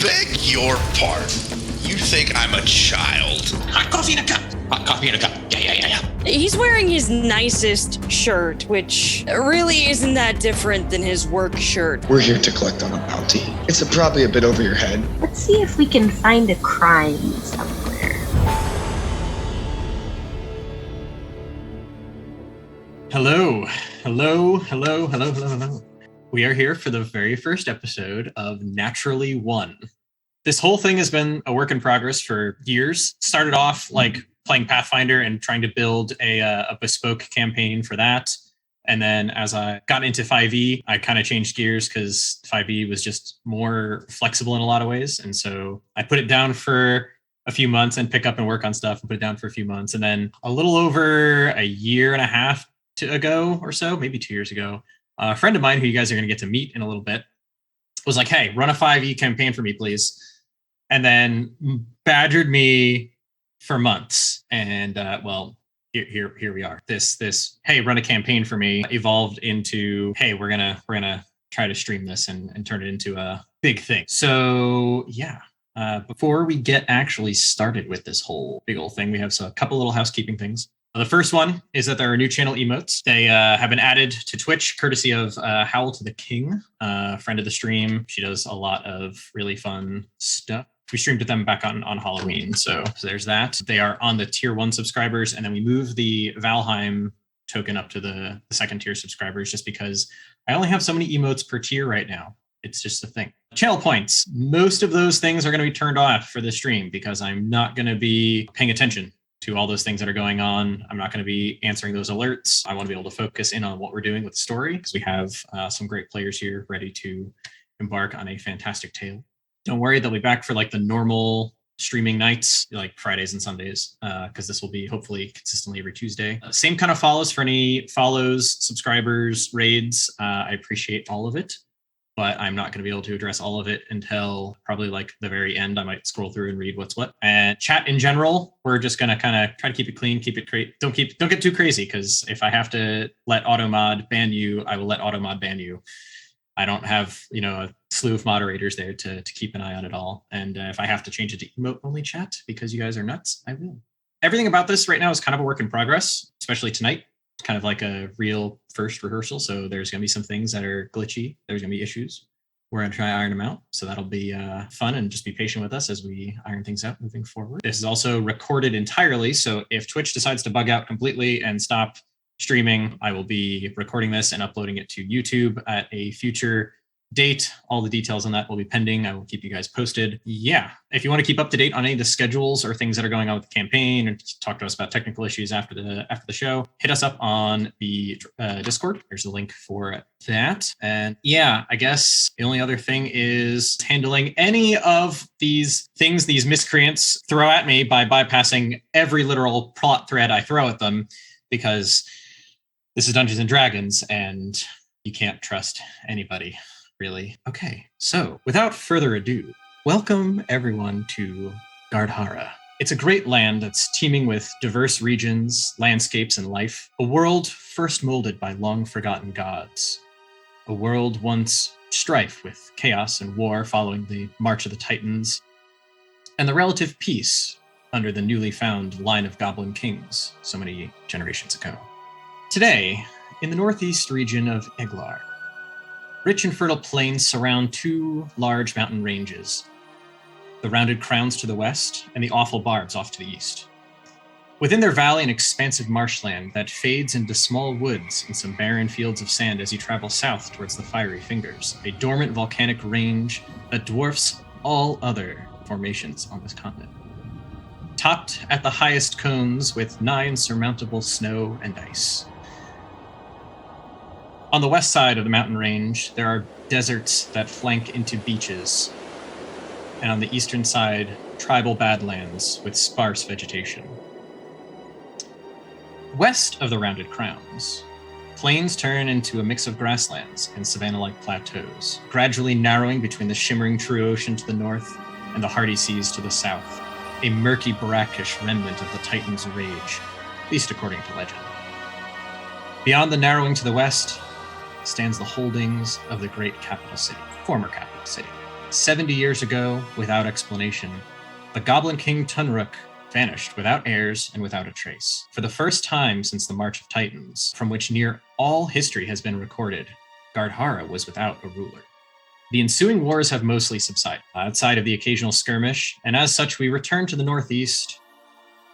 Beg your pardon. You think I'm a child? Hot coffee in a cup. Hot coffee in a cup. Yeah. He's wearing his nicest shirt, which really isn't that different than his work shirt. We're here to collect on a bounty. It's probably a bit over your head. Let's see if we can find a crime somewhere. Hello. We are here for the very first episode of Naturally One. This whole thing has been a work in progress for years. Started off like playing Pathfinder and trying to build a bespoke campaign for that. And then as I got into 5e, I kind of changed gears because 5e was just more flexible in a lot of ways. And so I put it down for a few months and pick up and work on stuff and put it down for a few months. And then a little over a year and a half ago or so, maybe 2 years ago, a friend of mine who you guys are going to get to meet in a little bit was like, hey, run a 5e campaign for me, please. And then badgered me for months. And here we are. This hey, run a campaign for me evolved into, hey, we're gonna try to stream this and turn it into a big thing. So yeah. Before we get actually started with this whole big old thing, we have a couple little housekeeping things. The first one is that there are new channel emotes. They have been added to Twitch, courtesy of Howl to the King, friend of the stream. She does a lot of really fun stuff. We streamed with them back on Halloween, so there's that. They are on the tier 1 subscribers, and then we moved the Valheim token up to the second tier subscribers just because I only have so many emotes per tier right now. It's just a thing. Channel points. Most of those things are going to be turned off for the stream because I'm not going to be paying attention to all those things that are going on. I'm not going to be answering those alerts. I want to be able to focus in on what we're doing with the story because we have some great players here ready to embark on a fantastic tale. Don't worry, they'll be back for like the normal streaming nights, like Fridays and Sundays, because this will be hopefully consistently every Tuesday. Same kind of follows for any follows, subscribers, raids. I appreciate all of it, but I'm not going to be able to address all of it until probably like the very end. I might scroll through and read what's what. And chat in general, we're just going to kind of try to keep it clean, keep it great. Don't get too crazy, because if I have to let Automod ban you, I will let Automod ban you. I don't have, a slew of moderators there to keep an eye on it all. And if I have to change it to emote only chat because you guys are nuts, I will. Everything about this right now is kind of a work in progress, especially tonight. It's kind of like a real first rehearsal. So there's going to be some things that are glitchy. There's going to be issues. We're going to try to iron them out. So that'll be fun, and just be patient with us as we iron things out moving forward. This is also recorded entirely. So if Twitch decides to bug out completely and stop streaming, I will be recording this and uploading it to YouTube at a future date. All the details on that will be pending. I will keep you guys posted. Yeah, if you want to keep up to date on any of the schedules or things that are going on with the campaign, and talk to us about technical issues after the show, hit us up on the Discord. There's a link for that. And yeah, I guess the only other thing is handling any of these things these miscreants throw at me by bypassing every literal plot thread I throw at them, because this is Dungeons and Dragons, and you can't trust anybody, really. Okay, so without further ado, welcome everyone to Gardhara. It's a great land that's teeming with diverse regions, landscapes, and life. A world first molded by long-forgotten gods. A world once strife with chaos and war following the March of the Titans, and the relative peace under the newly found line of goblin kings so many generations ago. Today, in the northeast region of Eglar, rich and fertile plains surround two large mountain ranges, the rounded crowns to the west and the awful barbs off to the east. Within their valley, an expansive marshland that fades into small woods and some barren fields of sand as you travel south towards the Fiery Fingers, a dormant volcanic range that dwarfs all other formations on this continent. Topped at the highest cones with nigh insurmountable snow and ice. On the west side of the mountain range, there are deserts that flank into beaches, and on the eastern side, tribal badlands with sparse vegetation. West of the rounded crowns, plains turn into a mix of grasslands and savanna-like plateaus, gradually narrowing between the shimmering true ocean to the north and the hardy seas to the south, a murky brackish remnant of the Titan's rage, at least according to legend. Beyond the narrowing to the west stands the holdings of the great capital city, former capital city. 70 years ago, without explanation, the Goblin King Tunruk vanished without heirs and without a trace. For the first time since the March of Titans, from which near all history has been recorded, Gardhara was without a ruler. The ensuing wars have mostly subsided, outside of the occasional skirmish, and as such we return to the northeast,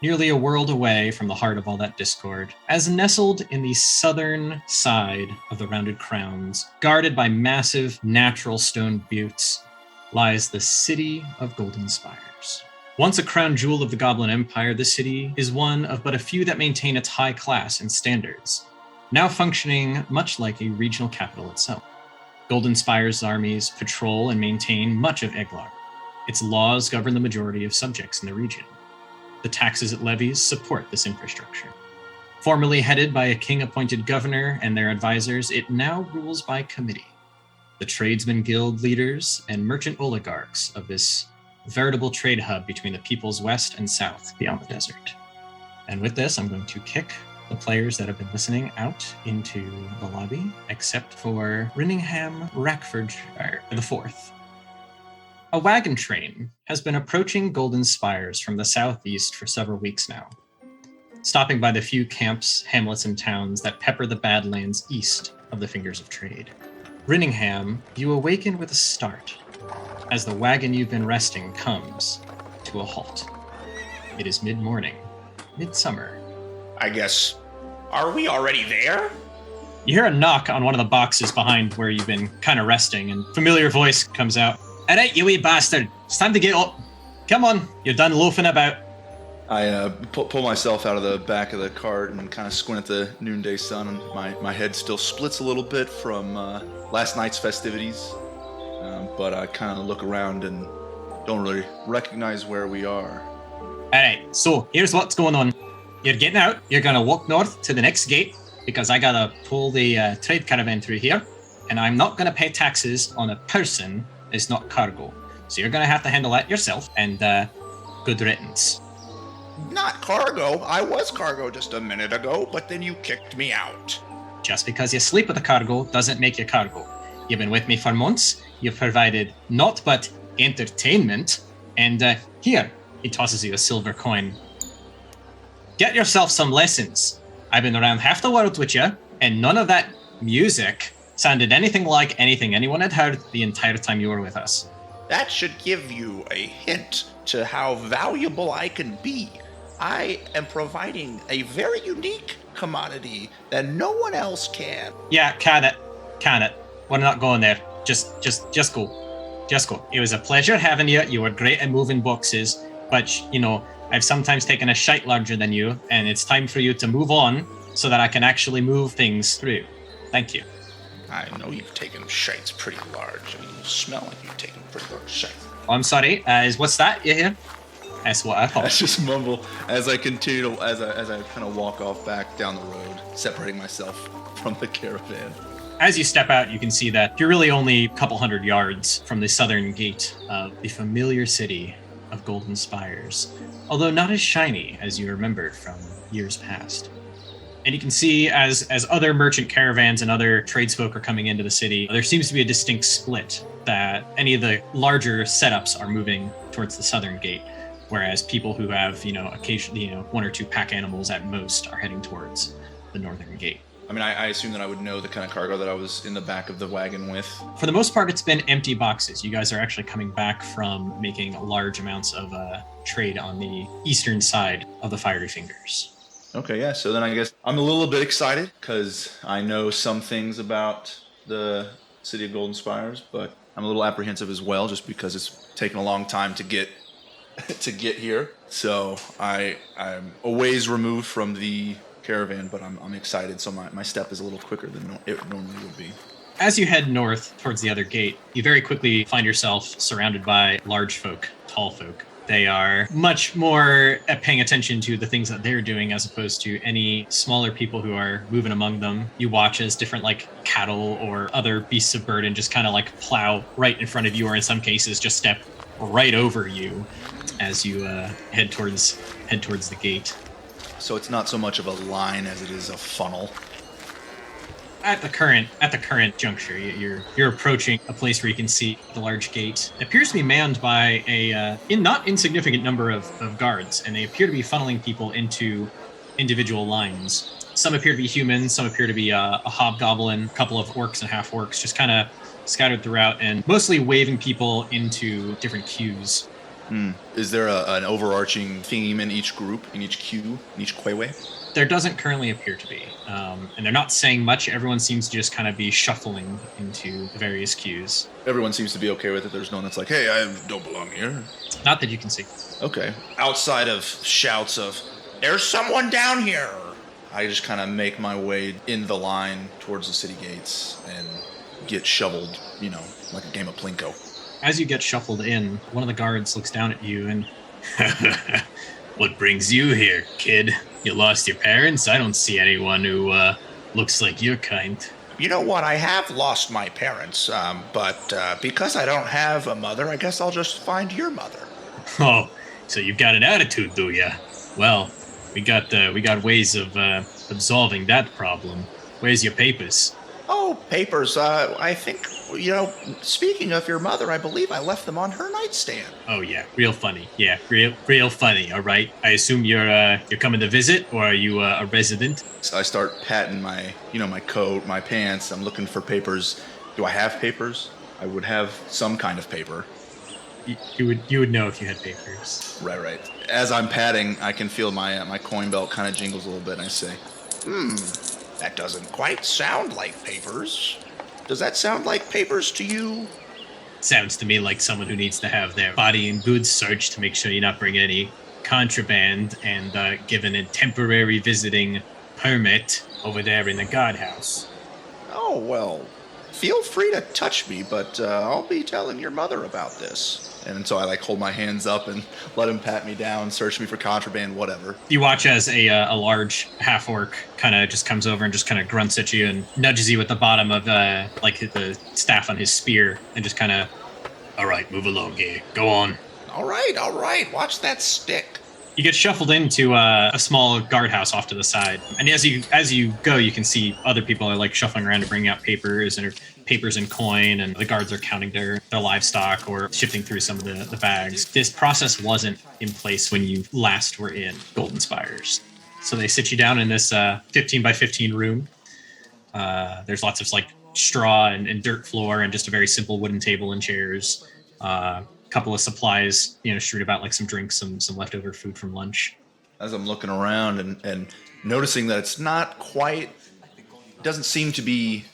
nearly a world away from the heart of all that discord, as nestled in the southern side of the Rounded Crowns, guarded by massive natural stone buttes, lies the city of Golden Spires. Once a crown jewel of the Goblin Empire, the city is one of but a few that maintain its high class and standards, now functioning much like a regional capital itself. Golden Spire's armies patrol and maintain much of Eglar. Its laws govern the majority of subjects in the region. The taxes it levies support this infrastructure. Formerly headed by a king-appointed governor and their advisors, it now rules by committee. The tradesmen guild leaders and merchant oligarchs of this veritable trade hub between the peoples west and south beyond the desert. And with this, I'm going to kick the players that have been listening out into the lobby, except for Rinningham Rackfordshire the Fourth. A wagon train has been approaching Golden Spires from the southeast for several weeks now, stopping by the few camps, hamlets, and towns that pepper the Badlands east of the Fingers of Trade. Rinningham, you awaken with a start as the wagon you've been resting comes to a halt. It is mid-morning, midsummer. I guess. Are we already there? You hear a knock on one of the boxes behind where you've been kind of resting, and a familiar voice comes out. All right, you wee bastard. It's time to get up. Come on, you're done loafing about. I pull myself out of the back of the cart and kind of squint at the noonday sun, and my head still splits a little bit from last night's festivities, but I kind of look around and don't really recognize where we are. All right, so here's what's going on. You're getting out. You're going to walk north to the next gate because I got to pull the trade caravan through here, and I'm not going to pay taxes on a person that's not cargo. So you're going to have to handle that yourself, and good riddance. Not cargo. I was cargo just a minute ago, but then you kicked me out. Just because you sleep with a cargo doesn't make you cargo. You've been with me for months. You've provided naught but entertainment, and here, he tosses you a silver coin. Get yourself some lessons. I've been around half the world with you, and none of that music sounded anything like anything anyone had heard the entire time you were with us. That should give you a hint to how valuable I can be. I am providing a very unique commodity that no one else can. Yeah, can it. We're not going there. Just go. Just go. It was a pleasure having you. You were great at moving boxes, but, you know, I've sometimes taken a shite larger than you, and it's time for you to move on so that I can actually move things through. Thank you. I know you've taken shites pretty large. I mean, you smell like you've taken pretty large shites. Oh, I'm sorry. What's that you hear? That's what I thought. I just mumble as I continue to, as I kind of walk off back down the road, separating myself from the caravan. As you step out, you can see that you're really only a couple hundred yards from the southern gate of the familiar city of Golden Spires, although not as shiny as you remembered from years past. And you can see as other merchant caravans and other tradesfolk are coming into the city, there seems to be a distinct split that any of the larger setups are moving towards the southern gate, whereas people who have, occasionally, one or two pack animals at most are heading towards the northern gate. I mean, I assume that I would know the kind of cargo that I was in the back of the wagon with. For the most part, it's been empty boxes. You guys are actually coming back from making large amounts of trade on the eastern side of the Fiery Fingers. Okay, yeah, so then I guess I'm a little bit excited because I know some things about the city of Golden Spires, but I'm a little apprehensive as well just because it's taken a long time to get here. So I'm a ways removed from the caravan, but I'm excited, so my step is a little quicker than it normally would be. As you head north towards the other gate, you very quickly find yourself surrounded by large folk, tall folk. They are much more paying attention to the things that they're doing as opposed to any smaller people who are moving among them. You watch as different cattle or other beasts of burden just kind of plow right in front of you, or in some cases just step right over you as you head towards the gate. So it's not so much of a line as it is a funnel. At the current juncture, you're approaching a place where you can see the large gate. It appears to be manned by a not insignificant number of guards, and they appear to be funneling people into individual lines. Some appear to be humans, some appear to be a hobgoblin, a couple of orcs and half orcs, just kind of scattered throughout, and mostly waving people into different queues. Is there an overarching theme in each group, in each queue, in each queue? There doesn't currently appear to be, and they're not saying much. Everyone seems to just kind of be shuffling into the various queues. Everyone seems to be okay with it. There's no one that's like, hey, I don't belong here. Not that you can see. Okay. Outside of shouts of, there's someone down here, I just kind of make my way in the line towards the city gates and get shoveled, like a game of Plinko. As you get shuffled in, one of the guards looks down at you and, what brings you here, kid? You lost your parents? I don't see anyone who looks like your kind. You know what? I have lost my parents, but because I don't have a mother, I guess I'll just find your mother. Oh, so you've got an attitude, do ya? Well, we got ways of absolving that problem. Where's your papers? Oh, papers. I think, speaking of your mother, I believe I left them on her nightstand. Oh yeah, real funny. Yeah, real funny. All right. I assume you're coming to visit, or are you a resident? So I start patting my, my coat, my pants. I'm looking for papers. Do I have papers? I would have some kind of paper. You would know if you had papers. Right. As I'm patting, I can feel my coin belt kind of jingles a little bit, and I say, That doesn't quite sound like papers. Does that sound like papers to you? Sounds to me like someone who needs to have their body and goods searched to make sure you're not bringing any contraband and given a temporary visiting permit over there in the guardhouse. Oh, well, feel free to touch me, but I'll be telling your mother about this. and so I hold my hands up and let him pat me down, search me for contraband, whatever. You watch as a large half orc kind of just comes over and just kind of grunts at you and nudges you with the bottom of the staff on his spear and just kind of, all right, move along here. Go on. All right. Watch that stick. You get shuffled into a small guardhouse off to the side, and as you go, you can see other people are shuffling around to bring out papers and coin, and the guards are counting their livestock or shifting through some of the bags. This process wasn't in place when you last were in Golden Spires, so they sit you down in this 15 by 15 room. There's lots of straw and dirt floor, and just a very simple wooden table and chairs. Couple of supplies, strewed about, some drinks, some leftover food from lunch. As I'm looking around and noticing that it's not quite, doesn't seem to be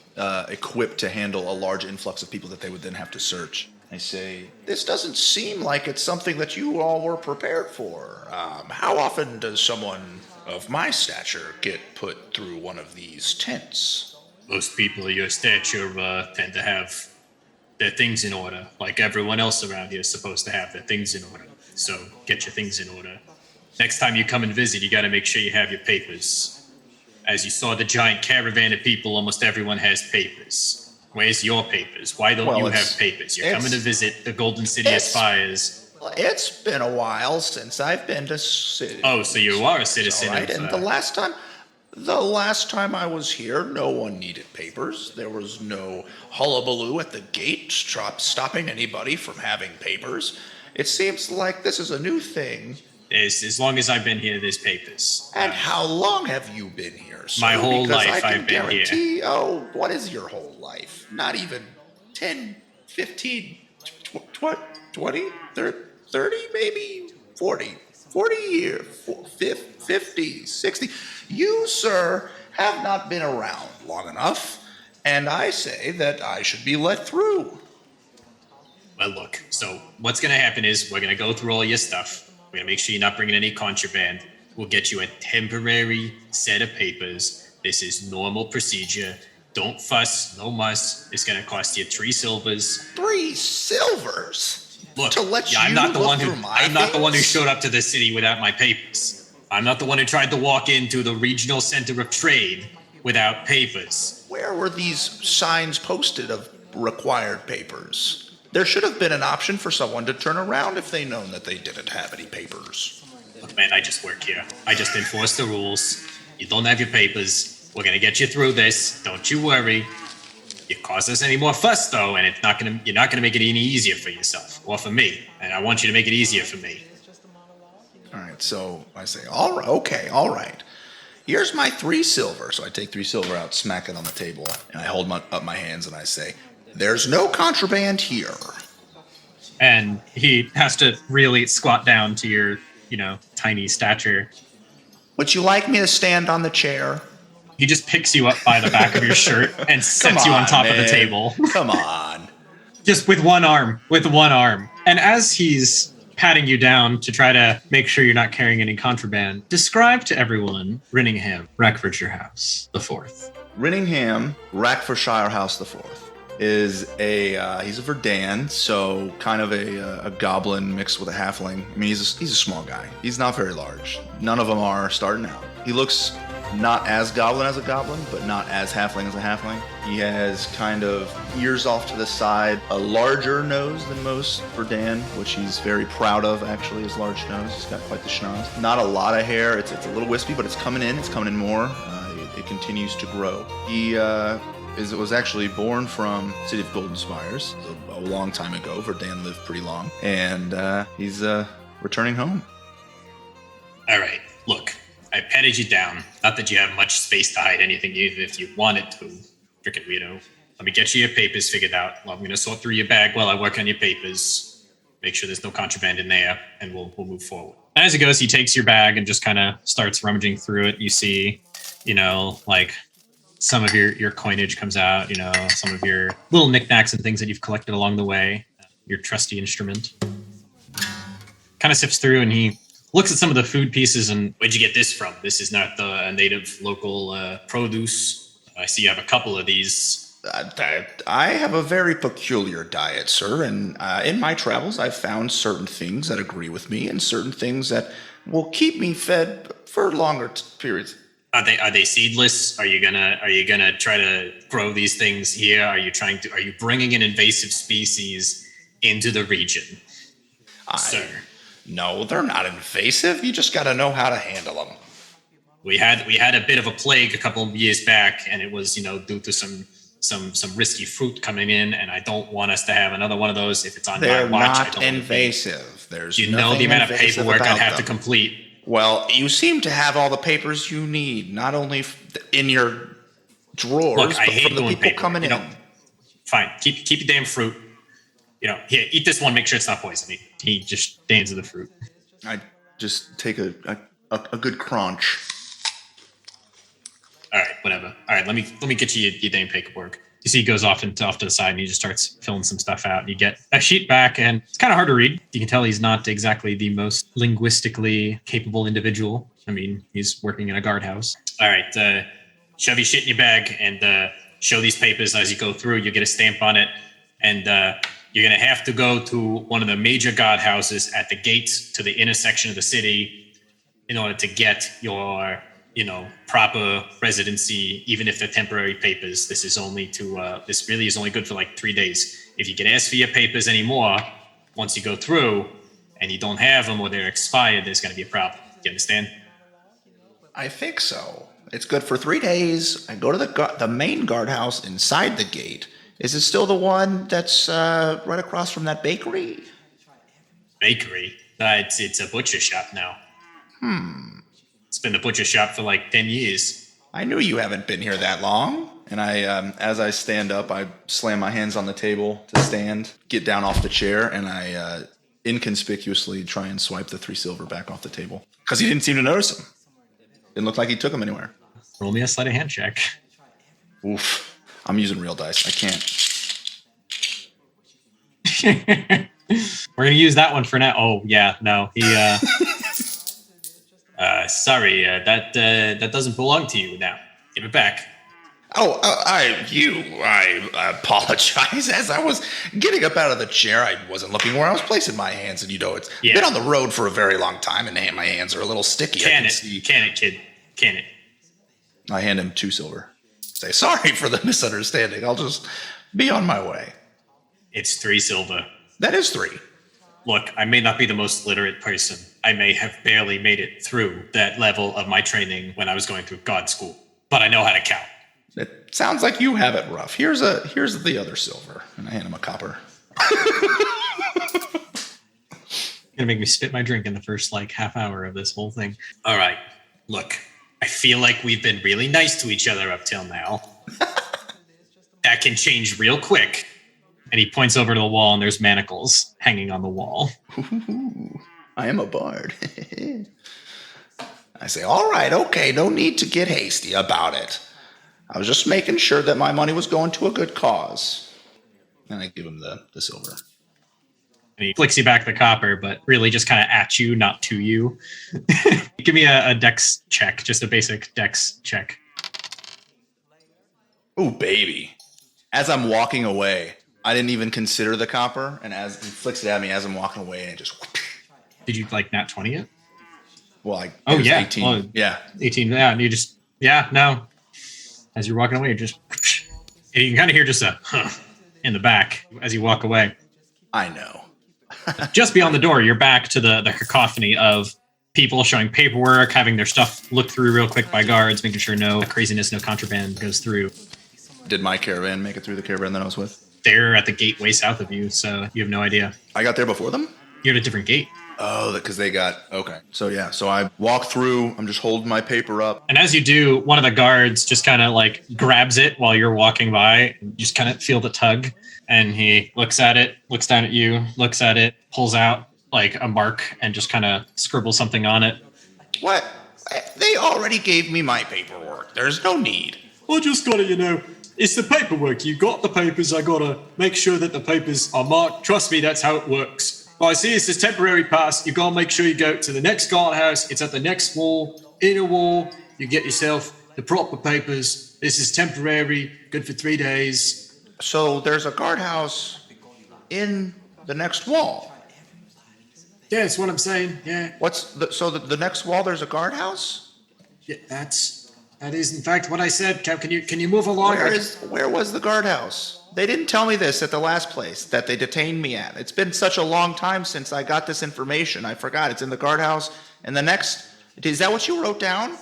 equipped to handle a large influx of people that they would then have to search, I say, This doesn't seem like it's something that you all were prepared for. How often does someone of my stature get put through one of these tents? Most people of your stature tend to have their things in order, like everyone else around here is supposed to have their things in order. So get your things in order. Next time you come and visit, you got to make sure you have your papers. As you saw the giant caravan of people, almost everyone has papers. Where's your papers? Why don't you have papers? You're coming to visit the Golden City of Spires. It's been a while since I've been to city. Oh, so you are a citizen All right, of... and the last time I was here, no one needed papers. There was no hullabaloo at the gate stopping anybody from having papers. It seems like this is a new thing. As long as I've been here, there's papers. And how long have you been here, sir? My whole Because life I've been here. Oh, what is your whole life? Not even 10, 15, 20, 30, maybe 40 years, 50, 60. You, sir, have not been around long enough, and I say that I should be let through. Well, look, so what's going to happen is we're going to go through all your stuff. We're going to make sure you're not bringing any contraband. We'll get you a temporary set of papers. This is normal procedure. Don't fuss, no muss. It's going to cost you 3 silvers. 3 silvers? Look, to let I'm not the one who I'm not the one who showed up to the city without my papers. I'm not the one who tried to walk into the regional center of trade without papers. Where were these signs posted of required papers? There should have been an option for someone to turn around if they known that they didn't have any papers. Look, man, I just work here. I just enforce the rules. You don't have your papers. We're gonna get you through this. Don't you worry. You cause us any more fuss, though, and you're not gonna make it any easier for yourself or for me. And I want you to make it easier for me. All right, so I say, all right, okay, all right. Here's my 3 silver. So I take 3 silver out, smack it on the table, and I hold up my hands and I say, there's no contraband here. And he has to really squat down to your, tiny stature. Would you like me to stand on the chair? He just picks you up by the back of your shirt and sets you on top of the table. Come on. Just with one arm. And as he's patting you down to try to make sure you're not carrying any contraband, describe to everyone Rinningham, Rackfordshire House, the 4th. Rinningham, Rackfordshire House the Fourth, is he's a Verdan, so kind of a goblin mixed with a halfling. I mean, he's a small guy. He's not very large. None of them are starting out. He looks not as goblin as a goblin, but not as halfling as a halfling. He has kind of ears off to the side, a larger nose than most Verdan, which he's very proud of, actually, his large nose. He's got quite the schnoz. Not a lot of hair. It's a little wispy, but it's coming in more. It continues to grow. He was actually born from the city of Golden Spires a long time ago. Verdan lived pretty long, and he's returning home. All right, look. I patted you down. Not that you have much space to hide anything, even if you wanted to. Frickin' weirdo. Let me get you your papers figured out. Well, I'm going to sort through your bag while I work on your papers. Make sure there's no contraband in there, and we'll move forward. And as he goes, he takes your bag and just kind of starts rummaging through it. You see, some of your coinage comes out, some of your little knickknacks and things that you've collected along the way. Your trusty instrument. Kind of sifts through, and he looks at some of the food pieces and, where'd you get this from? This is not the native local produce. I see you have a couple of these. I have a very peculiar diet, sir, and in my travels I've found certain things that agree with me and certain things that will keep me fed for longer periods. Are they seedless? Are you gonna try to grow these things here? Are you bringing an invasive species into the region? Sir. No, they're not invasive. You just got to know how to handle them. We had a bit of a plague a couple of years back, and it was due to some risky fruit coming in, and I don't want us to have another one of those. If it's on my watch, I don't They're not invasive. There's you know the amount of paperwork I'd have to complete. Well, you seem to have all the papers you need, not only in your drawers, Look, but I hate from the doing people paper. coming in. Fine, keep your damn fruit. Here, eat this one. Make sure it's not poison. He just stands to the fruit. I just take a good crunch. All right, whatever. All right, let me get you your damn paperwork. You see, he goes off to the side and he just starts filling some stuff out. And you get a sheet back, and it's kind of hard to read. You can tell he's not exactly the most linguistically capable individual. I mean, he's working in a guardhouse. All right, shove your shit in your bag and show these papers as you go through. You get a stamp on it, and you're going to have to go to one of the major guardhouses at the gates to the intersection of the city in order to get your, proper residency, even if they're temporary papers. This really is only good for like 3 days. If you get asked for your papers anymore, once you go through and you don't have them or they're expired, there's going to be a problem. Do you understand? I think so. It's good for 3 days. I go to the main guardhouse inside the gate. Is it still the one that's right across from that bakery? Bakery? It's a butcher shop now. It's been the butcher shop for like 10 years. I knew you haven't been here that long. And I, as I stand up, I slam my hands on the table to stand, get down off the chair, and I inconspicuously try and swipe the 3 silver back off the table. Because he didn't seem to notice them. Didn't look like he took them anywhere. Roll me a sleight of hand check. Oof. I'm using real dice. I can't. We're gonna use that one for now. Oh yeah, no. He sorry, that doesn't belong to you now. Give it back. I apologize. As I was getting up out of the chair, I wasn't looking where I was placing my hands, and it's been on the road for a very long time, and my hands are a little sticky. Can it, kid? Can it? I hand him 2 silver. Say sorry for the misunderstanding. I'll just be on my way. It's 3 silver. That is 3. Look, I may not be the most literate person. I may have barely made it through that level of my training when I was going through God school. but I know how to count. It sounds like you have it rough. Here's the other silver, and I hand him a copper. Gonna make me spit my drink in the first like half hour of this whole thing. All right. Look, I feel like we've been really nice to each other up till now. That can change real quick. And he points over to the wall, and there's manacles hanging on the wall. Ooh, I am a bard. I say, all right, okay, no need to get hasty about it. I was just making sure that my money was going to a good cause. And I give him the silver. And he flicks you back the copper, but really just kind of at you, not to you. Give me a dex check, just a basic dex check. Ooh, baby. As I'm walking away, I didn't even consider the copper, and as he flicks it at me as I'm walking away, and it just... Did you like nat 20 it? Well, it Oh, was yeah. 18. Well, Yeah. 18, yeah. And you just, yeah, no. As you're walking away, you just, and you can kind of hear just a huh in the back as you walk away. I know. Just beyond the door, you're back to the cacophony of people showing paperwork, having their stuff looked through real quick by guards, making sure no craziness, no contraband goes through. Did my caravan make it through the caravan that I was with? They're at the gate way south of you, so you have no idea. I got there before them? You're at a different gate. Oh, because they got... Okay. So, yeah. So I walk through. I'm just holding my paper up. And as you do, one of the guards just kind of like grabs it while you're walking by. You just kind of feel the tug. And he looks at it, looks down at you, looks at it, pulls out like a mark and just kind of scribbles something on it. What? They already gave me my paperwork. There's no need. I just gotta, it's the paperwork. You got the papers. I gotta make sure that the papers are marked. Trust me, that's how it works. Well, I see it says temporary pass. You gotta make sure you go to the next guardhouse. It's at the next wall, inner wall. You get yourself the proper papers. This is temporary, good for 3 days. So there's a guardhouse in the next wall. Yeah, that's what I'm saying. Yeah, So the next wall, there's a guardhouse? yeah, that is in fact what I said. Kev, can you move along? Where was the guardhouse? They didn't tell me this at the last place that they detained me at. It's been such a long time since I got this information. I forgot. It's in the guardhouse. And the next, is that what you wrote down?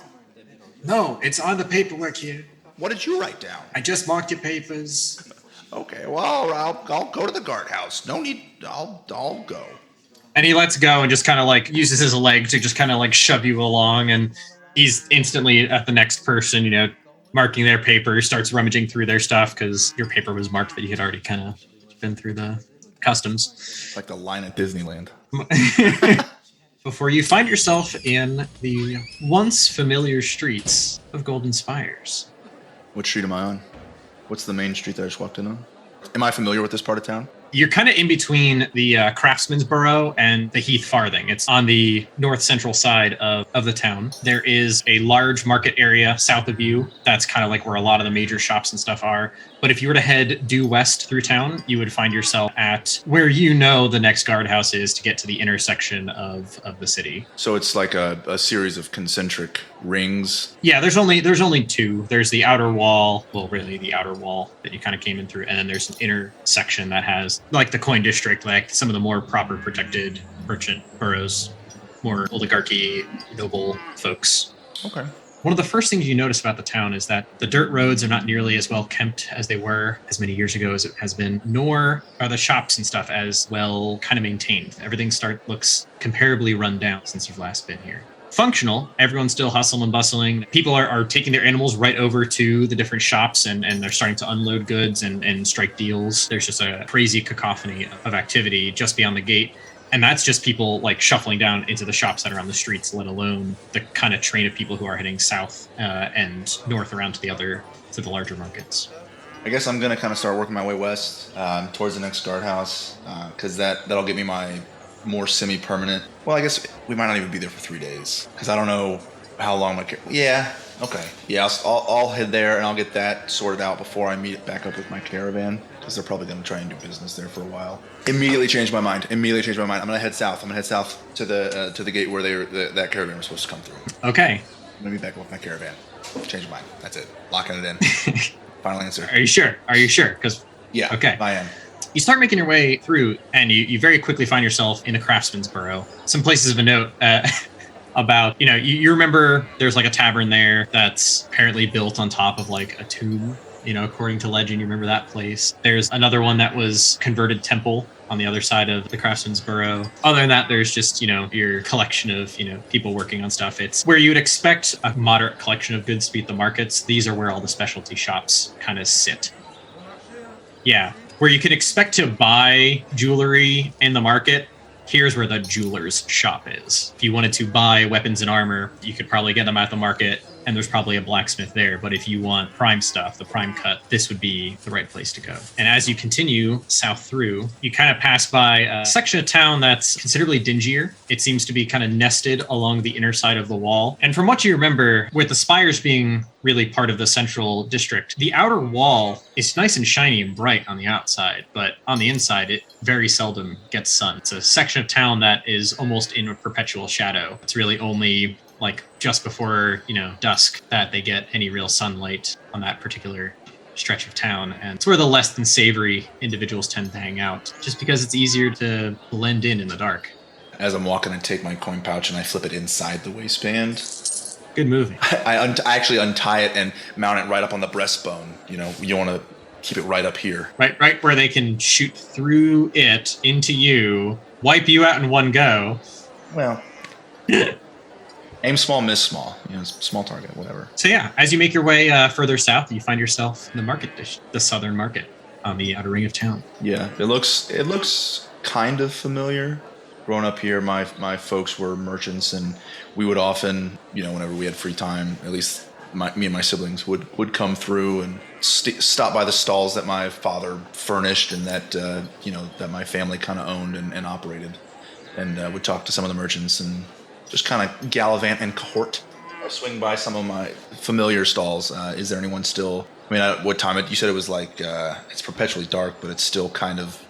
No, it's on the paperwork here. What did you write down? I just marked your papers. Okay, well, I'll go to the guardhouse. No need, I'll go. And he lets go and just kind of like uses his leg to just kind of like shove you along. And he's instantly at the next person, marking their paper, starts rummaging through their stuff because your paper was marked that you had already kind of been through the customs. Like the line at Disneyland. Before you find yourself in the once familiar streets of Golden Spires. What street am I on? What's the main street that I just walked in on? Am I familiar with this part of town? You're kind of in between the Craftsman's Borough and the Heath Farthing. It's on the north central side of the town. There is a large market area south of you. That's kind of like where a lot of the major shops and stuff are. But if you were to head due west through town, you would find yourself at where the next guardhouse is to get to the intersection of the city. So it's like a series of concentric rings. Yeah, there's only two. There's the outer wall, really the outer wall that you kind of came in through, and then there's an intersection that has like the coin district, like some of the more proper protected merchant boroughs, more oligarchy, noble folks. Okay. One of the first things you notice about the town is that the dirt roads are not nearly as well kept as they were as many years ago as it has been, nor are the shops and stuff as well kind of maintained. Everything looks comparably run down since you've last been here. Functional, everyone's still hustling and bustling. People are taking their animals right over to the different shops and they're starting to unload goods and strike deals. There's just a crazy cacophony of activity just beyond the gate. And that's just people like shuffling down into the shops that are on the streets, let alone the kind of train of people who are heading south and north around to the larger markets. I guess I'm gonna kind of start working my way west towards the next guardhouse because that'll get me my more semi-permanent. Well, I guess we might not even be there for 3 days because I don't know how long my yeah. Okay. Yeah, I'll head there and I'll get that sorted out before I meet back up with my caravan because they're probably going to try and do business there for a while. Immediately changed my mind. I'm going to head south. To the gate where that caravan was supposed to come through. Okay. I'm going to be back with my caravan. Change my mind. That's it. Locking it in. Final answer. Are you sure? Because yeah. Okay. I am. You start making your way through, and you very quickly find yourself in the Craftsman's Borough. Some places of a note. about, you remember there's like a tavern there that's apparently built on top of like a tomb, according to legend. You remember that place. There's another one that was converted temple on the other side of the Craftsman's Burrow. Other than that, there's just, your collection of, people working on stuff. It's where you would expect a moderate collection of goods to be at the markets. These are where all the specialty shops kind of sit. Yeah. Where you could expect to buy jewelry in the market, here's where the jeweler's shop is. If you wanted to buy weapons and armor, you could probably get them at the market, and there's probably a blacksmith there. But if you want prime stuff, the prime cut, this would be the right place to go. And as you continue south through, you kind of pass by a section of town that's considerably dingier. It seems to be kind of nested along the inner side of the wall. And from what you remember, with the spires being really part of the central district, the outer wall is nice and shiny and bright on the outside, but on the inside, it very seldom gets sun. It's a section of town that is almost in a perpetual shadow. It's really only like just before, dusk that they get any real sunlight on that particular stretch of town. And it's where the less than savory individuals tend to hang out, just because it's easier to blend in the dark. As I'm walking, I take my coin pouch and I flip it inside the waistband. Good movie. I actually untie it and mount it right up on the breastbone. You want to keep it right up here. Right where they can shoot through it into you, wipe you out in one go. Well, aim small, miss small. Small target, whatever. So yeah, as you make your way further south, you find yourself in the market the southern market on the outer ring of town. Yeah, it looks kind of familiar. Growing up here, my folks were merchants, and we would often, whenever we had free time, at least me and my siblings would come through and stop by the stalls that my father furnished and that that my family kind of owned and operated, and would talk to some of the merchants and just kind of gallivant and cohort. I swing by some of my familiar stalls. Is there anyone still? I mean, what time? You said it was like it's perpetually dark, but it's still kind of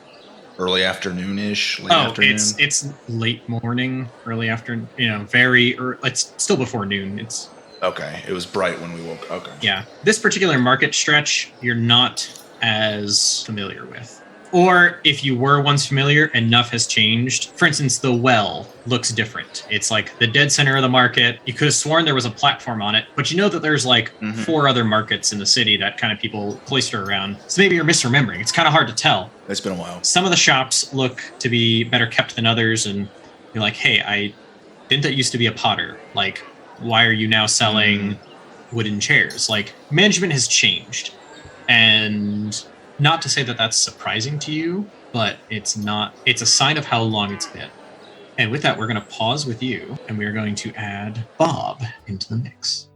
early afternoon-ish. It's late morning, early afternoon. It's still before noon. It's okay. It was bright when we woke. Okay. Yeah, this particular market stretch you're not as familiar with. Or if you were once familiar, enough has changed. For instance, the well looks different. It's like the dead center of the market. You could have sworn there was a platform on it, but you know that there's like 4 other markets in the city that kind of people cloister around. So maybe you're misremembering. It's kind of hard to tell. It's been a while. Some of the shops look to be better kept than others, and you're like, hey, didn't that used to be a potter? Like, why are you now selling wooden chairs? Like, management has changed. And not to say that that's surprising to you, but it's a sign of how long it's been. And with that, we're going to pause with you, and we're going to add Bob into the mix.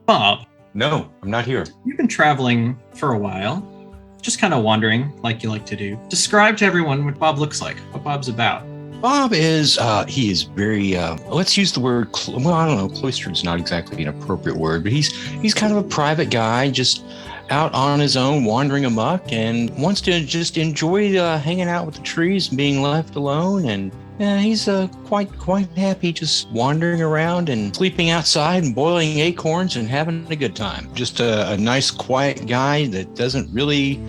Bob. No, I'm not here. You've been traveling for a while, just kind of wandering like you like to do. Describe to everyone what Bob looks like, what Bob's about. Bob is, he is very, let's use the word, I don't know, cloistered is not exactly an appropriate word, but he's kind of a private guy, just out on his own, wandering amok, and wants to just enjoy hanging out with the trees and being left alone. And he's quite happy just wandering around and sleeping outside and boiling acorns and having a good time. Just a nice, quiet guy that doesn't really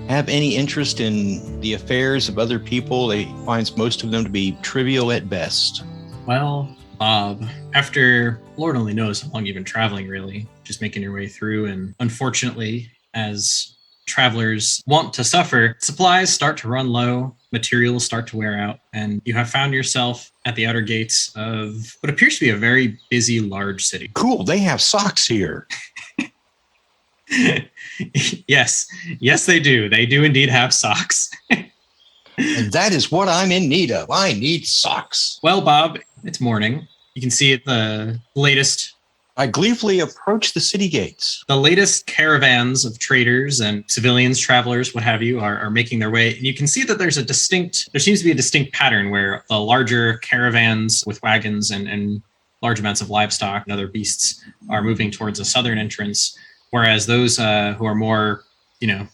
have any interest in the affairs of other people. He finds most of them to be trivial at best. Well, Bob, after Lord only knows how long you've been traveling, really, just making your way through, and unfortunately, as travelers want to suffer, supplies start to run low, materials start to wear out, and you have found yourself at the outer gates of what appears to be a very busy, large city. Cool, they have socks here. Yes, they do. They do indeed have socks. And that is what I'm in need of. I need socks. Well, Bob, it's morning. You can see the latest. I gleefully approach the city gates. The latest caravans of traders and civilians, travelers, what have you, are making their way. And you can see that there seems to be a distinct pattern where the larger caravans with wagons and large amounts of livestock and other beasts are moving towards a southern entrance, whereas those who are more,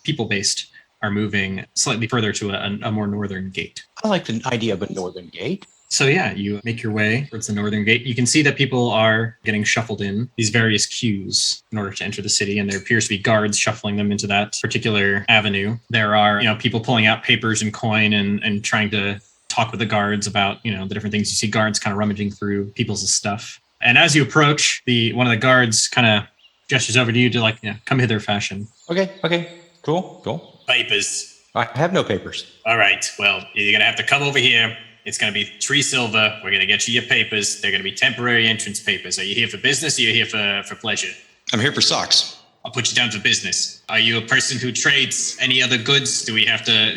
people-based are moving slightly further to a more northern gate. I like the idea of a northern gate. So yeah, you make your way towards the northern gate. You can see that people are getting shuffled in these various queues in order to enter the city, and there appears to be guards shuffling them into that particular avenue. There are, people pulling out papers and coin and trying to talk with the guards about, the different things. You see guards kind of rummaging through people's stuff. And as you approach, one of the guards kind of gestures over to you to come hither fashion. Okay, cool. Papers. I have no papers. All right. Well, you're gonna have to come over here. It's gonna be 3 silver. We're gonna get you your papers. They're gonna be temporary entrance papers. Are you here for business or are you here for pleasure? I'm here for socks. I'll put you down for business. Are you a person who trades any other goods? Do we have to,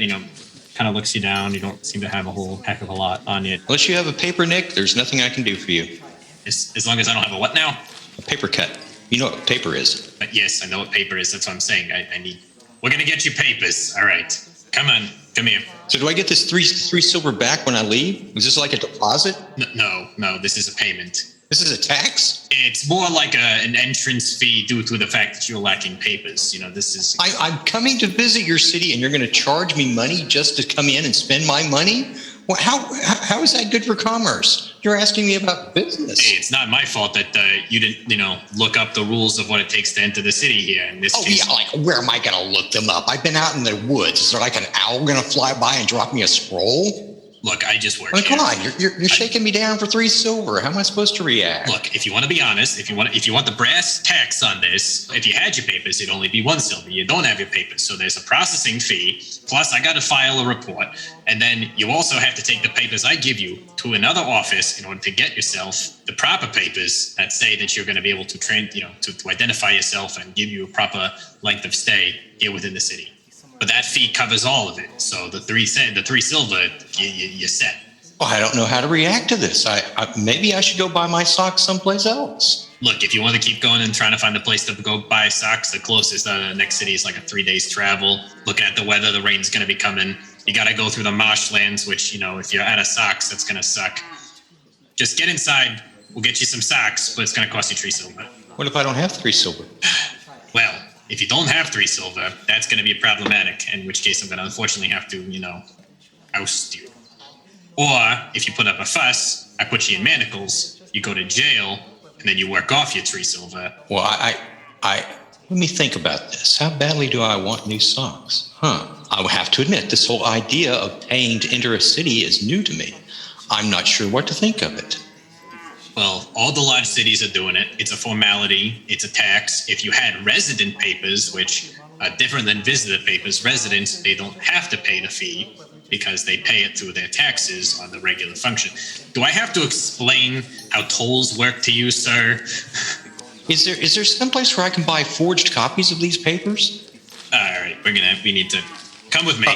Kind of looks you down. You don't seem to have a whole heck of a lot on you. Unless you have a paper, Nick, there's nothing I can do for you. as long as I don't have a what now? A paper cut. You know what paper is. But yes, I know what paper is. That's what I'm saying. We're gonna get you papers. All right. Come on. Come here. So do I get this three silver back when I leave? Is this like a deposit? No. This is a payment. This is a tax? It's more like an entrance fee due to the fact that you're lacking papers. This is. I'm coming to visit your city, and you're going to charge me money just to come in and spend my money? Well, how is that good for commerce? You're asking me about business. Hey, it's not my fault that you didn't, look up the rules of what it takes to enter the city here. In this case. Where am I going to look them up? I've been out in the woods. Is there like an owl going to fly by and drop me a scroll? Look, I just work. Come on, you're shaking me down for 3 silver. How am I supposed to react? Look, if you want to be honest, if you want the brass tacks on this, if you had your papers, it'd only be 1 silver. You don't have your papers, so there's a processing fee. Plus, I got to file a report, and then you also have to take the papers I give you to another office in order to get yourself the proper papers that say that you're going to be able to train, to identify yourself and give you a proper length of stay here within the city. But that fee covers all of it. So the 3 silver, you're set. Oh, I don't know how to react to this. Maybe I should go buy my socks someplace else. Look, if you want to keep going and trying to find a place to go buy socks, the closest next city is like a 3 days travel. Looking at the weather, the rain's going to be coming. You got to go through the marshlands, which, if you're out of socks, that's going to suck. Just get inside. We'll get you some socks, but it's going to cost you 3 silver. What if I don't have 3 silver? Well, if you don't have 3 silver, that's going to be problematic, in which case I'm going to unfortunately have to, oust you. Or if you put up a fuss, I put you in manacles, you go to jail, and then you work off your 3 silver. Well, I let me think about this. How badly do I want new socks? I will have to admit, this whole idea of paying to enter a city is new to me. I'm not sure what to think of it. Well, all the large cities are doing it. It's a formality. It's a tax. If you had resident papers, which are different than visitor papers, residents, they don't have to pay the fee because they pay it through their taxes on the regular function. Do I have to explain how tolls work to you, sir? Is there someplace where I can buy forged copies of these papers? All right, we need to come with me.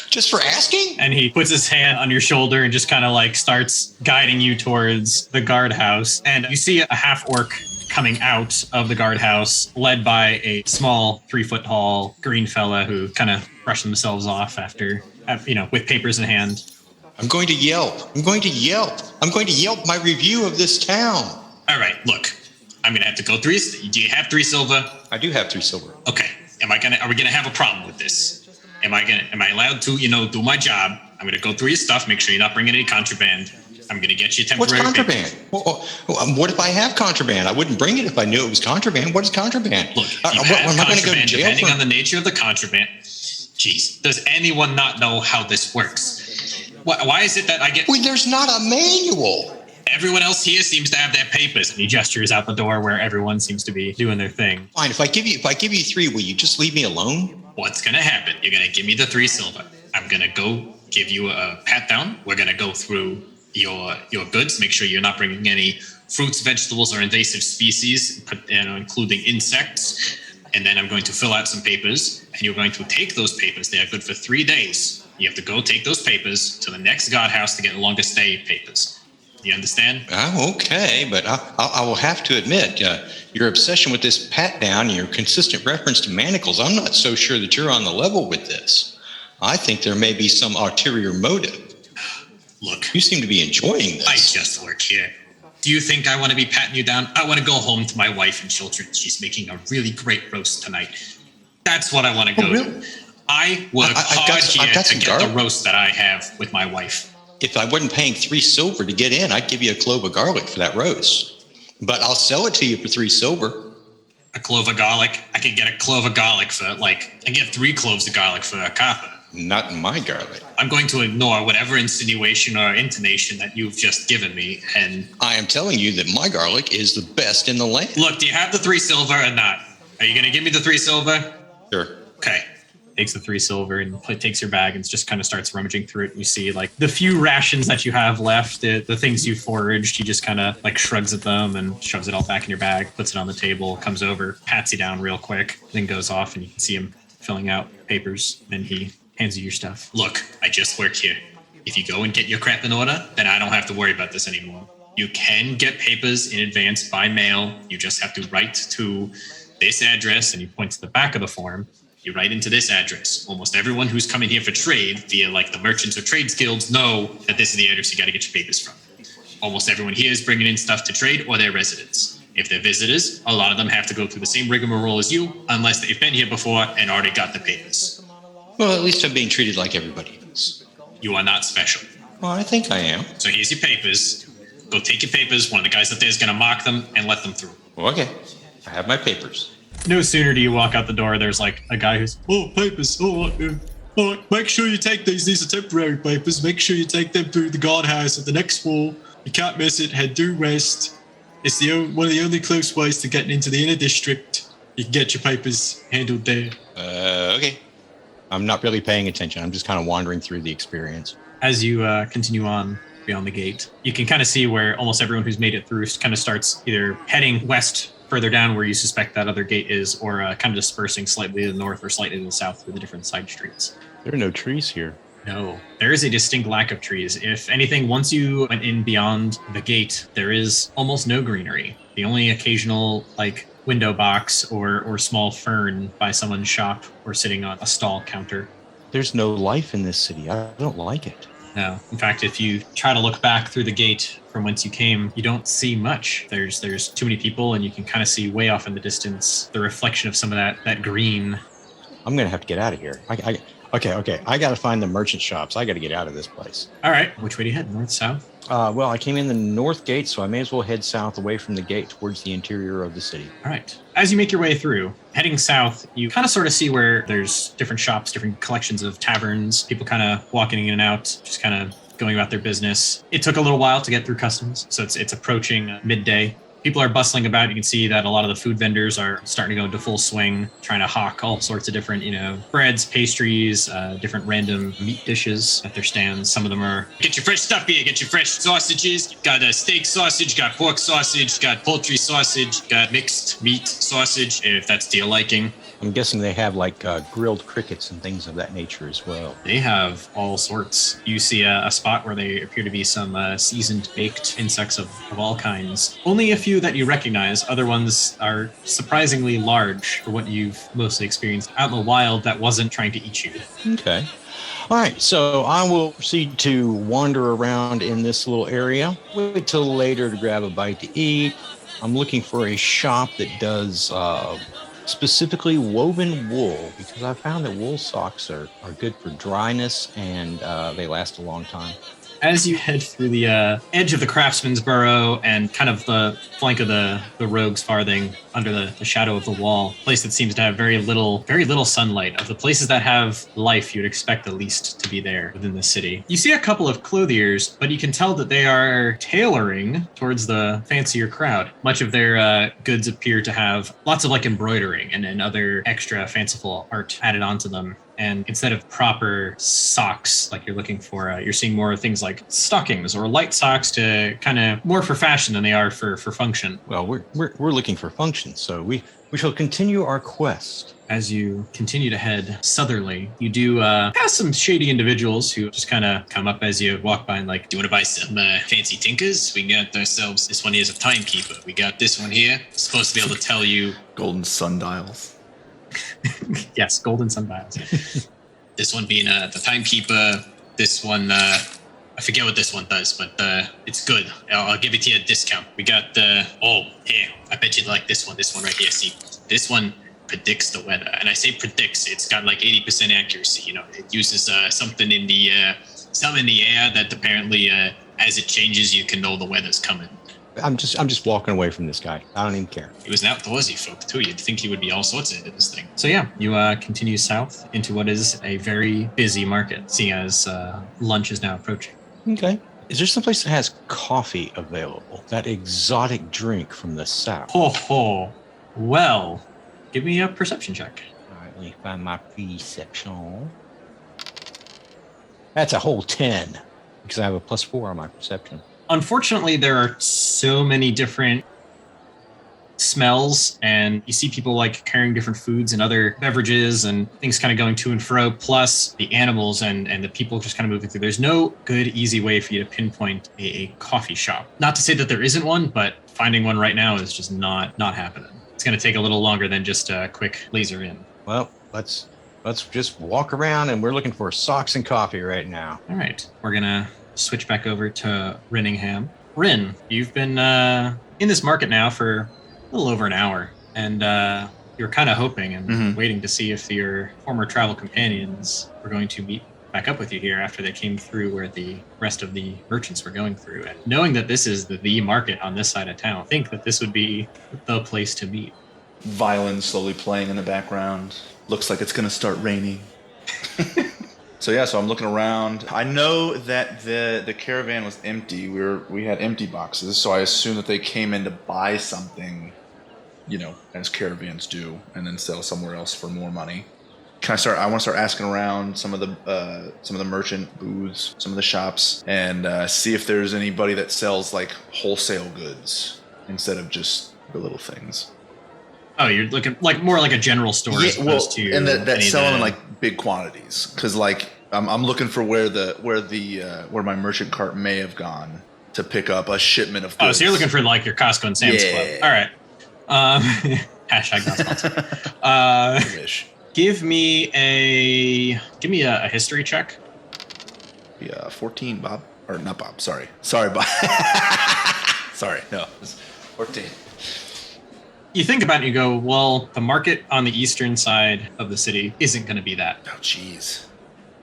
Just for asking? And he puts his hand on your shoulder and just kind of starts guiding you towards the guardhouse. And you see a half orc coming out of the guardhouse, led by a small 3-foot tall green fella who kind of brushed themselves off after, with papers in hand. I'm going to yelp. I'm going to yelp my review of this town. All right, look, I'm gonna have to go 3. Do you have 3 silver? I do have 3 silver. Okay. Are we gonna have a problem with this? Am I allowed to, do my job? I'm gonna go through your stuff, make sure you're not bringing any contraband. I'm gonna get you temporary. What's contraband? What if I have contraband? I wouldn't bring it if I knew it was contraband. What is contraband? Look, if you have contraband, depending on the nature of the contraband. Jeez, does anyone not know how this works? Why is it that I get? Well, there's not a manual. Everyone else here seems to have their papers. And he gestures out the door where everyone seems to be doing their thing. Fine. If I give you 3, will you just leave me alone? What's gonna happen? You're gonna give me the 3 silver. I'm gonna go give you a pat down. We're gonna go through your goods, make sure you're not bringing any fruits, vegetables, or invasive species, including insects. And then I'm going to fill out some papers, and you're going to take those papers. They are good for 3 days. You have to go take those papers to the next guardhouse to get longer stay papers. You understand? Okay, but I will have to admit, your obsession with this pat down and your consistent reference to manacles, I'm not so sure that you're on the level with this. I think there may be some ulterior motive. Look, you seem to be enjoying this. I just work here. Do you think I want to be patting you down? I want to go home to my wife and children. She's making a really great roast tonight. That's what I want to go really? to. I work hard here to get the roast that I have with my wife. If I wasn't paying 3 silver to get in, I'd give you a clove of garlic for that roast. But I'll sell it to you for 3 silver. A clove of garlic? I could get a clove of garlic for I get 3 cloves of garlic for a copper. Not my garlic. I'm going to ignore whatever insinuation or intonation that you've just given me. And I am telling you that my garlic is the best in the land. look, do you have the 3 silver or not? Are you going to give me the 3 silver? Sure. Okay. Takes the 3 silver and takes your bag and just kind of starts rummaging through it. And you see like the few rations that you have left, the things you foraged, he just kind of like shrugs at them and shoves it all back in your bag, puts it on the table, comes over, pats you down real quick, then goes off and you can see him filling out papers and he hands you your stuff. Look, I just work here. If you go and get your crap in order, then I don't have to worry about this anymore. You can get papers in advance by mail. You just have to write to this address, and you point to the back of the form. You write into this address. Almost everyone who's coming here for trade via like the merchants or trades guilds know that this is the address you got to get your papers from. Almost everyone here is bringing in stuff to trade or they're residents. If they're visitors, a lot of them have to go through the same rigmarole as you, unless they've been here before and already got the papers. Well, at least I'm being treated like everybody else. You are not special. Well, I think I am. So here's your papers. Go take your papers. One of the guys up there is going to mark them and let them through. Well, okay. I have my papers. No sooner do you walk out the door, there's like a guy who's, Oh, papers. All right, make sure you take these. These are temporary papers. Make sure you take them through the guardhouse at the next floor. You can't miss it. Head due west. It's one of the only close ways to getting into the inner district. You can get your papers handled there. Okay. I'm not really paying attention. I'm just kind of wandering through the experience. as you continue on beyond the gate, you can kind of see where almost everyone who's made it through kind of starts either heading west further down where you suspect that other gate is, or kind of dispersing slightly to the north or slightly to the south through the different side streets. There are no trees here. No, there is a distinct lack of trees. If anything, once you went in beyond the gate, there is almost no greenery. The only occasional window box or small fern by someone's shop or sitting on a stall counter. There's no life in this city. I don't like it. No. In fact, if you try to look back through the gate from whence you came, you don't see much. There's too many people, and you can kind of see way off in the distance the reflection of some of that green. I'm going to have to get out of here. Okay. I got to find the merchant shops. I got to get out of this place. All right. Which way do you head? North, south? Well, I came in the north gate, so I may as well head south away from the gate towards the interior of the city. All right. As you make your way through, heading south, you kind of sort of see where there's different shops, different collections of taverns, people kind of walking in and out, just kind of going about their business. It took a little while to get through customs, so it's approaching midday. People are bustling about. You can see that a lot of the food vendors are starting to go into full swing, trying to hawk all sorts of different, breads, pastries, different random meat dishes at their stands. Some of them are, get your fresh stuff here, get your fresh sausages. Got a steak sausage, got pork sausage, got poultry sausage, got mixed meat sausage, if that's to your liking. I'm guessing they have grilled crickets and things of that nature as well. They have all sorts. You see a spot where there appear to be some seasoned baked insects of all kinds. Only a few that you recognize. Other ones are surprisingly large for what you've mostly experienced out in the wild that wasn't trying to eat you. Okay. All right, so I will proceed to wander around in this little area. Wait till later to grab a bite to eat. I'm looking for a shop that does specifically woven wool, because I found that wool socks are good for dryness and they last a long time. As you head through the edge of the Craftsman's Burrow and kind of the flank of the Rogue's Farthing under the shadow of the wall, a place that seems to have very little sunlight. Of the places that have life, you'd expect the least to be there within the city. You see a couple of clothiers, but you can tell that they are tailoring towards the fancier crowd. Much of their goods appear to have lots of embroidering and other extra fanciful art added onto them. And instead of proper socks like you're looking for, you're seeing more things like stockings or light socks, to kind of more for fashion than they are for function. Well, we're looking for function, so we shall continue our quest. As you continue to head southerly, you do pass some shady individuals who just kind of come up as you walk by and do you want to buy some fancy tinkers? We got ourselves, this one here is a timekeeper. We got this one here, it's supposed to be able to tell you. Golden sundials. Yes, golden sundials. This one being the timekeeper. This one, I forget what this one does, but it's good. I'll give it to you at a discount. We got here, I bet you'd like this one. This one right here. See, this one predicts the weather, and I say predicts. It's got 80% accuracy. It uses something in the air that apparently, as it changes, you can know the weather's coming. I'm just walking away from this guy. I don't even care. He was an outdoorsy folk too. You'd think he would be all sorts into this thing. So yeah, you continue south into what is a very busy market, seeing as lunch is now approaching. Okay. Is there someplace that has coffee available? That exotic drink from the south. Ho ho. Well, give me a perception check. All right, let me find my perception. That's a whole 10 because I have a +4 on my perception. Unfortunately, there are so many different smells, and you see people like carrying different foods and other beverages and things kind of going to and fro, plus the animals and the people just kind of moving through. There's no good, easy way for you to pinpoint a coffee shop. Not to say that there isn't one, but finding one right now is just not happening. It's going to take a little longer than just a quick laser in. Well, let's just walk around, and we're looking for socks and coffee right now. All right, we're going to switch back over to Rinningham. Rin, you've been in this market now for a little over an hour, and you're kind of hoping and waiting to see if your former travel companions were going to meet back up with you here after they came through where the rest of the merchants were going through. And knowing that this is the market on this side of town, I think that this would be the place to meet. Violin slowly playing in the background. Looks like it's going to start raining. So I'm looking around. I know that the caravan was empty. We had empty boxes, so I assume that they came in to buy something, as caravans do, and then sell somewhere else for more money. I want to start asking around some of the merchant booths, some of the shops, and see if there's anybody that sells like wholesale goods instead of just the little things. Oh, you're looking more like a general store as opposed to and that sell them in like big quantities. Because like I'm looking for where my merchant cart may have gone to pick up a shipment of goods. Oh, so you're looking for like your Costco and Sam's Club. All right. Hashtag not sponsored. Wish. Give me a history check. Yeah, 14, Bob. Or not Bob, sorry, Bob. Sorry, no, it's 14. You think about it and you go, well, the market on the eastern side of the city isn't going to be that. Oh, jeez.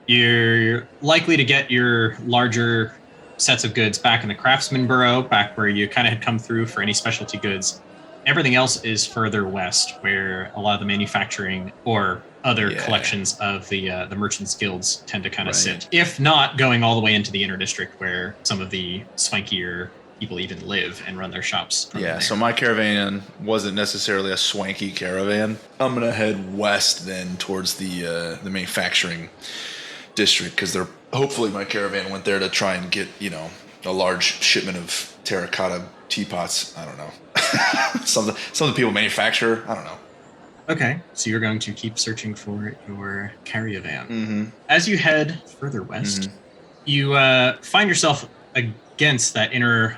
You're likely to get your larger sets of goods back in the Craftsman Borough, back where you kind of had come through for any specialty goods. Everything else is further west, where a lot of the manufacturing or other collections of the merchants' guilds tend to kind of sit. If not going all the way into the inner district, where some of the swankier people even live and run their shops. So my caravan wasn't necessarily a swanky caravan. I'm gonna head west then towards the manufacturing district, because hopefully my caravan went there to try and get a large shipment of terracotta teapots. I don't know. Some people manufacture. I don't know. Okay, so you're going to keep searching for your caravan. Mm-hmm. As you head further west, you find yourself against that inner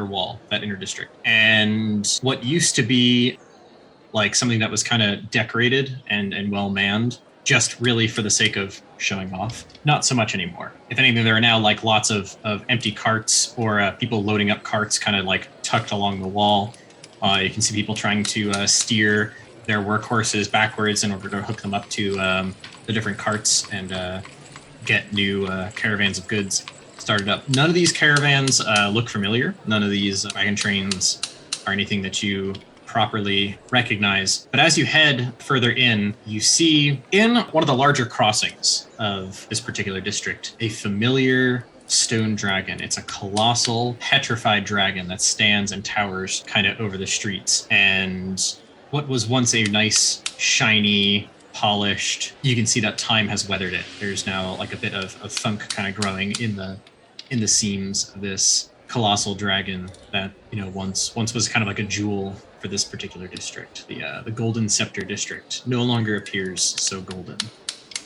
wall, that inner district, and what used to be like something that was kind of decorated and well manned, just really for the sake of showing off. Not so much anymore. If anything, there are now like lots of empty carts or people loading up carts kind of like tucked along the wall. You can see people trying to steer their workhorses backwards in order to hook them up to the different carts and get new caravans of goods started up. None of these caravans look familiar. None of these wagon trains are anything that you properly recognize. But as you head further in, you see in one of the larger crossings of this particular district, a familiar stone dragon. It's a colossal petrified dragon that stands and towers kind of over the streets. And what was once a nice, shiny, polished, you can see that time has weathered it. There's now like a bit of funk kind of growing in the seams of this colossal dragon that once was kind of like a jewel for this particular district. The Golden Scepter district no longer appears so golden.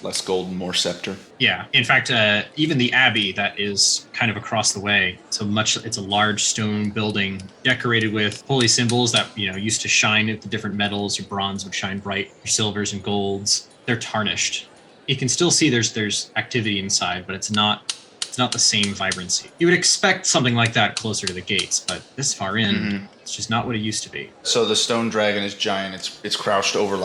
Less golden, more scepter. Yeah. In fact, even the abbey that is kind of across the way, it's a large stone building decorated with holy symbols that used to shine at the different metals. Your bronze would shine bright, your silvers and golds. They're tarnished. You can still see there's activity inside, but it's not the same vibrancy. You would expect something like that closer to the gates, but this far in, it's just not what it used to be. So the stone dragon is giant. It's crouched over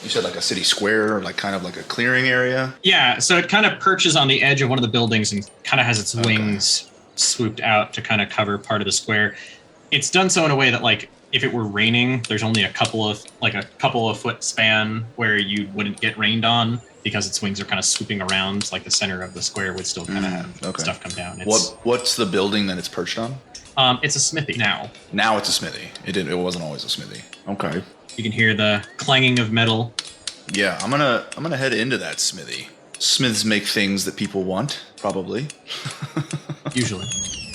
you said like a city square, or like kind of like a clearing area? Yeah, so it kind of perches on the edge of one of the buildings and kind of has its wings swooped out to kind of cover part of the square. it's done so in a way that like if it were raining, there's only a couple of foot span where you wouldn't get rained on because its wings are kind of swooping around. Like the center of the square would still kind of have stuff come down. What's the building that it's perched on? It's a smithy now. Now it's a smithy. It wasn't always a smithy. Okay. You can hear the clanging of metal. Yeah, I'm gonna head into that smithy. Smiths make things that people want, probably. Usually.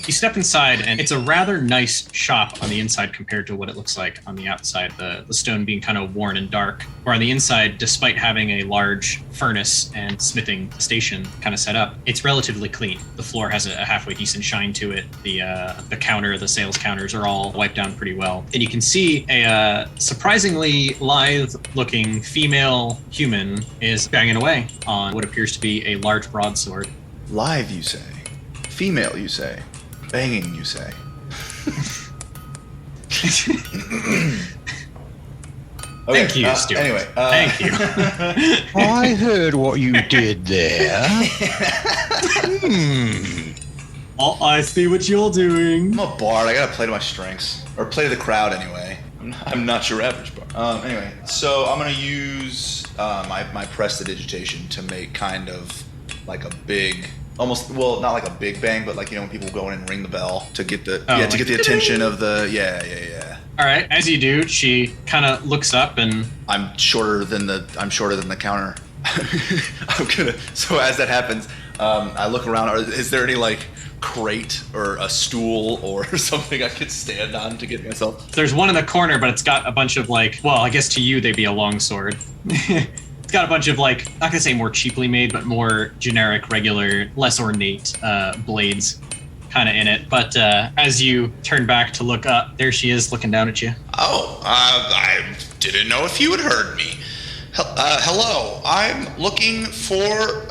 You step inside, and it's a rather nice shop on the inside compared to what it looks like on the outside. The stone being kind of worn and dark. Or on the inside, despite having a large furnace and smithing station kind of set up, it's relatively clean. The floor has a halfway decent shine to it. The counter, the sales counters are all wiped down pretty well. And you can see a surprisingly lithe-looking female human is banging away on what appears to be a large broadsword. Live, you say? Female, you say? Banging, you say? Okay, Thank you, Stuart. Anyway, thank you. I heard what you did there. Oh, I see what you're doing. I'm a bard. I gotta play to my strengths, or play to the crowd anyway. I'm not your average bard. Anyway, so I'm gonna use my prestidigitation to make kind of like a big, almost, well, not like a big bang, but like, you know, when people go in and ring the bell to get the to get the attention of the yeah. All right, as you do, she kind of looks up and I'm shorter than the counter. So as that happens, I look around. Is there any like crate or a stool or something I could stand on to get myself? there's one in the corner, but it's got a bunch of like, well, I guess to you they'd be a longsword. It's got a bunch of like, not gonna say more cheaply made, but more generic, regular, less ornate blades kind of in it. But as you turn back to look up, there she is looking down at you. Oh, I didn't know if you had heard me. Hello, I'm looking for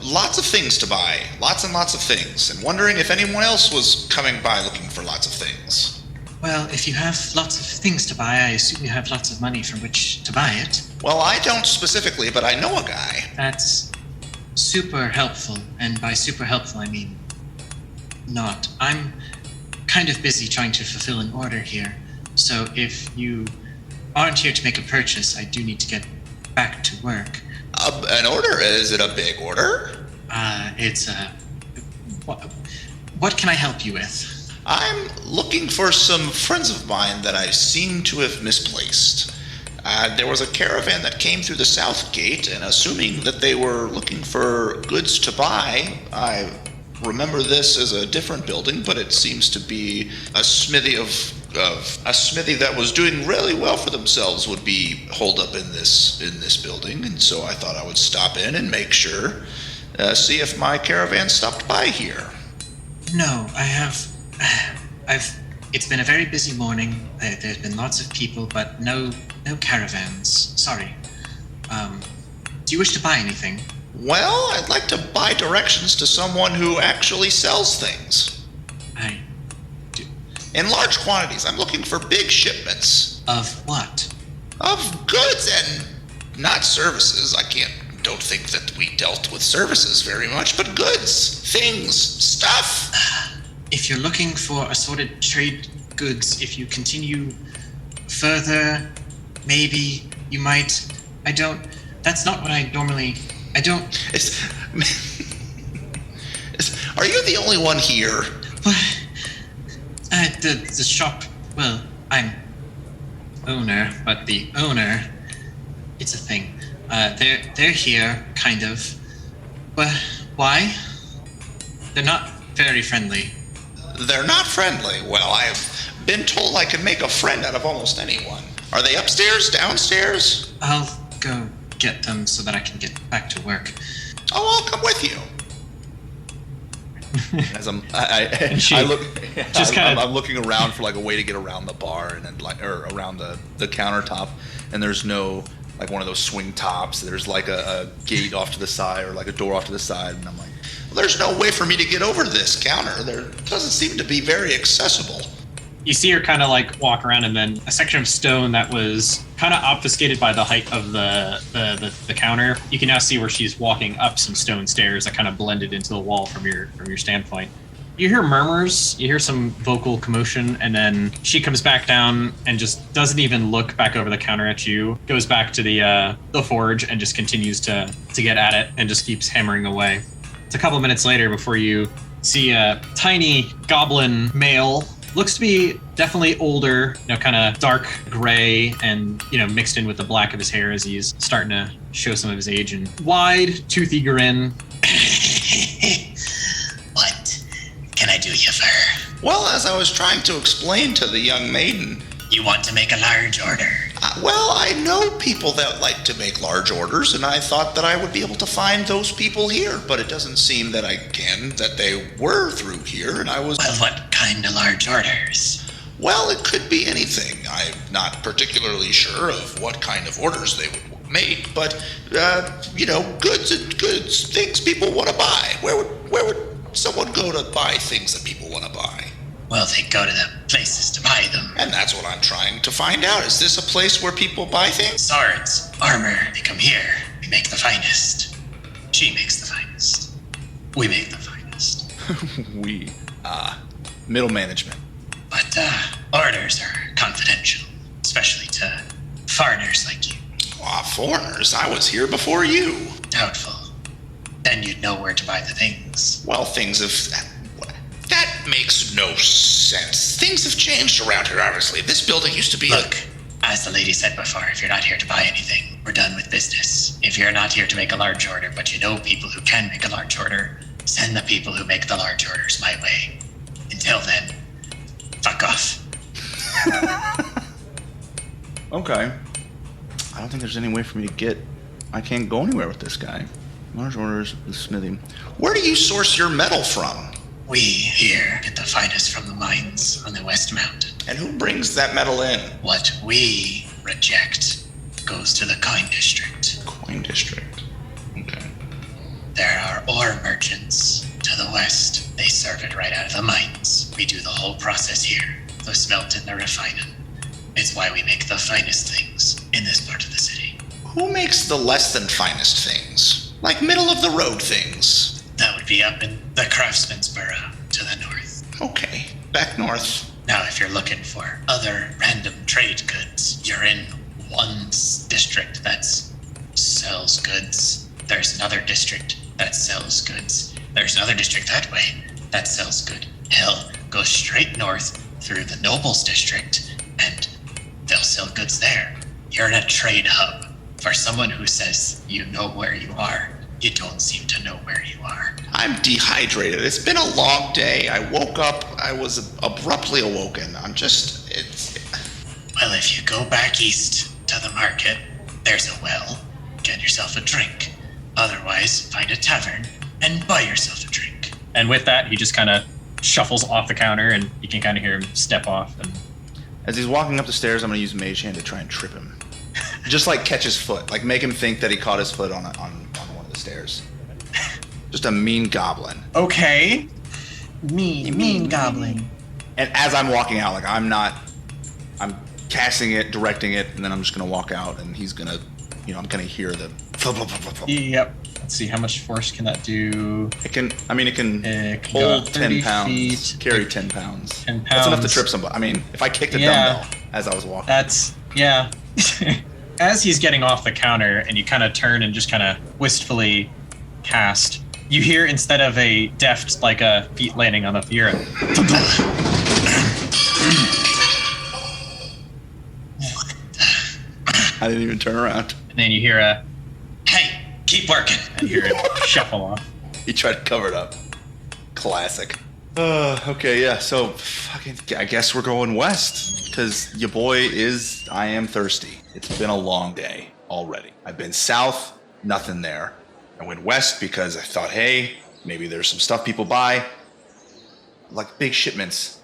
lots of things to buy. Lots and lots of things. And wondering if anyone else was coming by looking for lots of things. Well, if you have lots of things to buy, I assume you have lots of money from which to buy it. Well, I don't specifically, but I know a guy. That's super helpful. And by super helpful, I mean not. I'm kind of busy trying to fulfill an order here. So if you aren't here to make a purchase, I do need to get back to work. An order? Is it a big order? It's what can I help you with? I'm looking for some friends of mine that I seem to have misplaced. There was a caravan that came through the south gate, and assuming that they were looking for goods to buy, I remember this as a different building, but it seems to be a smithy a smithy that was doing really well for themselves would be holed up in this building, and so I thought I would stop in and make sure, see if my caravan stopped by here. No, it's been a very busy morning. There's been lots of people, but no caravans. Sorry. Do you wish to buy anything? Well, I'd like to buy directions to someone who actually sells things. I do. In large quantities. I'm looking for big shipments. Of what? Of goods and not services. Don't think that we dealt with services very much, but goods, things, stuff. If you're looking for assorted trade goods, if you continue further, maybe you might. That's not what I normally. I don't. Are you the only one here? The shop. Well, I'm owner, but the owner. It's a thing. They're here, kind of. But why? They're not very friendly. They're not friendly. Well, I've been told I can make a friend out of almost anyone. Are they upstairs, downstairs? I'll go get them so that I can get back to work. Oh, I'll come with you. As I'm looking around for like a way to get around the bar and then or around the countertop, and there's no like one of those swing tops. There's like a gate off to the side or like a door off to the side, and I'm like, well, there's no way for me to get over this counter. There doesn't seem to be very accessible. You see her kind of like walk around, and then a section of stone that was kind of obfuscated by the height of the counter. You can now see where she's walking up some stone stairs that kind of blended into the wall from your standpoint. You hear murmurs, you hear some vocal commotion, and then she comes back down and just doesn't even look back over the counter at you, goes back to the forge and just continues to get at it and just keeps hammering away. It's a couple minutes later before you see a tiny goblin male. Looks to be definitely older, kind of dark gray and, mixed in with the black of his hair as he's starting to show some of his age, and wide, toothy grin. What can I do you for? Well, as I was trying to explain to the young maiden, You want to make a large order? well, I know people that like to make large orders, and I thought that I would be able to find those people here, but it doesn't seem that I can, that they were through here, and I was... Well, what kind of large orders? Well, it could be anything. I'm not particularly sure of what kind of orders they would make, but, goods and goods, things people want to buy. Where would someone go to buy things that people want to buy? Well, they go to the places to buy them. And that's what I'm trying to find out. Is this a place where people buy things? Swords, armor, they come here. We make the finest. She makes the finest. We make the finest. Middle management. But orders are confidential, especially to foreigners like you. Foreigners? I was here before you. Doubtful. Then you'd know where to buy the things. Well, things have... That makes no sense. Things have changed around here, obviously. This building used to be... Look, as the lady said before, if you're not here to buy anything, we're done with business. If you're not here to make a large order, but you know people who can make a large order, send the people who make the large orders my way. Until then, fuck off. Okay. I don't think there's any way for me to get... I can't go anywhere with this guy. Large orders, the smithy. Where do you source your metal from? We here get the finest from the mines on the West Mountain. And who brings that metal in? What we reject goes to the coin district. Coin district. Okay. There are ore merchants to the west. They serve it right out of the mines. We do the whole process here. The smelting, the refining. It's why we make the finest things in this part of the city. Who makes the less than finest things? Like middle of the road things? That would be up in the Craftsman's Borough to the north. Okay, back north. Now, if you're looking for other random trade goods, you're in one district that sells goods. There's another district that sells goods. There's another district that way that sells good. Hell, go straight north through the Nobles district and they'll sell goods there. You're in a trade hub. For someone who says you know where you are, you don't seem to know where you are. I'm dehydrated. It's been a long day. I woke up. I was abruptly awoken. Well, if you go back east to the market, there's a well. Get yourself a drink. Otherwise, find a tavern and buy yourself a drink. And with that, he just kind of shuffles off the counter, and you can kind of hear him step off. And As he's walking up the stairs, I'm going to use Mage Hand to try and trip him. Just like catch his foot. Like make him think that he caught his foot on one of the stairs. Just a mean goblin. okay. Mean goblin. And as I'm walking out, like I'm casting it, directing it, and then I'm just going to walk out, and he's going to, I'm going to hear the... Yep. Let's see, how much force can that do? It can go hold up 10 30 pounds, feet. carry 10 pounds. 10 That's enough to pounds. trip somebody. I mean, if I kicked a Yeah. dumbbell as I was walking. That's, yeah. As he's getting off the counter and you kind of turn and just kind of wistfully cast, you hear, instead of a deft, like a feet landing on the ear, I didn't even turn around. and then you hear a, Hey, keep working. and you hear it shuffle off. He tried to cover it up. Classic. Okay, yeah, so I guess we're going west. Because your boy I am thirsty. It's been a long day already. I've been south, nothing there. I went west because I thought, hey, maybe there's some stuff people buy. Like big shipments.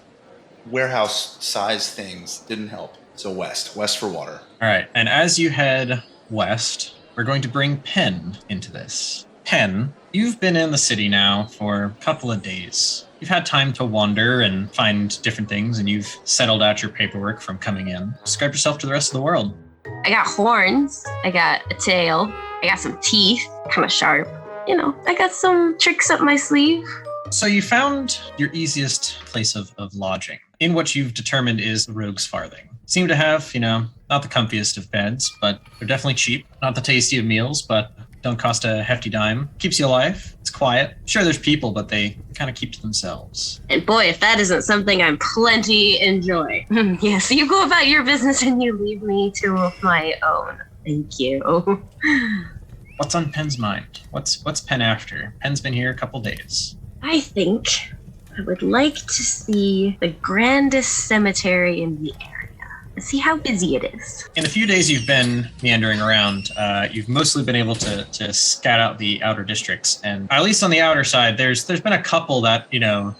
Warehouse size things didn't help. So west for water. All right, and as you head west, we're going to bring Penn into this. Penn, you've been in the city now for a couple of days. You've had time to wander and find different things, and you've settled out your paperwork from coming in. Describe yourself to the rest of the world. I got horns. I got a tail. I got some teeth, kind of sharp. I got some tricks up my sleeve. So you found your easiest place of lodging in what you've determined is the Rogue's Farthing. Seem to have, not the comfiest of beds, but they're definitely cheap. Not the tasty of meals, but don't cost a hefty dime. Keeps you alive. It's quiet. Sure, there's people, but they kind of keep to themselves. And boy, if that isn't something I'm plenty enjoy. Yes, you go about your business and you leave me to my own. Thank you. What's on Penn's mind? What's Penn after? Penn's been here a couple days. I think I would like to see the grandest cemetery in the area. See how busy it is. In the few days you've been meandering around, you've mostly been able to scout out the outer districts. And at least on the outer side, there's been a couple that,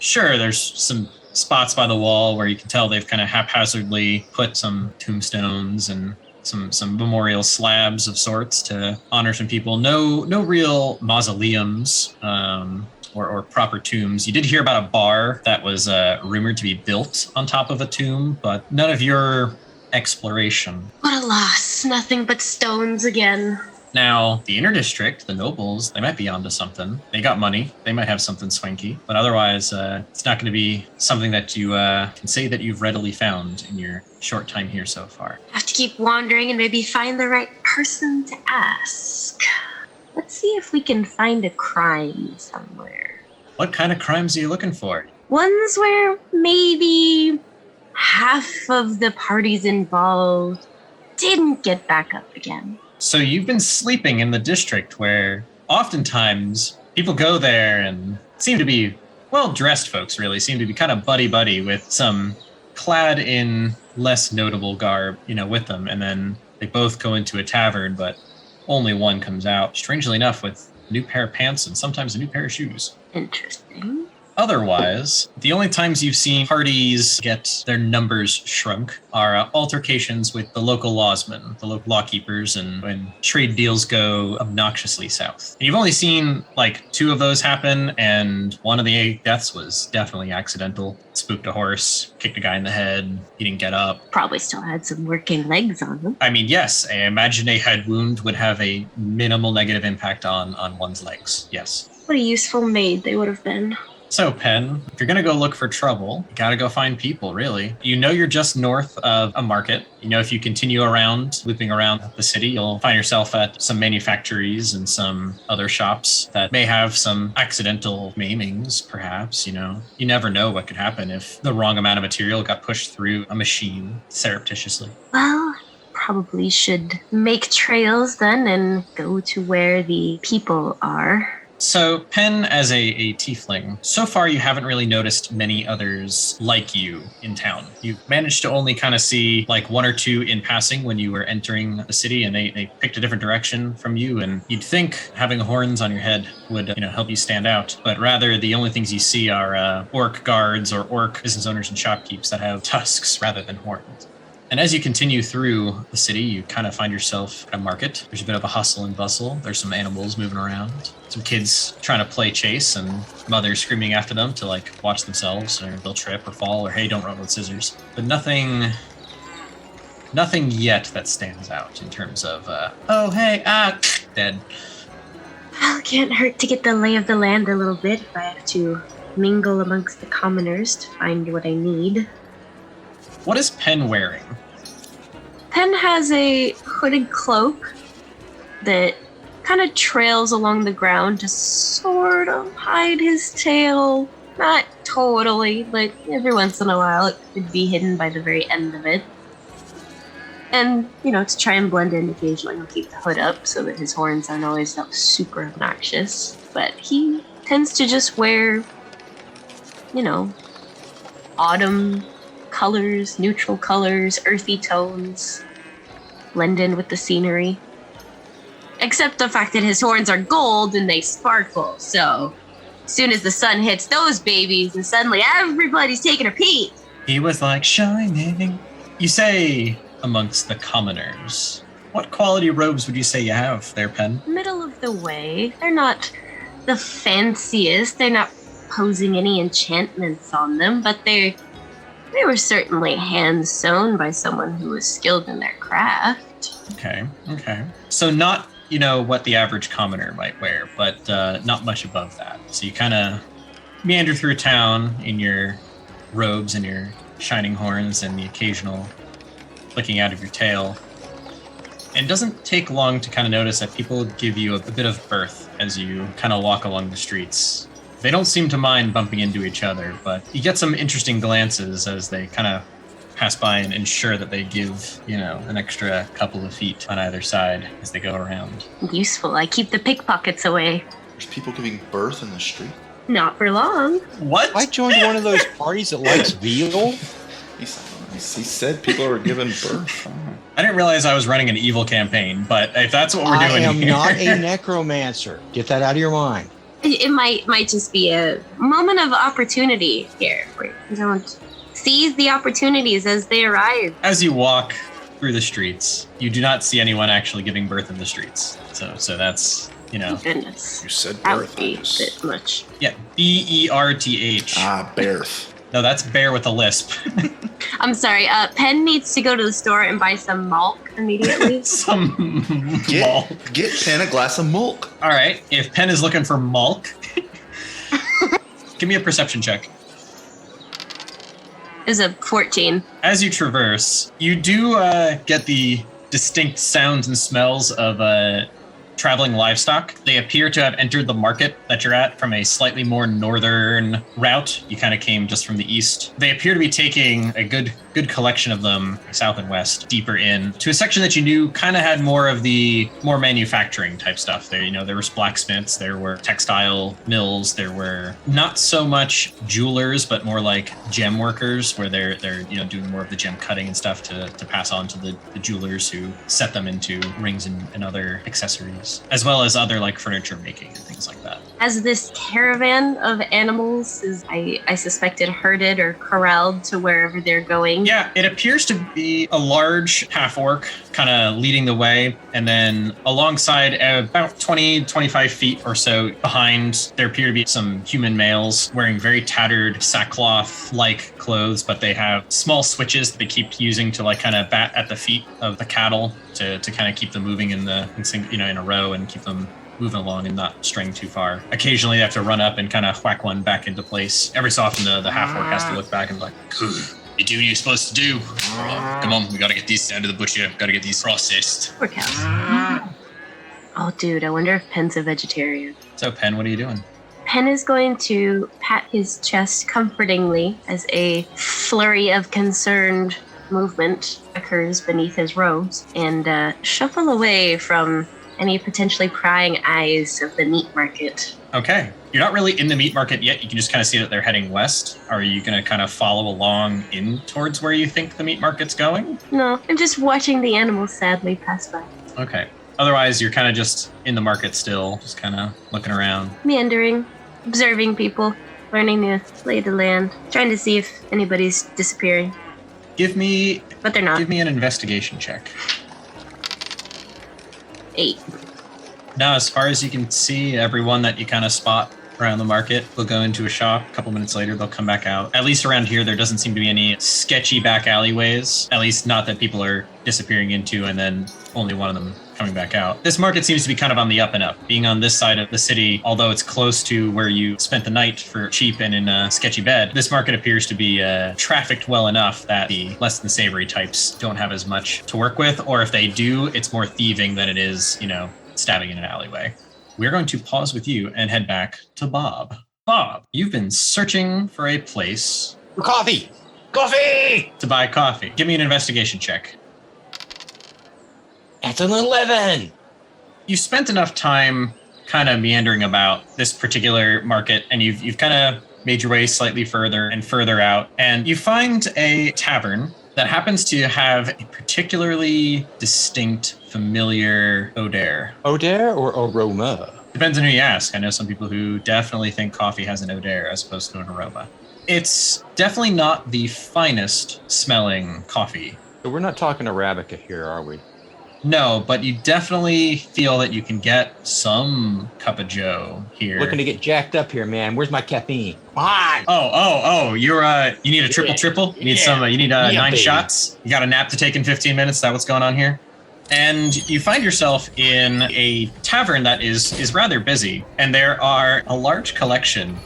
sure, there's some spots by the wall where you can tell they've kind of haphazardly put some tombstones and some memorial slabs of sorts to honor some people. No real mausoleums or proper tombs. You did hear about a bar that was rumored to be built on top of a tomb, but none of your exploration. What a loss. Nothing but stones again. Now, the inner district, the nobles, they might be onto something. They got money. They might have something swanky. But otherwise, it's not going to be something that you can say that you've readily found in your short time here so far. Have to keep wandering and maybe find the right person to ask. Let's see if we can find a crime somewhere. What kind of crimes are you looking for? Ones where maybe half of the parties involved didn't get back up again. So you've been sleeping in the district where oftentimes people go there and seem to be well-dressed folks, really, seem to be kind of buddy-buddy with some clad in less notable garb, with them. And then they both go into a tavern, but only one comes out, strangely enough, with a new pair of pants and sometimes a new pair of shoes. Interesting. Otherwise, the only times you've seen parties get their numbers shrunk are altercations with the local lawsmen, the local lawkeepers, and when trade deals go obnoxiously south. And you've only seen like 2 of those happen, and one of the 8 deaths was definitely accidental. Spooked a horse, kicked a guy in the head, he didn't get up. Probably still had some working legs on him. I mean, yes, I imagine a head wound would have a minimal negative impact on one's legs, yes. What a useful maid they would have been. So, Penn, if you're going to go look for trouble, you got to go find people, really. You're just north of a market. If you continue around, looping around the city, you'll find yourself at some manufactories and some other shops that may have some accidental maimings, perhaps, You never know what could happen if the wrong amount of material got pushed through a machine surreptitiously. Well, probably should make trails then and go to where the people are. So, Penn, as a tiefling, so far you haven't really noticed many others like you in town. You've managed to only kind of see like 1 or 2 in passing when you were entering the city, and they picked a different direction from you, and you'd think having horns on your head would help you stand out, but rather the only things you see are orc guards or orc business owners and shopkeepers that have tusks rather than horns. And as you continue through the city, you kind of find yourself at a market. There's a bit of a hustle and bustle. There's some animals moving around. Some kids trying to play chase and mothers screaming after them to like watch themselves, or they'll trip or fall, or hey, don't run with scissors. But nothing yet that stands out in terms of, oh, hey, dead. Well, can't hurt to get the lay of the land a little bit if I have to mingle amongst the commoners to find what I need. What is Penn wearing? Penn has a hooded cloak that kind of trails along the ground to sort of hide his tail. Not totally, but every once in a while it could be hidden by the very end of it. And, to try and blend in occasionally, he'll keep the hood up so that his horns aren't always so super obnoxious. But he tends to just wear, autumn colors, neutral colors, earthy tones, blend in with the scenery. Except the fact that his horns are gold and they sparkle, so as soon as the sun hits those babies and suddenly everybody's taking a peek. He was like shining. You say amongst the commoners. What quality robes would you say you have there, Penn? Middle of the way. They're not the fanciest. They're not posing any enchantments on them, but they were certainly hand sewn by someone who was skilled in their craft. Okay. So not, what the average commoner might wear, but not much above that. So you kind of meander through town in your robes and your shining horns and the occasional flicking out of your tail. And it doesn't take long to kind of notice that people give you a bit of berth as you kind of walk along the streets. They don't seem to mind bumping into each other, but you get some interesting glances as they kind of pass by and ensure that they give, an extra couple of feet on either side as they go around. Useful. I keep the pickpockets away. There's people giving birth in the street. Not for long. What? I joined one of those parties that likes veal. He said people are giving birth. I didn't realize I was running an evil campaign, but if that's what we're doing I am here... not a necromancer. Get that out of your mind. It might just be a moment of opportunity here. Where you don't seize the opportunities as they arrive. As you walk through the streets, you do not see anyone actually giving birth in the streets. So that's, Goodness. You said That birth. would be a bit much. Yeah, BERTH. Birth. No, that's bear with a lisp. I'm sorry. Penn needs to go to the store and buy some malt immediately. Some malt. Get Penn a glass of milk. All right, if Penn is looking for malk, give me a perception check. Is a 14. As you traverse, you do get the distinct sounds and smells of traveling livestock. They appear to have entered the market that you're at from a slightly more northern route. You kind of came just from the east. They appear to be taking a good collection of them south and west, deeper in to a section that you knew kind of had more of the more manufacturing type stuff. There was blacksmiths, there were textile mills, there were not so much jewelers, but more like gem workers, where they're doing more of the gem cutting and stuff to pass on to the jewelers who set them into rings and other accessories, as well as other like furniture making and things like that. As this caravan of animals is, I suspected, herded or corralled to wherever they're going. Yeah, it appears to be a large half-orc kind of leading the way, and then alongside about 25 feet or so behind, there appear to be some human males wearing very tattered sackcloth-like clothes, but they have small switches that they keep using to like kind of bat at the feet of the cattle to kind of keep them moving in a row and keep them moving along and not straying too far. Occasionally, they have to run up and kind of whack one back into place. Every so often, the half-orc has to look back and be like, you do what you're supposed to do. Come on, we gotta get these down to the butcher. Gotta get these processed. Poor cows. Oh, dude, I wonder if Penn's a vegetarian. So, Penn, what are you doing? Penn is going to pat his chest comfortingly as a flurry of concerned movement occurs beneath his robes and shuffle away from any potentially prying eyes of the meat market. Okay. You're not really in the meat market yet. You can just kind of see that they're heading west. Are you going to kind of follow along in towards where you think the meat market's going? No, I'm just watching the animals sadly pass by. Okay. Otherwise, you're kind of just in the market still, just kind of looking around. Meandering, observing people, learning the lay of the land, trying to see if anybody's disappearing. But they're not. Give me an investigation check. 8. Now, as far as you can see, everyone that you kind of spot around the market will go into a shop. A couple minutes later, they'll come back out. At least around here, there doesn't seem to be any sketchy back alleyways. At least not that people are disappearing into and then only one of them coming back out. This market seems to be kind of on the up and up. Being on this side of the city, although it's close to where you spent the night for cheap and in a sketchy bed, this market appears to be trafficked well enough that the less than savory types don't have as much to work with. Or if they do, it's more thieving than it is, stabbing in an alleyway. We're going to pause with you and head back to Bob. Bob, you've been searching for a place Coffee! Coffee! to buy coffee. Give me an investigation check. That's an 11. You spent enough time kind of meandering about this particular market, and you've kind of made your way slightly further and further out, and you find a tavern that happens to have a particularly distinct, familiar odor. Odor or aroma? Depends on who you ask. I know some people who definitely think coffee has an odor as opposed to an aroma. It's definitely not the finest smelling coffee. So we're not talking Arabica here, are we? No, but you definitely feel that you can get some cup of joe here. Looking to get jacked up here, man. Where's my caffeine? Come on! Oh! You need a triple? You need you need 9 baby. shots? You got a nap to take in 15 minutes? Is that what's going on here? And you find yourself in a tavern that is rather busy, and there are a large collection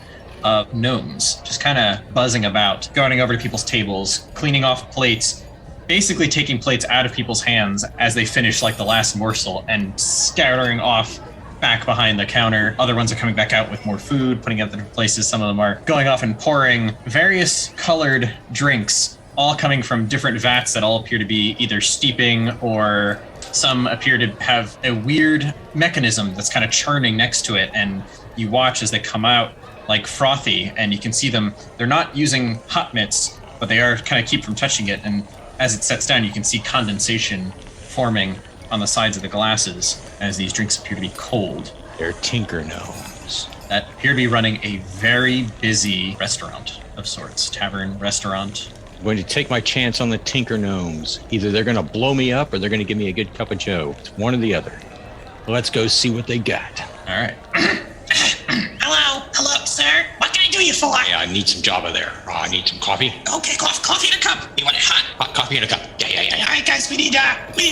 of gnomes just kind of buzzing about, going over to people's tables, cleaning off plates, basically taking plates out of people's hands as they finish like the last morsel and scattering off back behind the counter. Other ones are coming back out with more food, putting it at different places. Some of them are going off and pouring various colored drinks, all coming from different vats that all appear to be either steeping, or some appear to have a weird mechanism that's kind of churning next to it. And you watch as they come out like frothy, and you can see them, they're not using hot mitts, but they are kind of keep from touching it. And as it sets down, you can see condensation forming on the sides of the glasses as these drinks appear to be cold. They're tinker gnomes. That appear to be running a very busy restaurant of sorts, tavern, restaurant. I'm going to take my chance on the tinker gnomes. Either they're going to blow me up or they're going to give me a good cup of joe. It's one or the other. Let's go see what they got. All right. Hello, sir. What can I do you for? Yeah, I need some Java there. I need some coffee. Okay, coffee in a cup. You want it hot? Hot coffee in a cup. Yeah. All right, guys, we need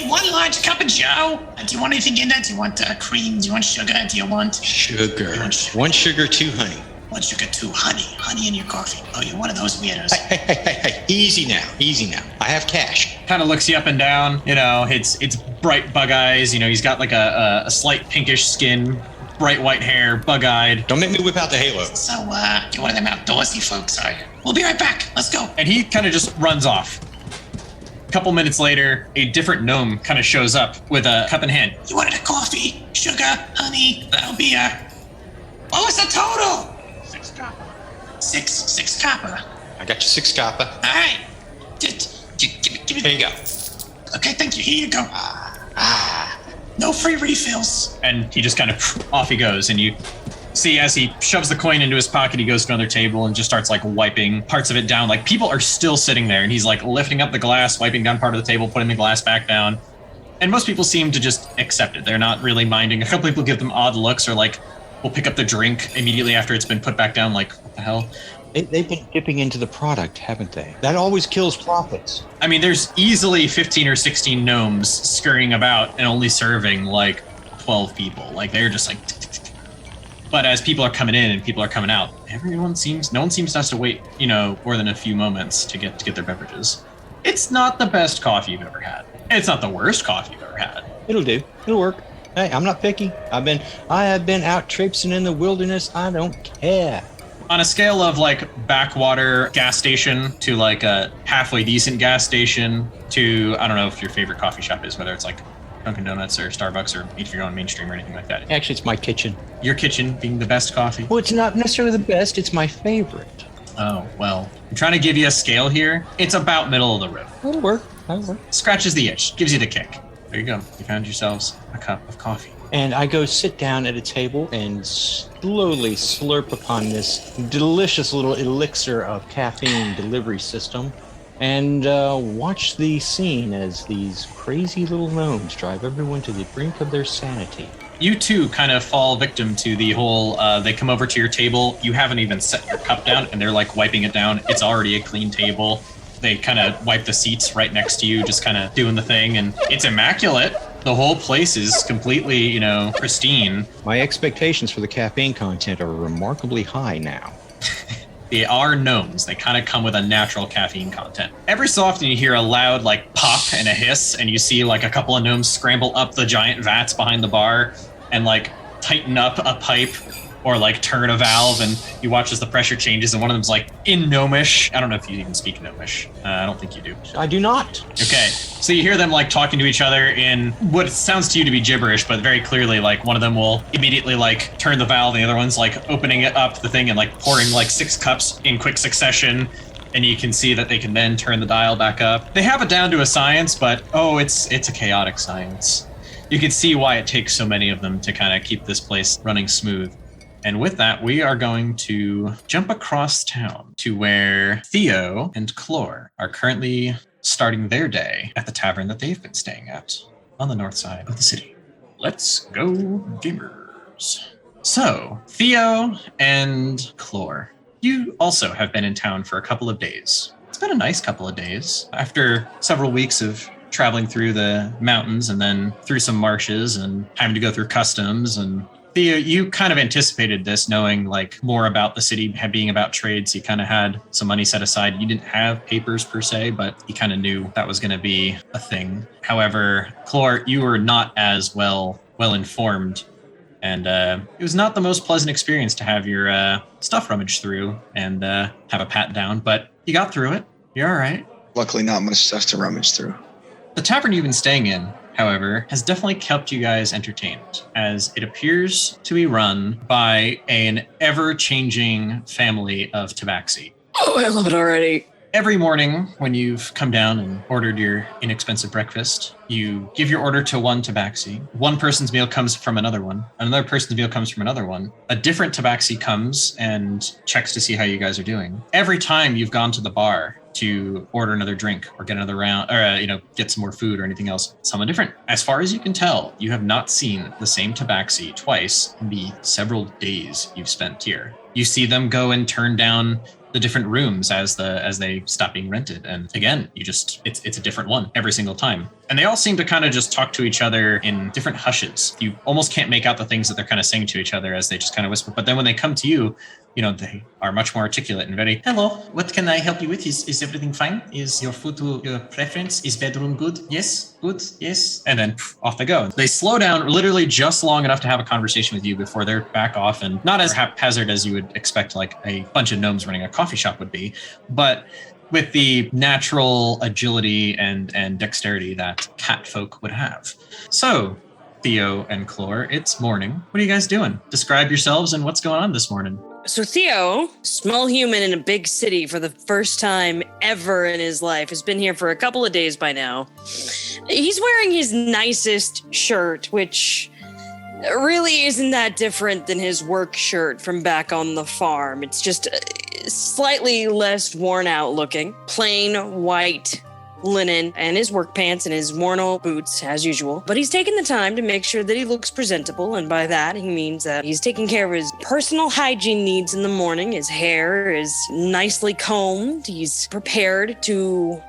one large cup of Joe. Do you want anything in that? Do you want cream? Do you want sugar? Do you want sugar? One sugar, two honey. One sugar, two honey. Honey in your coffee. Oh, you're one of those weirdos. Hey. Easy now. I have cash. Kind of looks you up and down. You know, it's bright bug eyes. You know, he's got like a slight pinkish skin, bright white hair, bug-eyed. Don't make me whip out the halo. So, you're one of them outdoorsy folks, are you? We'll be right back. Let's go. And he kind of just runs off. A couple minutes later, a different gnome kind of shows up with a cup in hand. You wanted a coffee, sugar, honey. That'll be what was the total? 6 copper. Six copper. I got you 6 copper. All right. Give me. Here you go. Okay, thank you. Here you go. No free refills. And he just kind of off he goes, and you see as he shoves the coin into his pocket, he goes to another table and just starts like wiping parts of it down. Like people are still sitting there, and he's like lifting up the glass, wiping down part of the table, putting the glass back down. And most people seem to just accept it. They're not really minding. A couple people give them odd looks, or like will pick up the drink immediately after it's been put back down. Like, what the hell? They've been dipping into the product, haven't they? That always kills profits. I mean, there's easily 15 or 16 gnomes scurrying about and only serving like 12 people. Like they're just like. But as people are coming in and people are coming out, no one seems to have to wait, more than a few moments to get their beverages. It's not the best coffee you've ever had. It's not the worst coffee you've ever had. It'll do. It'll work. Hey, I'm not picky. I have been out traipsing in the wilderness. I don't care. On a scale of like backwater gas station to like a halfway decent gas station to, I don't know if your favorite coffee shop is, whether it's like Dunkin' Donuts or Starbucks or if you're on mainstream or anything like that. Actually, it's my kitchen. Your kitchen being the best coffee? Well, it's not necessarily the best. It's my favorite. Oh, well, I'm trying to give you a scale here. It's about middle of the road. That'll work. Scratches the itch, gives you the kick. There you go. You found yourselves a cup of coffee. And I go sit down at a table and slowly slurp upon this delicious little elixir of caffeine delivery system and watch the scene as these crazy little gnomes drive everyone to the brink of their sanity. You too kind of fall victim to the whole, they come over to your table, you haven't even set your cup down, and they're like wiping it down. It's already a clean table. They kind of wipe the seats right next to you, just kind of doing the thing, and it's immaculate. The whole place is completely, pristine. My expectations for the caffeine content are remarkably high now. They are gnomes. They kind of come with a natural caffeine content. Every so often you hear a loud like pop and a hiss, and you see like a couple of gnomes scramble up the giant vats behind the bar and like tighten up a pipe or like turn a valve, and you watch as the pressure changes, and one of them's like in Gnomish. I don't know if you even speak Gnomish. I don't think you do. I do not. Okay, so you hear them like talking to each other in what sounds to you to be gibberish, but very clearly like one of them will immediately like turn the valve, and the other one's like opening it up the thing and like pouring like 6 cups in quick succession, and you can see that they can then turn the dial back up. They have it down to a science, but it's a chaotic science. You can see why it takes so many of them to kind of keep this place running smooth. And with that, we are going to jump across town to where Theo and Clore are currently starting their day at the tavern that they've been staying at on the north side of the city. Let's go, gamers. So, Theo and Clore, you also have been in town for a couple of days. It's been a nice couple of days. After several weeks of traveling through the mountains and then through some marshes and having to go through customs and Theo, you kind of anticipated this, knowing like more about the city being about trades. You kind of had some money set aside. You didn't have papers per se, but you kind of knew that was going to be a thing. However, Clore, you were not as well informed, and it was not the most pleasant experience to have your stuff rummaged through and have a pat down. But you got through it. You're all right. Luckily, not much stuff to rummage through. The tavern you've been staying in, however, has definitely kept you guys entertained, as it appears to be run by an ever-changing family of tabaxi. Oh, I love it already. Every morning when you've come down and ordered your inexpensive breakfast, you give your order to one tabaxi. One person's meal comes from another one. Another person's meal comes from another one. A different tabaxi comes and checks to see how you guys are doing. Every time you've gone to the bar to order another drink or get another round, or get some more food or anything else, someone different. As far as you can tell, you have not seen the same tabaxi twice in the several days you've spent here. You see them go and turn down the different rooms as they stop being rented, and again, it's a different one every single time. And they all seem to kind of just talk to each other in different hushes. You almost can't make out the things that they're kind of saying to each other as they just kind of whisper. But then when they come to you, they are much more articulate and very, hello, what can I help you with? Is everything fine? Is your food to your preference? Is bedroom good? Yes, good, yes. And then off they go. They slow down literally just long enough to have a conversation with you before they're back off, and not as haphazard as you would expect like a bunch of gnomes running a coffee shop would be, but with the natural agility and dexterity that cat folk would have. So, Theo and Clore, it's morning. What are you guys doing? Describe yourselves and what's going on this morning. So Theo, small human in a big city for the first time ever in his life, has been here for a couple of days by now. He's wearing his nicest shirt, which really isn't that different than his work shirt from back on the farm. It's just slightly less worn out looking, plain white linen, and his work pants and his worn old boots as usual. But he's taken the time to make sure that he looks presentable, and by that he means that he's taking care of his personal hygiene needs in the morning. His hair is nicely combed. He's prepared to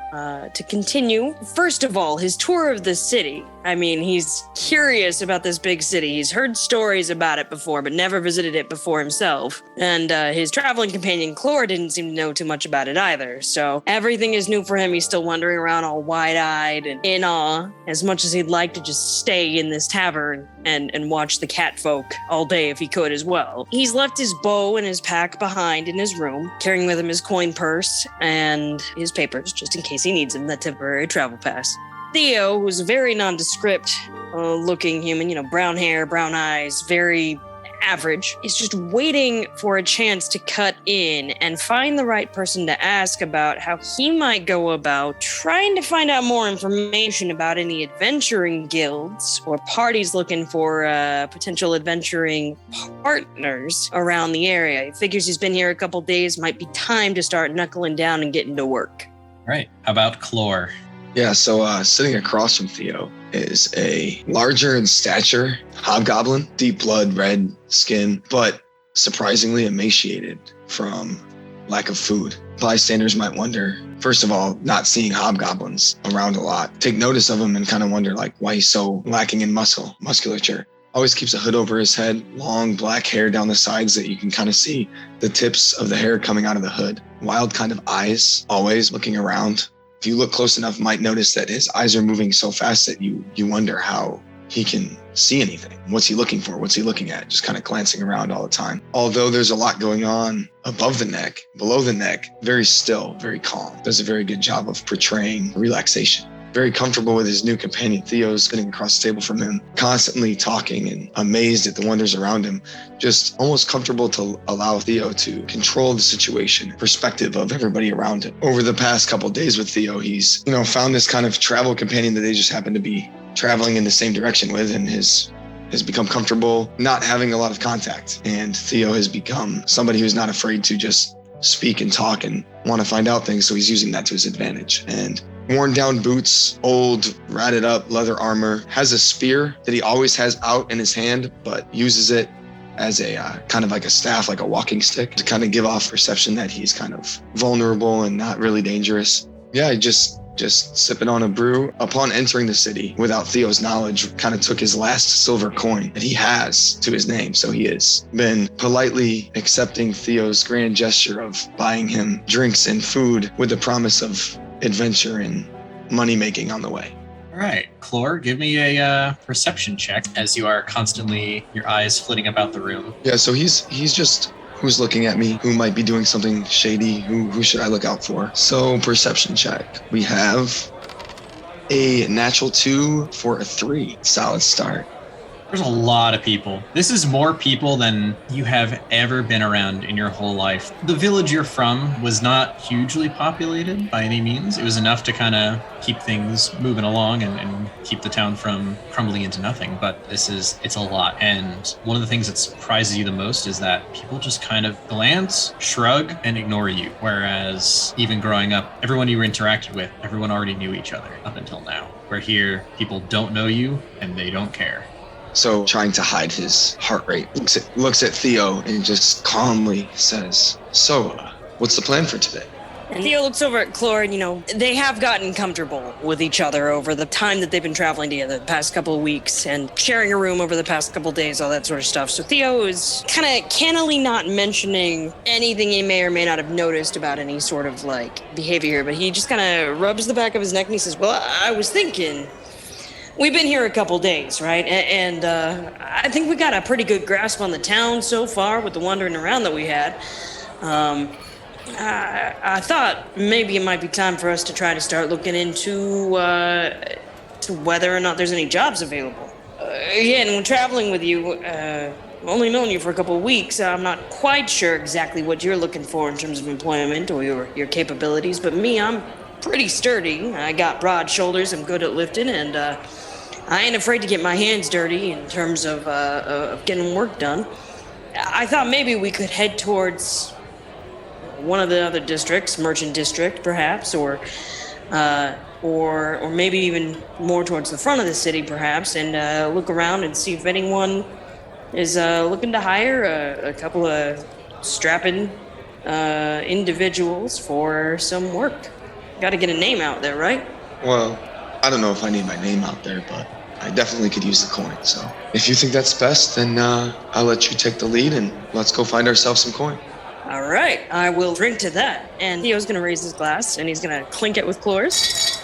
continue, first of all, his tour of the city. I mean, he's curious about this big city. He's heard stories about it before, but never visited it before himself. And his traveling companion, Clore, didn't seem to know too much about it either. So everything is new for him. He's still wandering around all wide-eyed and in awe, as much as he'd like to just stay in this tavern and watch the cat folk all day if he could as well. He's left his bow and his pack behind in his room, carrying with him his coin purse and his papers, just in case he needs them, that temporary travel pass. Theo, who's a very nondescript looking human, brown hair, brown eyes, very average, is just waiting for a chance to cut in and find the right person to ask about how he might go about trying to find out more information about any adventuring guilds or parties looking for potential adventuring partners around the area. He figures he's been here a couple days, might be time to start knuckling down and getting to work. Right. How about Clore? Yeah, so sitting across from Theo is a larger in stature hobgoblin, deep blood, red skin, but surprisingly emaciated from lack of food. Bystanders might wonder, first of all, not seeing hobgoblins around a lot, take notice of him and kind of wonder why he's so lacking in musculature. Always keeps a hood over his head, long black hair down the sides that you can kind of see the tips of the hair coming out of the hood. Wild kind of eyes, always looking around. If you look close enough, might notice that his eyes are moving so fast that you wonder how he can see anything. What's he looking for? What's he looking at? Just kind of glancing around all the time. Although there's a lot going on above the neck, below the neck, very still, very calm. Does a very good job of portraying relaxation. Very comfortable with his new companion. Theo's sitting across the table from him, constantly talking and amazed at the wonders around him. Just almost comfortable to allow Theo to control the situation, perspective of everybody around him. Over the past couple of days with Theo, he's, found this kind of travel companion that they just happen to be traveling in the same direction with, and has become comfortable not having a lot of contact. And Theo has become somebody who's not afraid to just speak and talk and want to find out things, so he's using that to his advantage. And worn down boots, old, ratted up leather armor, has a spear that he always has out in his hand, but uses it as a kind of like a staff, like a walking stick, to kind of give off perception that he's kind of vulnerable and not really dangerous. Yeah, he just just sipping on a brew. Upon entering the city, without Theo's knowledge, kind of took his last silver coin that he has to his name. So he has been politely accepting Theo's grand gesture of buying him drinks and food with the promise of adventure and money making on the way. All right, Chlor, give me a perception check as you are constantly, your eyes flitting about the room. Yeah, so he's just who's looking at me, who might be doing something shady, who should I look out for? So perception check. We have a natural 2 for a 3. Solid start. There's a lot of people. This is more people than you have ever been around in your whole life. The village you're from was not hugely populated by any means. It was enough to kind of keep things moving along and keep the town from crumbling into nothing. But it's a lot. And one of the things that surprises you the most is that people just kind of glance, shrug, and ignore you. Whereas even growing up, everyone you interacted with, everyone already knew each other up until now. Where here, people don't know you and they don't care. So trying to hide his heart rate, looks at Theo and just calmly says, so, what's the plan for today? And Theo looks over at Chlor, and, they have gotten comfortable with each other over the time that they've been traveling together the past couple of weeks and sharing a room over the past couple of days, all that sort of stuff. So Theo is kind of cannily not mentioning anything he may or may not have noticed about any sort of, behavior, but he just kind of rubs the back of his neck and he says, well, I was thinking... We've been here a couple days, right? And I think we got a pretty good grasp on the town so far with the wandering around that we had. I thought maybe it might be time for us to try to start looking into to whether or not there's any jobs available. Again, when traveling with you, only known you for a couple of weeks, I'm not quite sure exactly what you're looking for in terms of employment or your capabilities, but me, I'm pretty sturdy. I got broad shoulders, I'm good at lifting, and I ain't afraid to get my hands dirty in terms of getting work done. I thought maybe we could head towards one of the other districts, Merchant District, perhaps, or maybe even more towards the front of the city, perhaps, and look around and see if anyone is looking to hire a couple of strapping individuals for some work. Got to get a name out there, right? Well, I don't know if I need my name out there, but I definitely could use the coin. So if you think that's best, then I'll let you take the lead and let's go find ourselves some coin. All right, I will drink to that. And Theo's going to raise his glass and he's going to clink it with Chlor's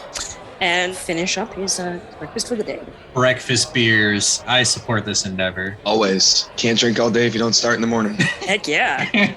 and finish up his breakfast for the day. Breakfast beers. I support this endeavor. Always. Can't drink all day if you don't start in the morning. Heck yeah.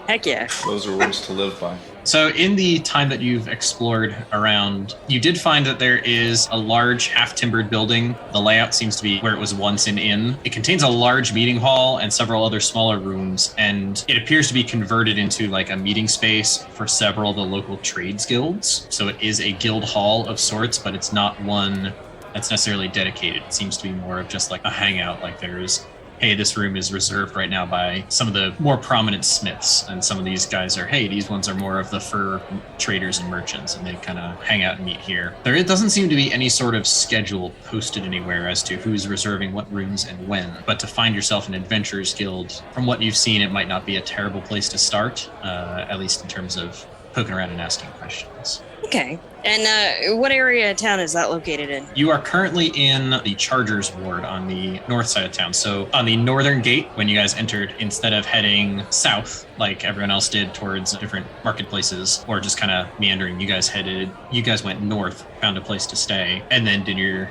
Heck yeah. Those are words to live by. So in the time that you've explored around, you did find that there is a large half-timbered building. The layout seems to be where it was once an inn. It contains a large meeting hall and several other smaller rooms, and it appears to be converted into a meeting space for several of the local trades guilds. So it is a guild hall of sorts, but it's not one that's necessarily dedicated. It seems to be more of just a hangout. There's, hey, this room is reserved right now by some of the more prominent smiths, and some of these guys are, hey, these ones are more of the fur traders and merchants, and they kind of hang out and meet here. There doesn't seem to be any sort of schedule posted anywhere as to who's reserving what rooms and when, but to find yourself an adventurers guild, from what you've seen, it might not be a terrible place to start, at least in terms of poking around and asking questions. Okay. And what area of town is that located in? You are currently in the Chargers Ward on the north side of town. So on the northern gate, when you guys entered, instead of heading south like everyone else did towards different marketplaces or just kind of meandering, you guys went north, found a place to stay, and then did your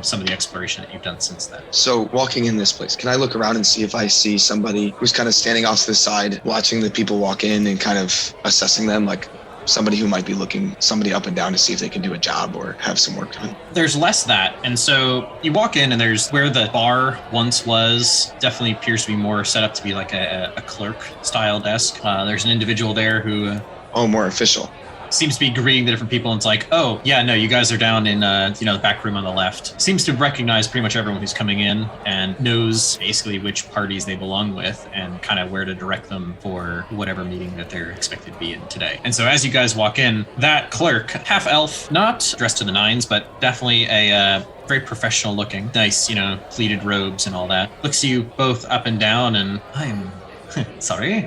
some of the exploration that you've done since then. So walking in this place, can I look around and see if I see somebody who's kind of standing off to the side, watching the people walk in and kind of assessing them, somebody who might be looking somebody up and down to see if they can do a job or have some work done? There's less that. And so you walk in and there's where the bar once was, definitely appears to be more set up to be like a clerk style desk. There's an individual there who... more official. Seems to be greeting the different people, and it's like, oh, yeah, no, you guys are down in, the back room on the left. Seems to recognize pretty much everyone who's coming in and knows basically which parties they belong with and kind of where to direct them for whatever meeting that they're expected to be in today. And so as you guys walk in, that clerk, half elf, not dressed to the nines, but definitely a very professional looking, nice, pleated robes and all that, looks you both up and down and, I'm sorry,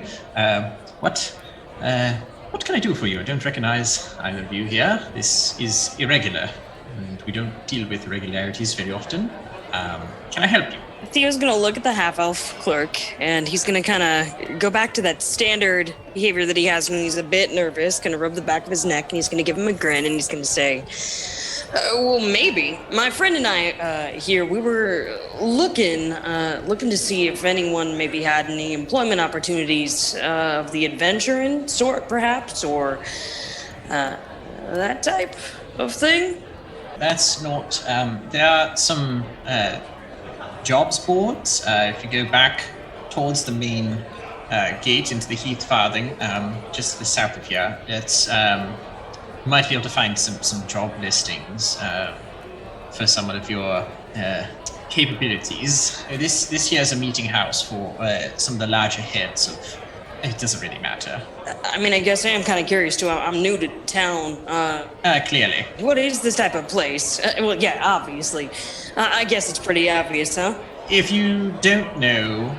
what? What can I do for you? I don't recognize either of you here. This is irregular, and we don't deal with irregularities very often. Can I help you? Theo's gonna look at the half-elf clerk, and he's gonna kind of go back to that standard behavior that he has when he's a bit nervous, gonna rub the back of his neck, and he's gonna give him a grin, and he's gonna say, well, maybe. My friend and I here, we were looking to see if anyone maybe had any employment opportunities of the adventuring sort, perhaps, or that type of thing. That's not. There are some jobs boards. If you go back towards the main gate into the Heath Farthing, just to the south of here, it's you might be able to find some job listings for some of your capabilities. This here is a meeting house for some of the larger heads of. It doesn't really matter. I mean, I guess I am kind of curious too. I'm new to town. Clearly. What is this type of place? Well, yeah, obviously. I guess it's pretty obvious, huh? If you don't know,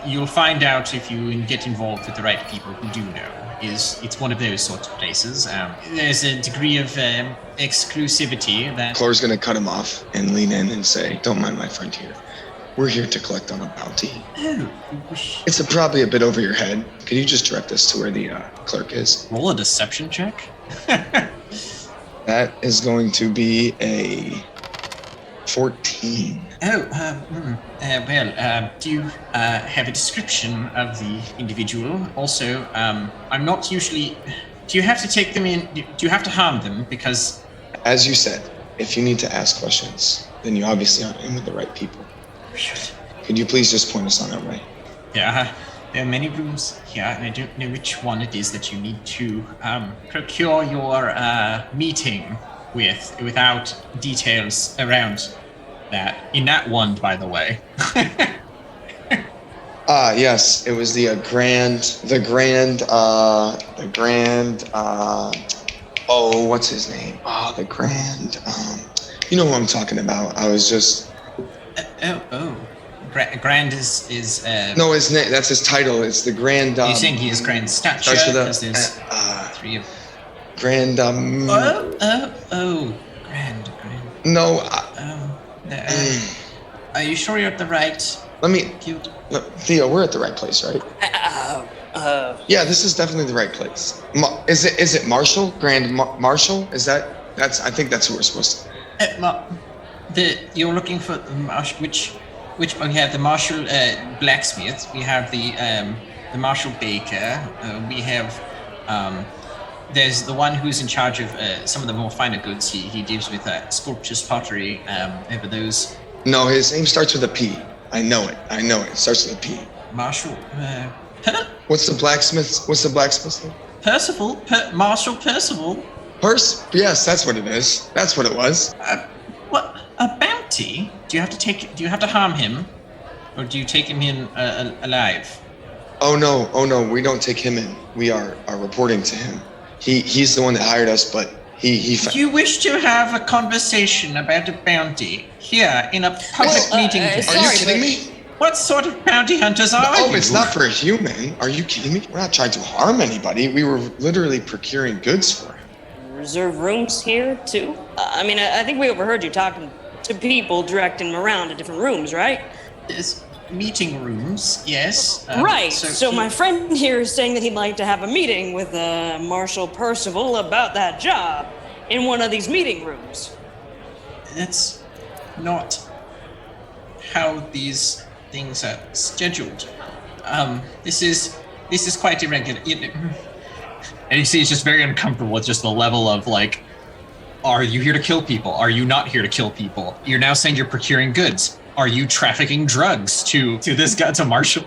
you'll find out if you get involved with the right people who do know. It's one of those sorts of places. There's a degree of exclusivity that... Clora's gonna cut him off and lean in and say, don't mind my friend here. We're here to collect on a bounty. Oh, It's probably a bit over your head. Could you just direct us to where the clerk is? roll a deception check. That is going to be a 14. Do you have a description of the individual? Also, I'm not usually... Do you have to take them in... Do you have to harm them? Because... As you said, if you need to ask questions, then you obviously aren't in with the right people. Could you please just point us on our way? Yeah, there are many rooms here, and I don't know which one it is that you need to procure your meeting with, without details around that. In that one, by the way. Yes, it was the what's his name? You know who I'm talking about. I was just... Grand is No, his name, that's his title. It's the Grand... you saying he is Grand Stature? Starts with a- Because there's three of... Grand... Grand. No, Are you sure you're at the right... let me... Cute. Look, Theo, we're at the right place, right? Yeah, this is definitely the right place. Is it Marshall? Grand Marshall? I think that's who we're supposed to... You're looking for the Marshall, which we have the Marshall blacksmith, we have the Marshall baker, we have there's the one who's in charge of some of the more finer goods. He deals with sculptures, pottery, over those. No, his name starts with a P. I know it. It starts with a P. Marshall. What's the blacksmith's name? Percival. Marshall Percival. Yes, that's what it is. That's what it was. What? A bounty? Do you have to harm him, or do you take him in alive? Oh no, we don't take him in. We are reporting to him. He's the one that hired us, but he You wish to have a conversation about a bounty here in a public meeting? Are you kidding me? What sort of bounty hunters are you? Oh, it's not for a human. Are you kidding me? We're not trying to harm anybody. We were literally procuring goods for him. Reserve rooms here, too? I mean, I think we overheard you talking to people, directing them around to different rooms, right? There's meeting rooms, yes. Right. So my friend here is saying that he'd like to have a meeting with Marshall Percival about that job in one of these meeting rooms. That's not how these things are scheduled. This is quite irregular. And you see, it's just very uncomfortable with just the level of like, are you here to kill people? Are you not here to kill people? You're now saying you're procuring goods. Are you trafficking drugs to this guy, to Marshall?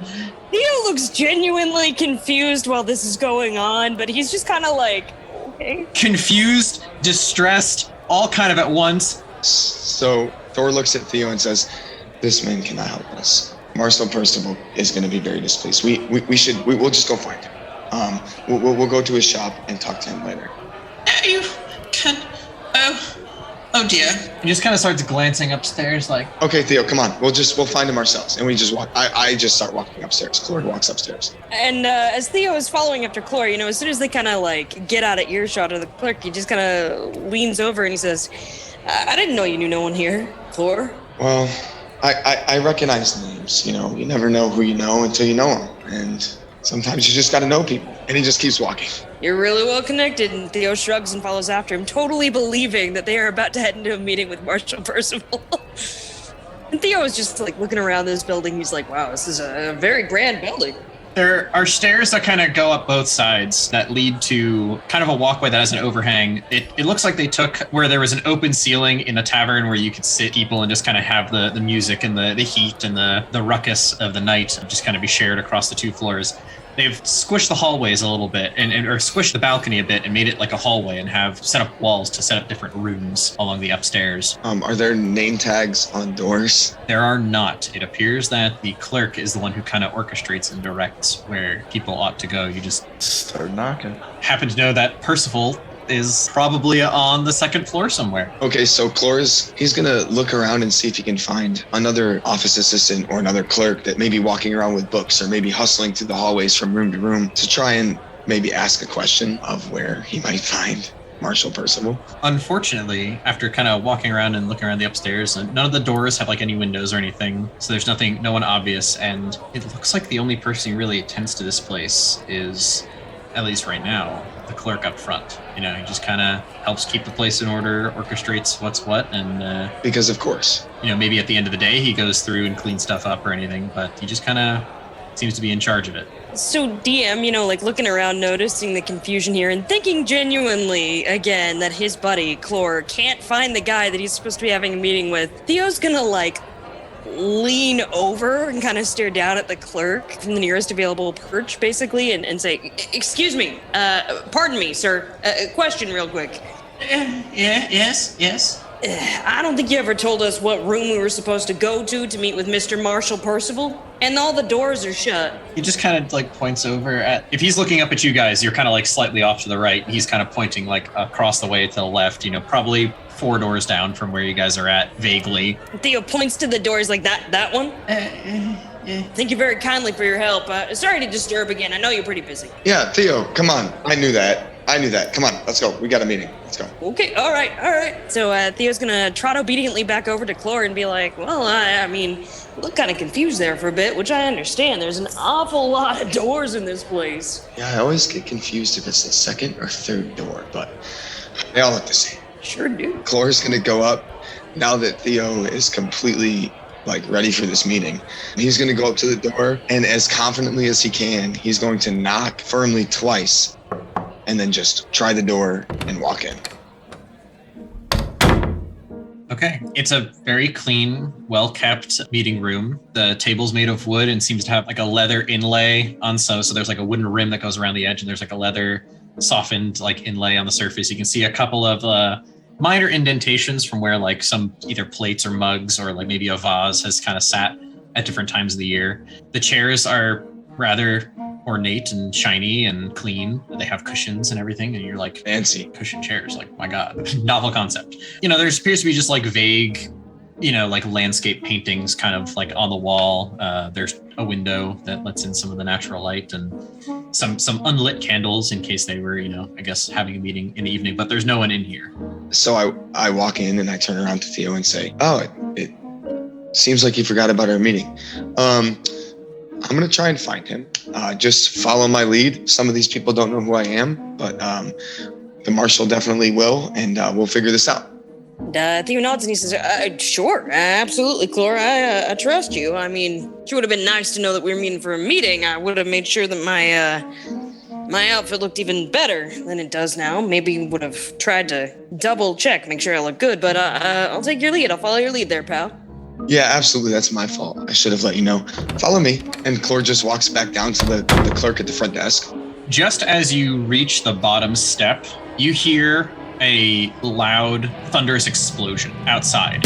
Theo looks genuinely confused while this is going on, but he's just kind of like, okay. Confused, distressed, all kind of at once. So Thor looks at Theo and says, "This man cannot help us. Marshall Percival is going to be very displeased. We'll just go find him. We'll go to his shop and talk to him later." You can. Oh dear. He just kind of starts glancing upstairs, like, Okay, Theo, come on. We'll find him ourselves. And we just walk. I just start walking upstairs. Clore walks upstairs. And as Theo is following after Clore, as soon as they kind of like get out of earshot of the clerk, he just kind of leans over and he says, I didn't know you knew no one here, Clore. Well, I recognize names. You never know who you know until you know them. And sometimes you just got to know people. And he just keeps walking. You're really well connected, and Theo shrugs and follows after him, totally believing that they are about to head into a meeting with Marshal Percival. And Theo is just like looking around this building. He's like, wow, this is a very grand building. there are stairs that kind of go up both sides that lead to kind of a walkway that has an overhang. It looks like they took where there was an open ceiling in a tavern where you could sit people and just kind of have the music and the heat and the ruckus of the night just kind of be shared across the two floors. They've squished the hallways a little bit or squished the balcony a bit and made it like a hallway and have set up walls to set up different rooms along the upstairs. Are there name tags on doors? There are not. It appears that the clerk is the one who kind of orchestrates and directs where people ought to go. You just start knocking. Happen to know that Percival is probably on the second floor somewhere. Okay, so he's gonna look around and see if he can find another office assistant or another clerk that may be walking around with books or maybe hustling through the hallways from room to room to try and maybe ask a question of where he might find Marshal Percival. Unfortunately, after kind of walking around and looking around the upstairs, none of the doors have like any windows or anything, so there's no one obvious, and it looks like the only person who really attends to this place is, at least right now, the clerk up front. He just kind of helps keep the place in order, orchestrates what's what, and because of course, maybe at the end of the day he goes through and cleans stuff up or anything, but he just kind of seems to be in charge of it. So DM, like looking around, noticing the confusion here and thinking genuinely again that his buddy Clore can't find the guy that he's supposed to be having a meeting with, Theo's gonna lean over and kind of stare down at the clerk from the nearest available perch, basically, and say, excuse me, pardon me, sir, question real quick. Yes. I don't think you ever told us what room we were supposed to go to meet with Mr. Marshal Percival, and all the doors are shut. He just kind of points over at, if he's looking up at you guys, you're kind of slightly off to the right. He's kind of pointing across the way to the left, probably 4 doors down from where you guys are at, vaguely. Theo points to the doors like that one. Thank you very kindly for your help. Sorry to disturb again. I know you're pretty busy. Yeah, Theo, come on. I knew that. Come on, let's go. We got a meeting. Let's go. Okay, all right. So Theo's gonna trot obediently back over to Clore and be like, well, I mean, you look kind of confused there for a bit, which I understand. There's an awful lot of doors in this place. Yeah, I always get confused if it's the second or third door, but they all look the same. Sure do. Clore's gonna go up now that Theo is completely ready for this meeting. He's gonna go up to the door, and as confidently as he can, he's going to knock firmly twice and then just try the door and walk in. Okay. It's a very clean, well-kept meeting room. The table's made of wood and seems to have a leather inlay on so there's a wooden rim that goes around the edge, and there's a leather softened inlay on the surface. You can see a couple of minor indentations from where some either plates or mugs or maybe a vase has kind of sat at different times of the year. The chairs are rather ornate and shiny and clean. They have cushions and everything, and you're fancy cushion chairs. My God, novel concept. There appears to be just vague, landscape paintings kind of on the wall. There's a window that lets in some of the natural light and some unlit candles in case they were, I guess having a meeting in the evening, but there's no one in here. So I walk in and I turn around to Theo and say, oh, it seems like you forgot about our meeting. I'm going to try and find him. Just follow my lead. Some of these people don't know who I am, but the marshal definitely will, and we'll figure this out. Theo nods and he says, sure, absolutely, Clore. I trust you. I mean, it would have been nice to know that we were meeting for a meeting. I would have made sure that my outfit looked even better than it does now. Maybe would have tried to double check, make sure I look good, but I'll take your lead. I'll follow your lead there, pal. Yeah, absolutely. That's my fault. I should have let you know. Follow me. And Clore just walks back down to the clerk at the front desk. Just as you reach the bottom step, you hear a loud, thunderous explosion outside.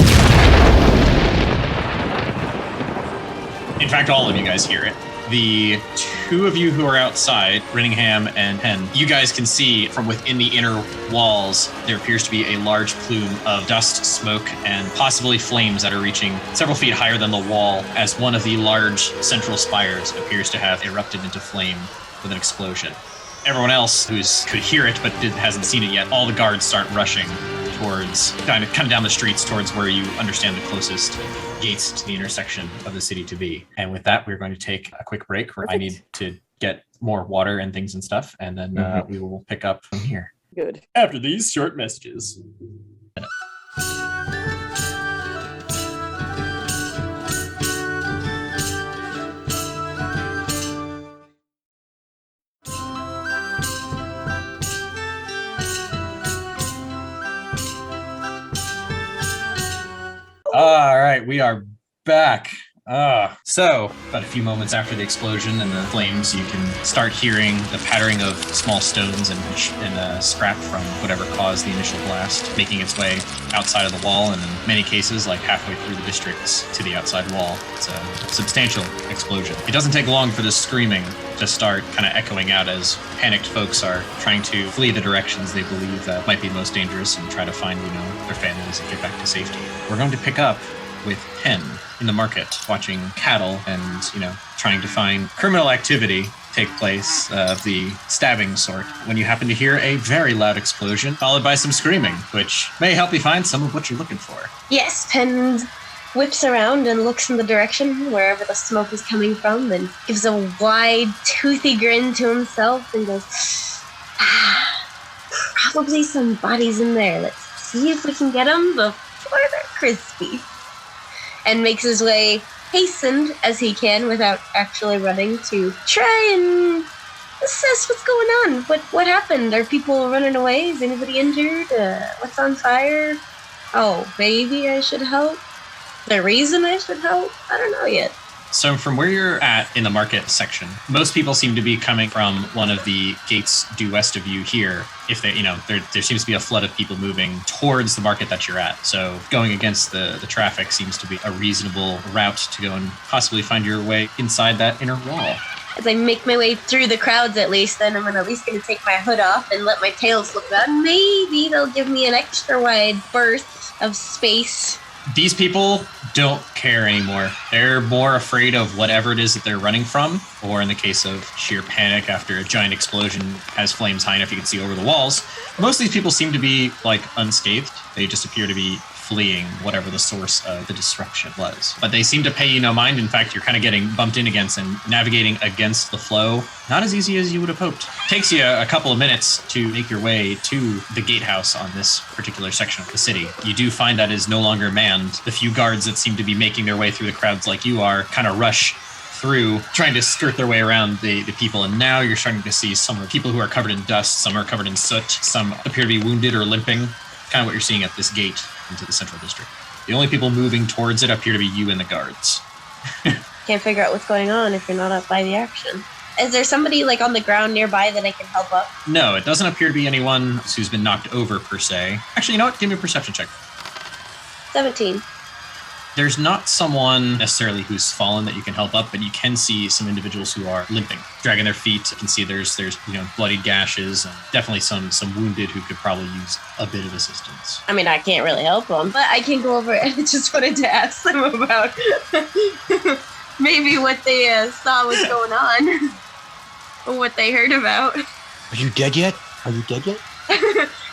In fact, all of you guys hear it. The two of you who are outside, Rinningham and Penn, you guys can see from within the inner walls, there appears to be a large plume of dust, smoke, and possibly flames that are reaching several feet higher than the wall as one of the large central spires appears to have erupted into flame with an explosion. Everyone else could hear it but hasn't seen it yet, all the guards start rushing towards, kind of down the streets towards where you understand the closest gates to the intersection of the city to be. And with that, we're going to take a quick break where I need to get more water and things and stuff, and then we will pick up from here. Good. After these short messages. All right, we are back. So, about a few moments after the explosion and the flames, you can start hearing the pattering of small stones and scrap from whatever caused the initial blast, making its way outside of the wall, and in many cases, like halfway through the districts to the outside wall. It's a substantial explosion. It doesn't take long for the screaming to start kind of echoing out as panicked folks are trying to flee the directions they believe that might be most dangerous and try to find, their families and get back to safety. We're going to pick up with Penn in the market, watching cattle and, trying to find criminal activity take place of the stabbing sort, when you happen to hear a very loud explosion, followed by some screaming, which may help you find some of what you're looking for. Yes, Penn whips around and looks in the direction wherever the smoke is coming from and gives a wide, toothy grin to himself and goes, probably some bodies in there. Let's see if we can get them before they're crispy. And makes his way, hastened as he can without actually running, to try and assess what's going on. What happened? Are people running away? Is anybody injured? What's on fire? Oh, maybe I should help? The reason I should help? I don't know yet. So from where you're at in the market section, most people seem to be coming from one of the gates due west of you here. If they, there seems to be a flood of people moving towards the market that you're at. So going against the traffic seems to be a reasonable route to go and possibly find your way inside that inner wall. As I make my way through the crowds, at least, then I'm at least going to take my hood off and let my tail slip out. Maybe they'll give me an extra wide berth of space. These people don't care anymore. They're more afraid of whatever it is that they're running from, or in the case of sheer panic after a giant explosion has flames high enough you can see over the walls. Most of these people seem to be unscathed. They just appear to be fleeing whatever the source of the disruption was. But they seem to pay you no mind. In fact, you're kind of getting bumped in against and navigating against the flow. Not as easy as you would have hoped. Takes you a couple of minutes to make your way to the gatehouse on this particular section of the city. You do find that is no longer manned. The few guards that seem to be making their way through the crowds like you are kind of rush through, trying to skirt their way around the people. And now you're starting to see some of the people who are covered in dust, some are covered in soot, some appear to be wounded or limping. Kind of what you're seeing at this gate into the central district. The only people moving towards it appear to be you and the guards. Can't figure out what's going on if you're not up by the action. Is there somebody on the ground nearby that I can help up? No, it doesn't appear to be anyone who's been knocked over per se. Actually, you know what? Give me a perception check. 17. There's not someone necessarily who's fallen that you can help up, but you can see some individuals who are limping, dragging their feet. You can see there's bloody gashes, and definitely some wounded who could probably use a bit of assistance. I mean, I can't really help them, but I can go over and just wanted to ask them about maybe what they saw was going on, or what they heard about. Are you dead yet?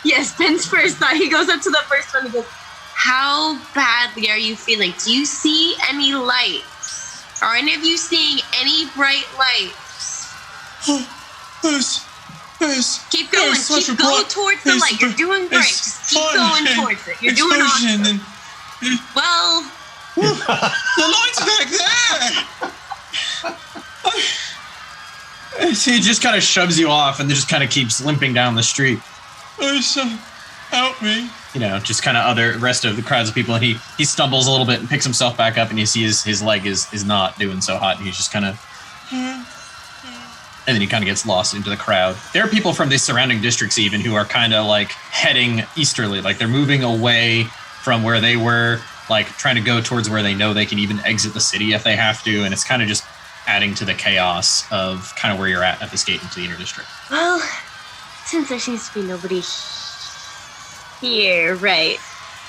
Yes, Penn's first thought. He goes up to the first one and goes, how badly are you feeling? Do you see any lights? Are any of you seeing any bright lights? Keep going. Keep going towards the light. You're doing great. Just keep going towards it. You're doing awesome. Well, the light's back there! He just kind of shoves you off and just kind of keeps limping down the street. Help me. Just kind of rest of the crowds of people, and he stumbles a little bit and picks himself back up, and you see his leg is not doing so hot, and he's just kind of, and then he kind of gets lost into the crowd. There are people from the surrounding districts even who are kind of heading easterly, they're moving away from where they were, trying to go towards where they know they can even exit the city if they have to, and it's kind of just adding to the chaos of kind of where you're at this gate into the inner district. Well, since there seems to be nobody here, right?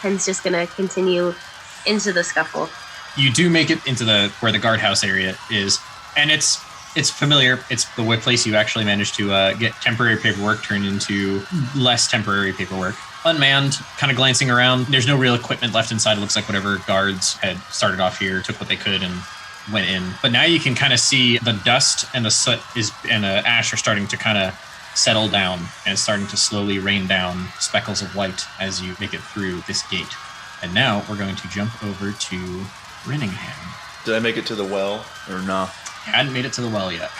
Pen's just gonna continue into the scuffle. You do make it into where the guardhouse area is, and it's familiar. It's the place you actually managed to get temporary paperwork turned into less temporary paperwork. Unmanned, kind of glancing around. There's no real equipment left inside. It looks like whatever guards had started off here took what they could and went in. But now you can kind of see the dust and the soot and the ash are starting to kind of settle down and starting to slowly rain down speckles of white as you make it through this gate. And now we're going to jump over to Renningham. Did I make it to the well or no? You hadn't made it to the well yet.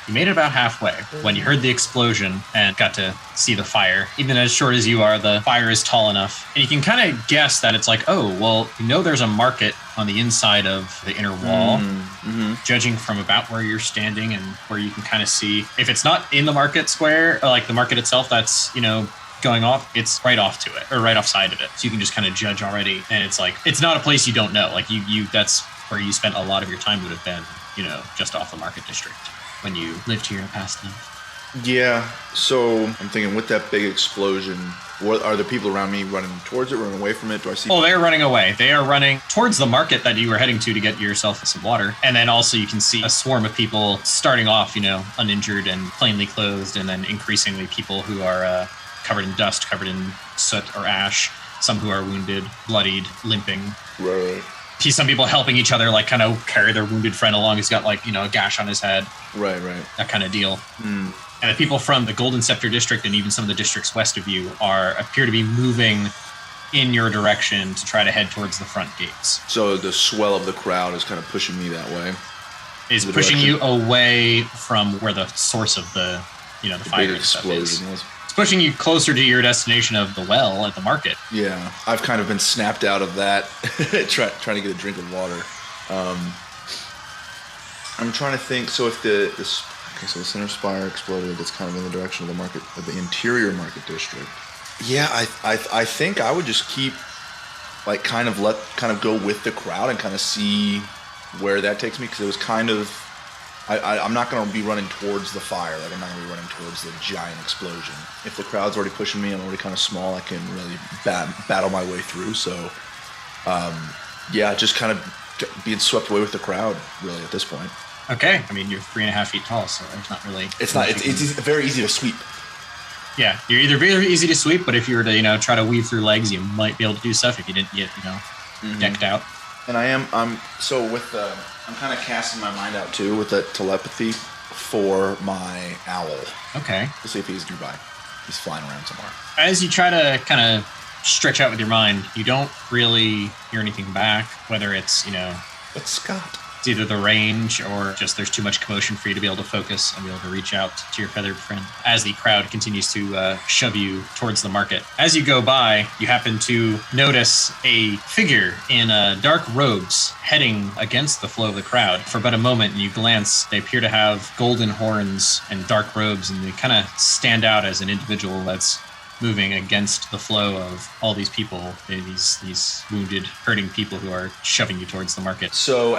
You made it about halfway when you heard the explosion and got to see the fire. Even as short as you are, the fire is tall enough. And you can kind of guess that it's like, oh, well, you know there's a market on the inside of the inner wall. Mm-hmm. Judging from about where you're standing and where you can kind of see, if it's not in the market square, or like the market itself that's, going off, it's right off to it, or right offside of it. So you can just kind of judge already. And it's like, it's not a place you don't know. Like you that's where you spent a lot of your time would have been, just off the market district when you lived here in past life. Yeah, so I'm thinking with that big explosion, what are the people around me running towards it, running away from it? Do I see? Oh, they're running away. They are running towards the market that you were heading to get yourself some water. And then also you can see a swarm of people starting off, uninjured and plainly clothed, and then increasingly people who are covered in dust, covered in soot or ash, some who are wounded, bloodied, limping. Right. See some people helping each other, like kind of carry their wounded friend along. He's got a gash on his head. Right. That kind of deal. Mm. And the people from the Golden Scepter district and even some of the districts west of you appear to be moving in your direction to try to head towards the front gates. So the swell of the crowd is kind of pushing me that way. Is pushing you away from where the source of the fire and stuff is. It's pushing you closer to your destination of the well at the market. Yeah, I've kind of been snapped out of that, trying to get a drink of water. I'm trying to think. So if the center spire exploded, it's kind of in the direction of the market, of the interior market district. Yeah, I think I would just keep, kind of go with the crowd and kind of see where that takes me, because it was kind of. I'm not going to be running towards the fire. I'm not going to be running towards the giant explosion. If the crowd's already pushing me, I'm already kind of small. I can really battle my way through. So, just kind of being swept away with the crowd, really, at this point. Okay. I mean, you're 3.5 feet tall, so there's not really... It's not. It's very easy to sweep. Yeah, you're either very easy to sweep, but if you were to, try to weave through legs, you might be able to do stuff if you didn't get, decked out. And I'm kind of casting my mind out too with the telepathy for my owl. Okay. We'll see if he's nearby. He's flying around somewhere. As you try to kind of stretch out with your mind, you don't really hear anything back, whether it's, But Scott. It's either the range or just there's too much commotion for you to be able to focus and be able to reach out to your feathered friend as the crowd continues to shove you towards the market. As you go by, you happen to notice a figure in dark robes heading against the flow of the crowd. For about a moment, and you glance, they appear to have golden horns and dark robes, and they kind of stand out as an individual that's moving against the flow of all these people, these wounded, hurting people who are shoving you towards the market. So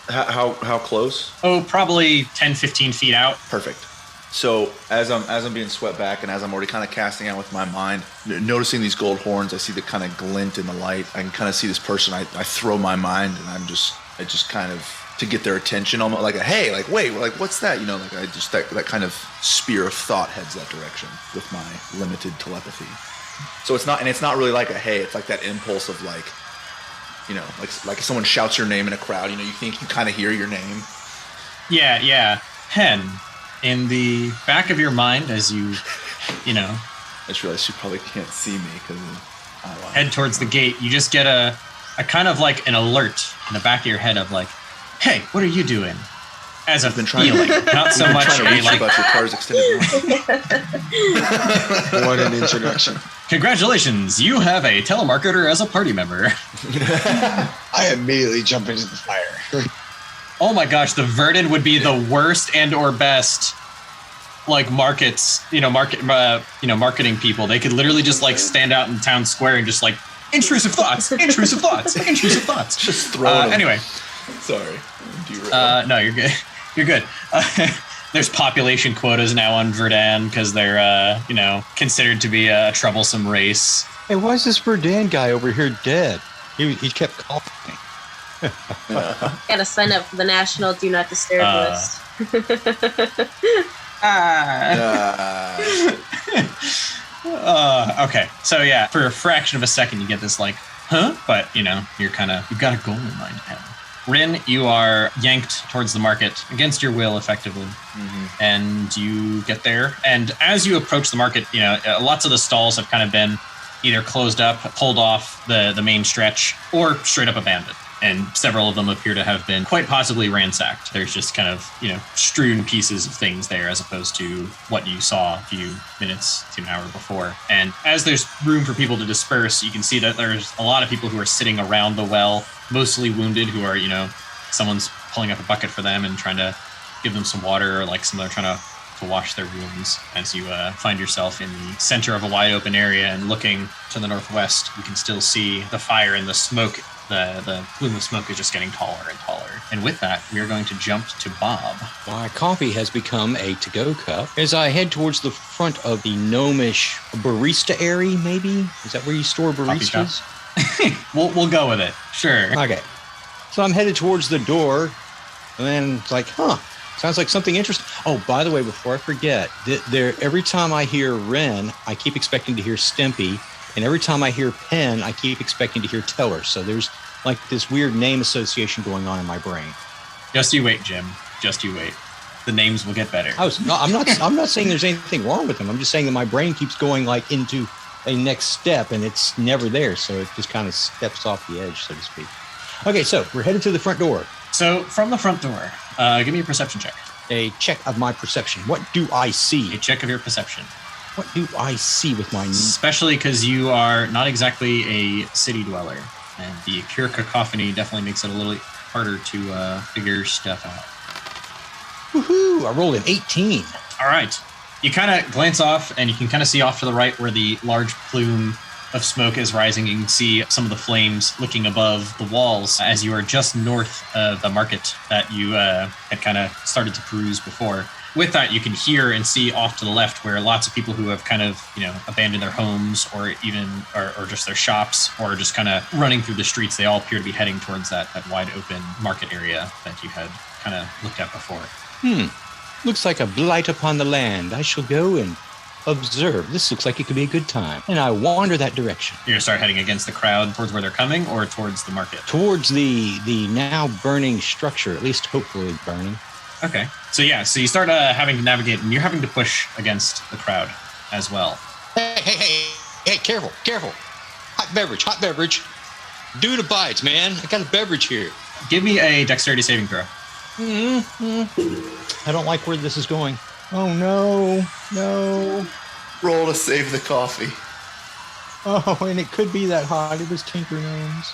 how close? Oh, probably 10, 15 feet out. Perfect. So as I'm being swept back, and as I'm already kind of casting out with my mind, noticing these gold horns, I see the kind of glint in the light. I can kind of see this person. I throw my mind, and I just kind of, to get their attention, almost like hey, wait, what's that? I just that kind of spear of thought heads that direction with my limited telepathy. So it's not really like a hey, it's like that impulse of like if someone shouts your name in a crowd, you think you kind of hear your name. Yeah. Hen, in the back of your mind, as you I just realized you probably can't see me because head towards the gate, you just get a kind of like an alert in the back of your head of like, hey, what are you doing? As a feeling, not so much a like about your car's extended warranty. What an introduction. Congratulations, you have a telemarketer as a party member. I immediately jump into the fire. Oh my gosh, the Verdant would be the worst and or best markets, marketing people. They could literally just stand out in town square and just intrusive thoughts. Just throw them. Anyway, Sorry. No, you're good. You're good. There's population quotas now on Verdan because they're, considered to be a troublesome race. Hey, why is this Verdan guy over here dead? He kept calling me. Gotta sign up for the National Do Not Disturb list. Okay. So yeah, for a fraction of a second, you get this like, huh? But you've got a goal in mind now. Rin, you are yanked towards the market against your will, effectively, and you get there. And as you approach the market, lots of the stalls have kind of been either closed up, pulled off the main stretch, or straight up abandoned. And several of them appear to have been quite possibly ransacked. There's just kind of, strewn pieces of things there as opposed to what you saw a few minutes to an hour before. And as there's room for people to disperse, you can see that there's a lot of people who are sitting around the well, mostly wounded, who are, someone's pulling up a bucket for them and trying to give them some water, or like some are trying to wash their wounds. As you find yourself in the center of a wide open area and looking to the northwest, you can still see the fire and the smoke. The plume of smoke is just getting taller and taller. And with that, we are going to jump to Bob. My coffee has become a to-go cup. As I head towards the front of the gnomish barista area, maybe? Is that where you store baristas? We'll go with it. Sure. Okay. So I'm headed towards the door, and then it's like, sounds like something interesting. Oh, by the way, before I forget, every time I hear Ren, I keep expecting to hear Stimpy. And every time I hear Penn, I keep expecting to hear Teller. So there's like this weird name association going on in my brain. Just you wait, Jim. Just you wait. The names will get better. I'm not saying there's anything wrong with them. I'm just saying that my brain keeps going like into a next step, and it's never there. So it just kind of steps off the edge, so to speak. Okay, so we're headed to the front door. So from the front door, give me a perception check. A check of my perception. What do I see? A check of your perception. What do I see with my... Especially because you are not exactly a city dweller. And the pure cacophony definitely makes it a little harder to figure stuff out. Woohoo! I rolled an 18. All right. You kind of glance off, and you can kind of see off to the right where the large plume of smoke is rising. You can see some of the flames licking above the walls as you are just north of the market that you had kind of started to peruse before. With that, you can hear and see off to the left where lots of people who have kind of, abandoned their homes or even, or just their shops, or just kind of running through the streets, they all appear to be heading towards that wide open market area that you had kind of looked at before. Looks like a blight upon the land. I shall go and observe. This looks like it could be a good time. And I wander that direction. You're going to start heading against the crowd towards where they're coming, or towards the market? Towards the now burning structure, at least hopefully burning. Okay. So you start having to navigate, and you're having to push against the crowd as well. Hey, careful. Hot beverage. Dude abides, man. I got a beverage here. Give me a dexterity saving throw. I don't like where this is going. Oh, no. Roll to save the coffee. Oh, and it could be that hot. It was Tinker Gnomes.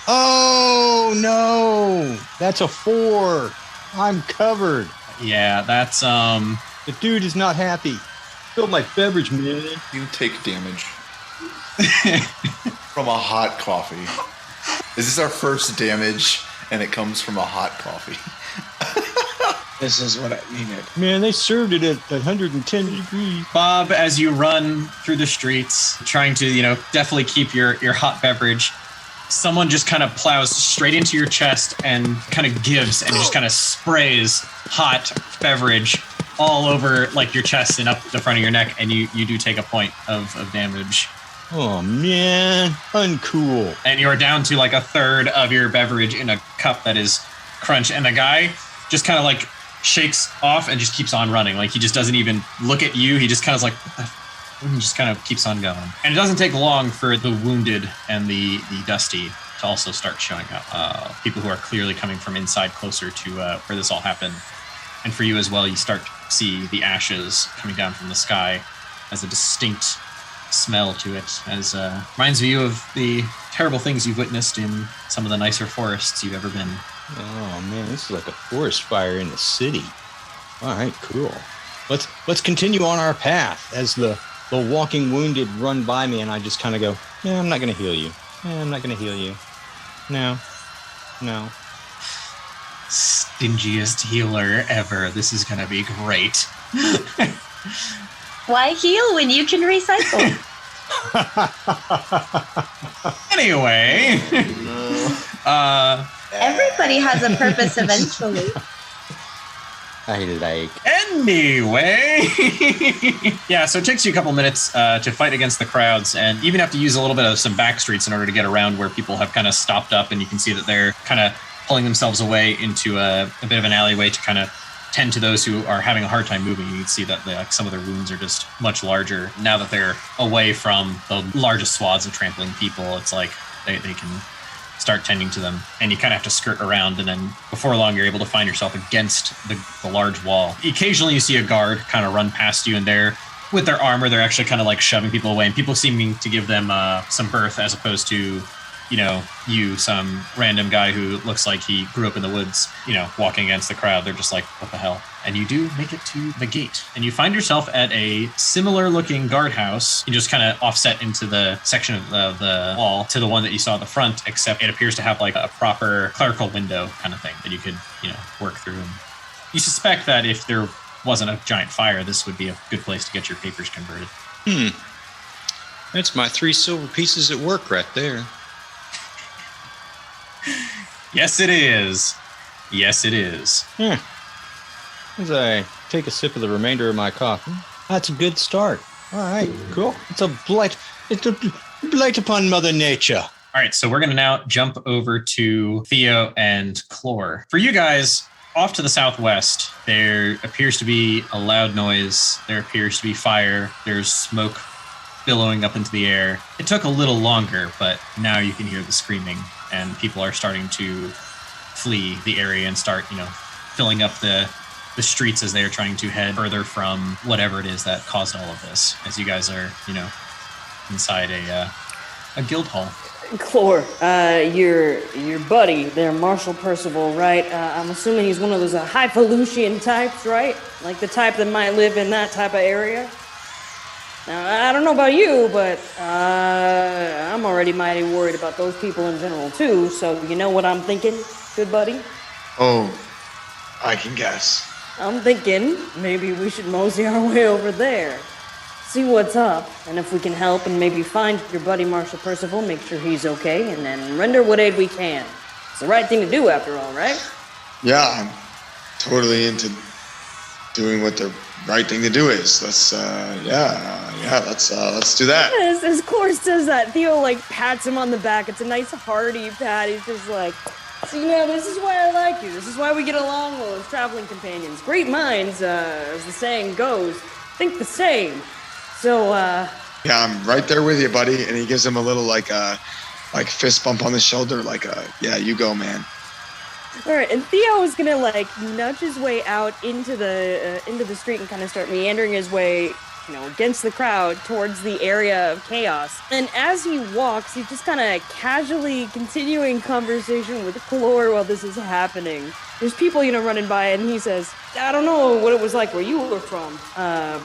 Oh, no. That's a 4. I'm covered. Yeah, that's, The dude is not happy. Fill my beverage, man. You take damage from a hot coffee. Is this our first damage, and it comes from a hot coffee? This is what I needed. Man, they served it at 110 degrees. Bob, as you run through the streets, trying to, definitely keep your hot beverage, someone just kind of plows straight into your chest and kind of gives and just kind of sprays hot beverage all over like your chest and up the front of your neck, and you do take a point of damage. Oh, man. Uncool. And you're down to like a third of your beverage in a cup that is crunched, and the guy just kind of like shakes off and just keeps on running. Like he just doesn't even look at you. He just kind of like, and just kind of keeps on going. And it doesn't take long for the wounded and the dusty to also start showing up. People who are clearly coming from inside closer to where this all happened. And for you as well, you start to see the ashes coming down from the sky as a distinct smell to it, as reminds you of the terrible things you've witnessed in some of the nicer forests you've ever been. Oh man, this is like a forest fire in the city. All right, cool. Let's continue on our path as the walking wounded run by me, and I just kind of go, yeah, I'm not going to heal you. No. No. Stingiest healer ever. This is gonna be great. Why heal when you can recycle? Anyway, Everybody has a purpose eventually. Anyway, yeah. So it takes you a couple minutes to fight against the crowds, and even have to use a little bit of some back streets in order to get around where people have kind of stopped up, and you can see that they're kind of pulling themselves away into a bit of an alleyway to kind of tend to those who are having a hard time moving. You can see that some of their wounds are just much larger now that they're away from the largest swaths of trampling people. It's like they can start tending to them, and you kind of have to skirt around, and then before long you're able to find yourself against the large wall. Occasionally you see a guard kind of run past you, and they're with their armor, they're actually kind of like shoving people away, and people seeming to give them some berth, as opposed to you, some random guy who looks like he grew up in the woods, walking against the crowd. They're just like, what the hell? And you do make it to the gate, and you find yourself at a similar looking guardhouse. You just kind of offset into the section of the wall to the one that you saw at the front, except it appears to have like a proper clerical window kind of thing that you could, work through. And you suspect that if there wasn't a giant fire, this would be a good place to get your papers converted. That's my 3 silver pieces at work right there. Yes, it is. Yes, it is. As I take a sip of the remainder of my coffee, that's a good start. All right, cool. It's a blight upon Mother Nature. All right, so we're going to now jump over to Theo and Chlor. For you guys, off to the southwest, there appears to be a loud noise. There appears to be fire. There's smoke billowing up into the air. It took a little longer, but now you can hear the screaming, and people are starting to flee the area and start, filling up the streets as they are trying to head further from whatever it is that caused all of this, as you guys are, inside a guild hall. Chlor, your buddy there, Marshal Percival, right? I'm assuming he's one of those highfalutin types, right? Like the type that might live in that type of area? Now, I don't know about you, but I'm already mighty worried about those people in general, too. So you know what I'm thinking, good buddy? Oh, I can guess. I'm thinking maybe we should mosey our way over there, see what's up, and if we can help and maybe find your buddy Marshal Percival, make sure he's okay, and then render what aid we can. It's the right thing to do, after all, right? Yeah, I'm totally into doing what the right thing to do is. Let's do that. As Chlor says that, Theo pats him on the back. It's a nice hearty pat. He's just like, so this is why I like you. This is why we get along well as traveling companions. Great minds, as the saying goes, think the same. So, Yeah, I'm right there with you, buddy. And he gives him a little fist bump on the shoulder, yeah, you go, man. All right, and Theo is gonna nudge his way out into the street and kind of start meandering his way, against the crowd towards the area of chaos. And as he walks, he's just kind of casually continuing conversation with Chlor while this is happening. There's people, running by, and he says, I don't know what it was like where you were from,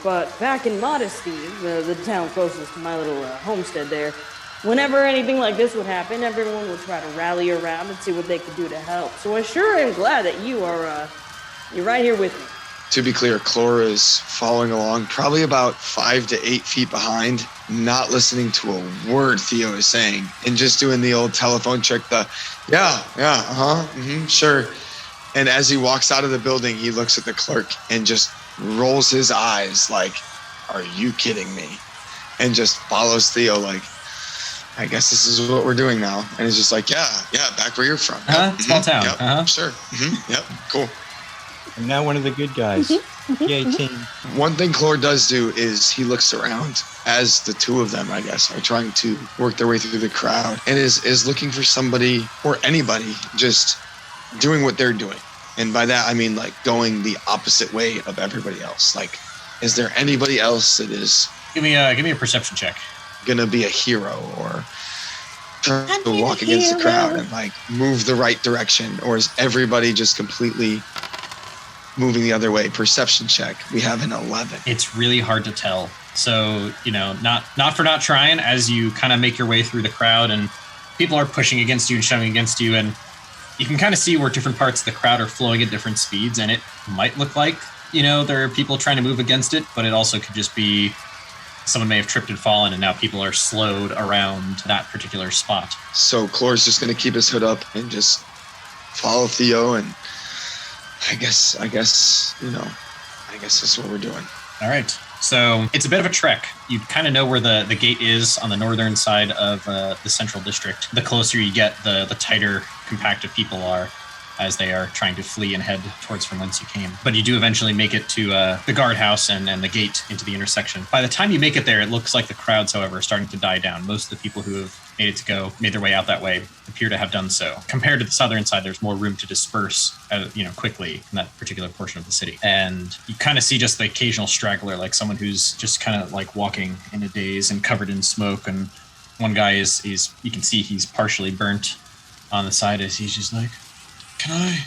but back in Modesty, the town closest to my little homestead there, whenever anything like this would happen, everyone would try to rally around and see what they could do to help. So I sure am glad that you're right here with me. To be clear, Chlor is following along, probably about 5 to 8 feet behind, not listening to a word Theo is saying, and just doing the old telephone trick, sure. And as he walks out of the building, he looks at the clerk and just rolls his eyes like, are you kidding me? And just follows Theo I guess this is what we're doing now. And he's just like, yeah, back where you're from. Small town. Yep, sure. Yep, cool. I'm now one of the good guys. Yay, team. One thing Chlor does do is he looks around as the two of them, I guess, are trying to work their way through the crowd and is looking for somebody or anybody just doing what they're doing. And by that, I mean going the opposite way of everybody else. Is there anybody else that is... Give me a perception check. Gonna be a hero or try to walk against the crowd and move the right direction, or is everybody just completely moving the other way? Perception check. We have an 11. It's really hard to tell. So, not for not trying, as you kind of make your way through the crowd and people are pushing against you and shoving against you, and You can kind of see where different parts of the crowd are flowing at different speeds, and it might look like, there are people trying to move against it, but it also could just be someone may have tripped and fallen, and now people are slowed around that particular spot. So Chlor's just going to keep his hood up and just follow Theo, and I guess that's what we're doing. All right. So it's a bit of a trek. You kind of know where the gate is on the northern side of the central district. The closer you get, the tighter compacted people are as they are trying to flee and head towards from whence you came. But you do eventually make it to the guardhouse and the gate into the intersection. By the time you make it there, it looks like the crowds, however, are starting to die down. Most of the people who have made their way out that way appear to have done so. Compared to the southern side, there's more room to disperse, quickly in that particular portion of the city. And you kind of see just the occasional straggler, like someone who's just kind of like walking in a daze and covered in smoke. And one guy is you can see he's partially burnt on the side as he's just like, Can I?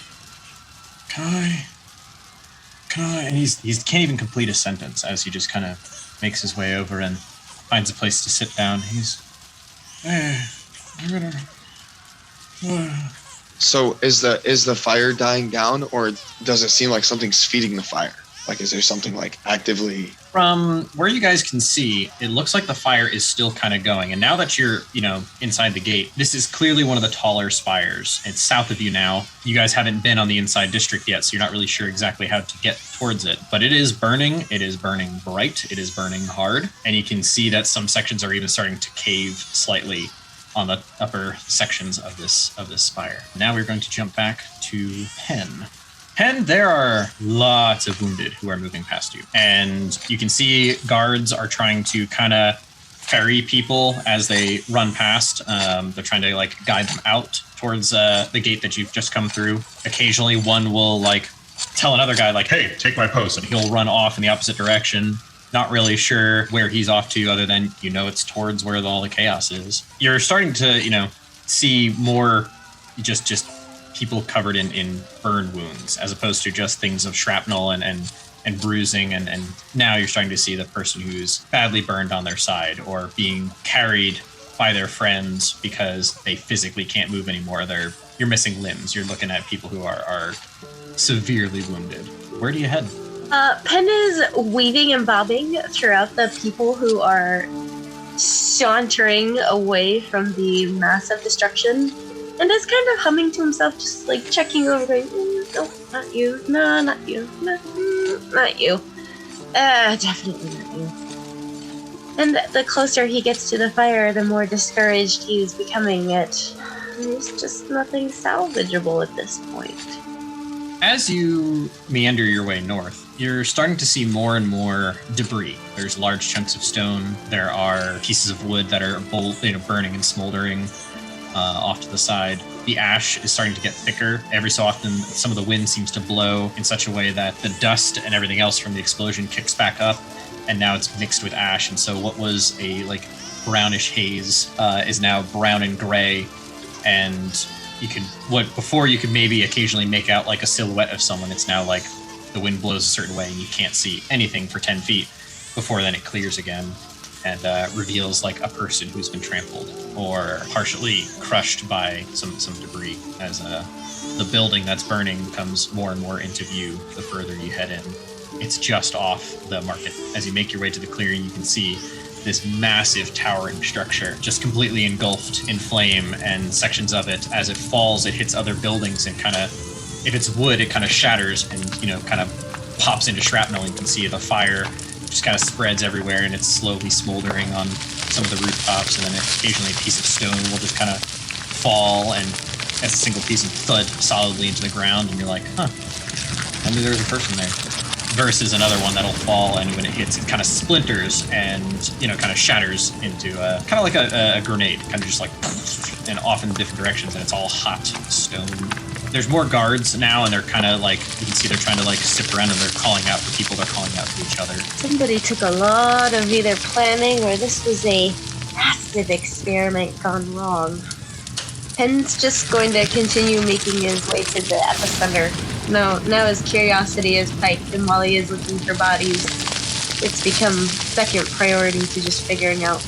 And he can't even complete a sentence as he just kind of makes his way over and finds a place to sit down. So is the fire dying down, or does it seem like something's feeding the fire? Like, is there something like actively? From where you guys can see, it looks like the fire is still kind of going. And now that you're, inside the gate, this is clearly one of the taller spires. It's south of you now. You guys haven't been on the inside district yet, so you're not really sure exactly how to get towards it. But it is burning. It is burning bright. It is burning hard. And you can see that some sections are even starting to cave slightly on the upper sections of this spire. Now we're going to jump back to Penn. Penn, there are lots of wounded who are moving past you. And you can see guards are trying to kind of ferry people as they run past. They're trying to guide them out towards the gate that you've just come through. Occasionally one will tell another guy hey, take my post, and he'll run off in the opposite direction. Not really sure where he's off to, other than it's towards where all the chaos is. You're starting to see more just people covered in burn wounds, as opposed to just things of shrapnel and bruising, and now you're starting to see the person who's badly burned on their side or being carried by their friends because they physically can't move anymore. You're missing limbs. You're looking at people who are severely wounded. Where do you head? Penn is weaving and bobbing throughout the people who are sauntering away from the massive destruction, and is kind of humming to himself, just checking over, going, no, not you, no, not you, no, not you, definitely not you. And the closer he gets to the fire, the more discouraged he's becoming. There's just nothing salvageable at this point. As you meander your way north, you're starting to see more and more debris. There's large chunks of stone. There are pieces of wood that are burning and smoldering off to the side. The ash is starting to get thicker. Every so often, some of the wind seems to blow in such a way that the dust and everything else from the explosion kicks back up, and now it's mixed with ash. And so what was a brownish haze is now brown and gray, and before you could maybe occasionally make out a silhouette of someone, it's now the wind blows a certain way and you can't see anything for 10 feet. Before then it clears again and reveals a person who's been trampled or partially crushed by some debris as the building that's burning comes more and more into view the further you head in. It's just off the market. As you make your way to the clearing, you can see this massive towering structure just completely engulfed in flame, and sections of it, as it falls, it hits other buildings and if it's wood, it kind of shatters and kind of pops into shrapnel. You can see the fire just kind of spreads everywhere, and it's slowly smoldering on some of the rooftops, and then occasionally a piece of stone will just kind of fall and as a single piece of thud solidly into the ground, and you're like, I knew there was a person there. Versus another one that'll fall, and when it hits, it kind of splinters and kind of shatters into kind of like a grenade, kind of just and off in different directions, and it's all hot stone. There's more guards now, and they're kind of you can see they're trying to sip around, and they're calling out to people, they're calling out to each other. Somebody took a lot of either planning, or this was a massive experiment gone wrong. Penn's just going to continue making his way to the epicenter. Now his curiosity is piqued, and while he is looking for bodies, it's become second priority to just figuring out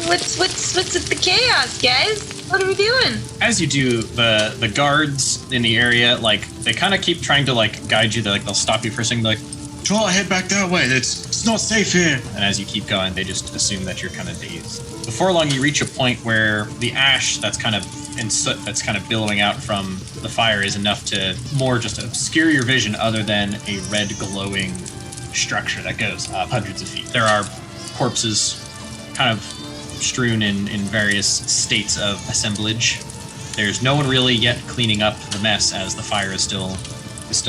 what's with the chaos, guys. What are we doing? As you do, the guards in the area, like, they kind of keep trying to, like, guide you. They'll stop you for a second, like, Draw head back that way. It's not safe here. and as you keep going, they just assume that you're kind of dazed. Before long, you reach a point where the ash that's kind of and soot that's kind of billowing out from the fire is enough to more just obscure your vision, other than a red glowing structure that goes up hundreds of feet. There are corpses kind of strewn in various states of assemblage. There's no one really yet cleaning up the mess, as the fire is still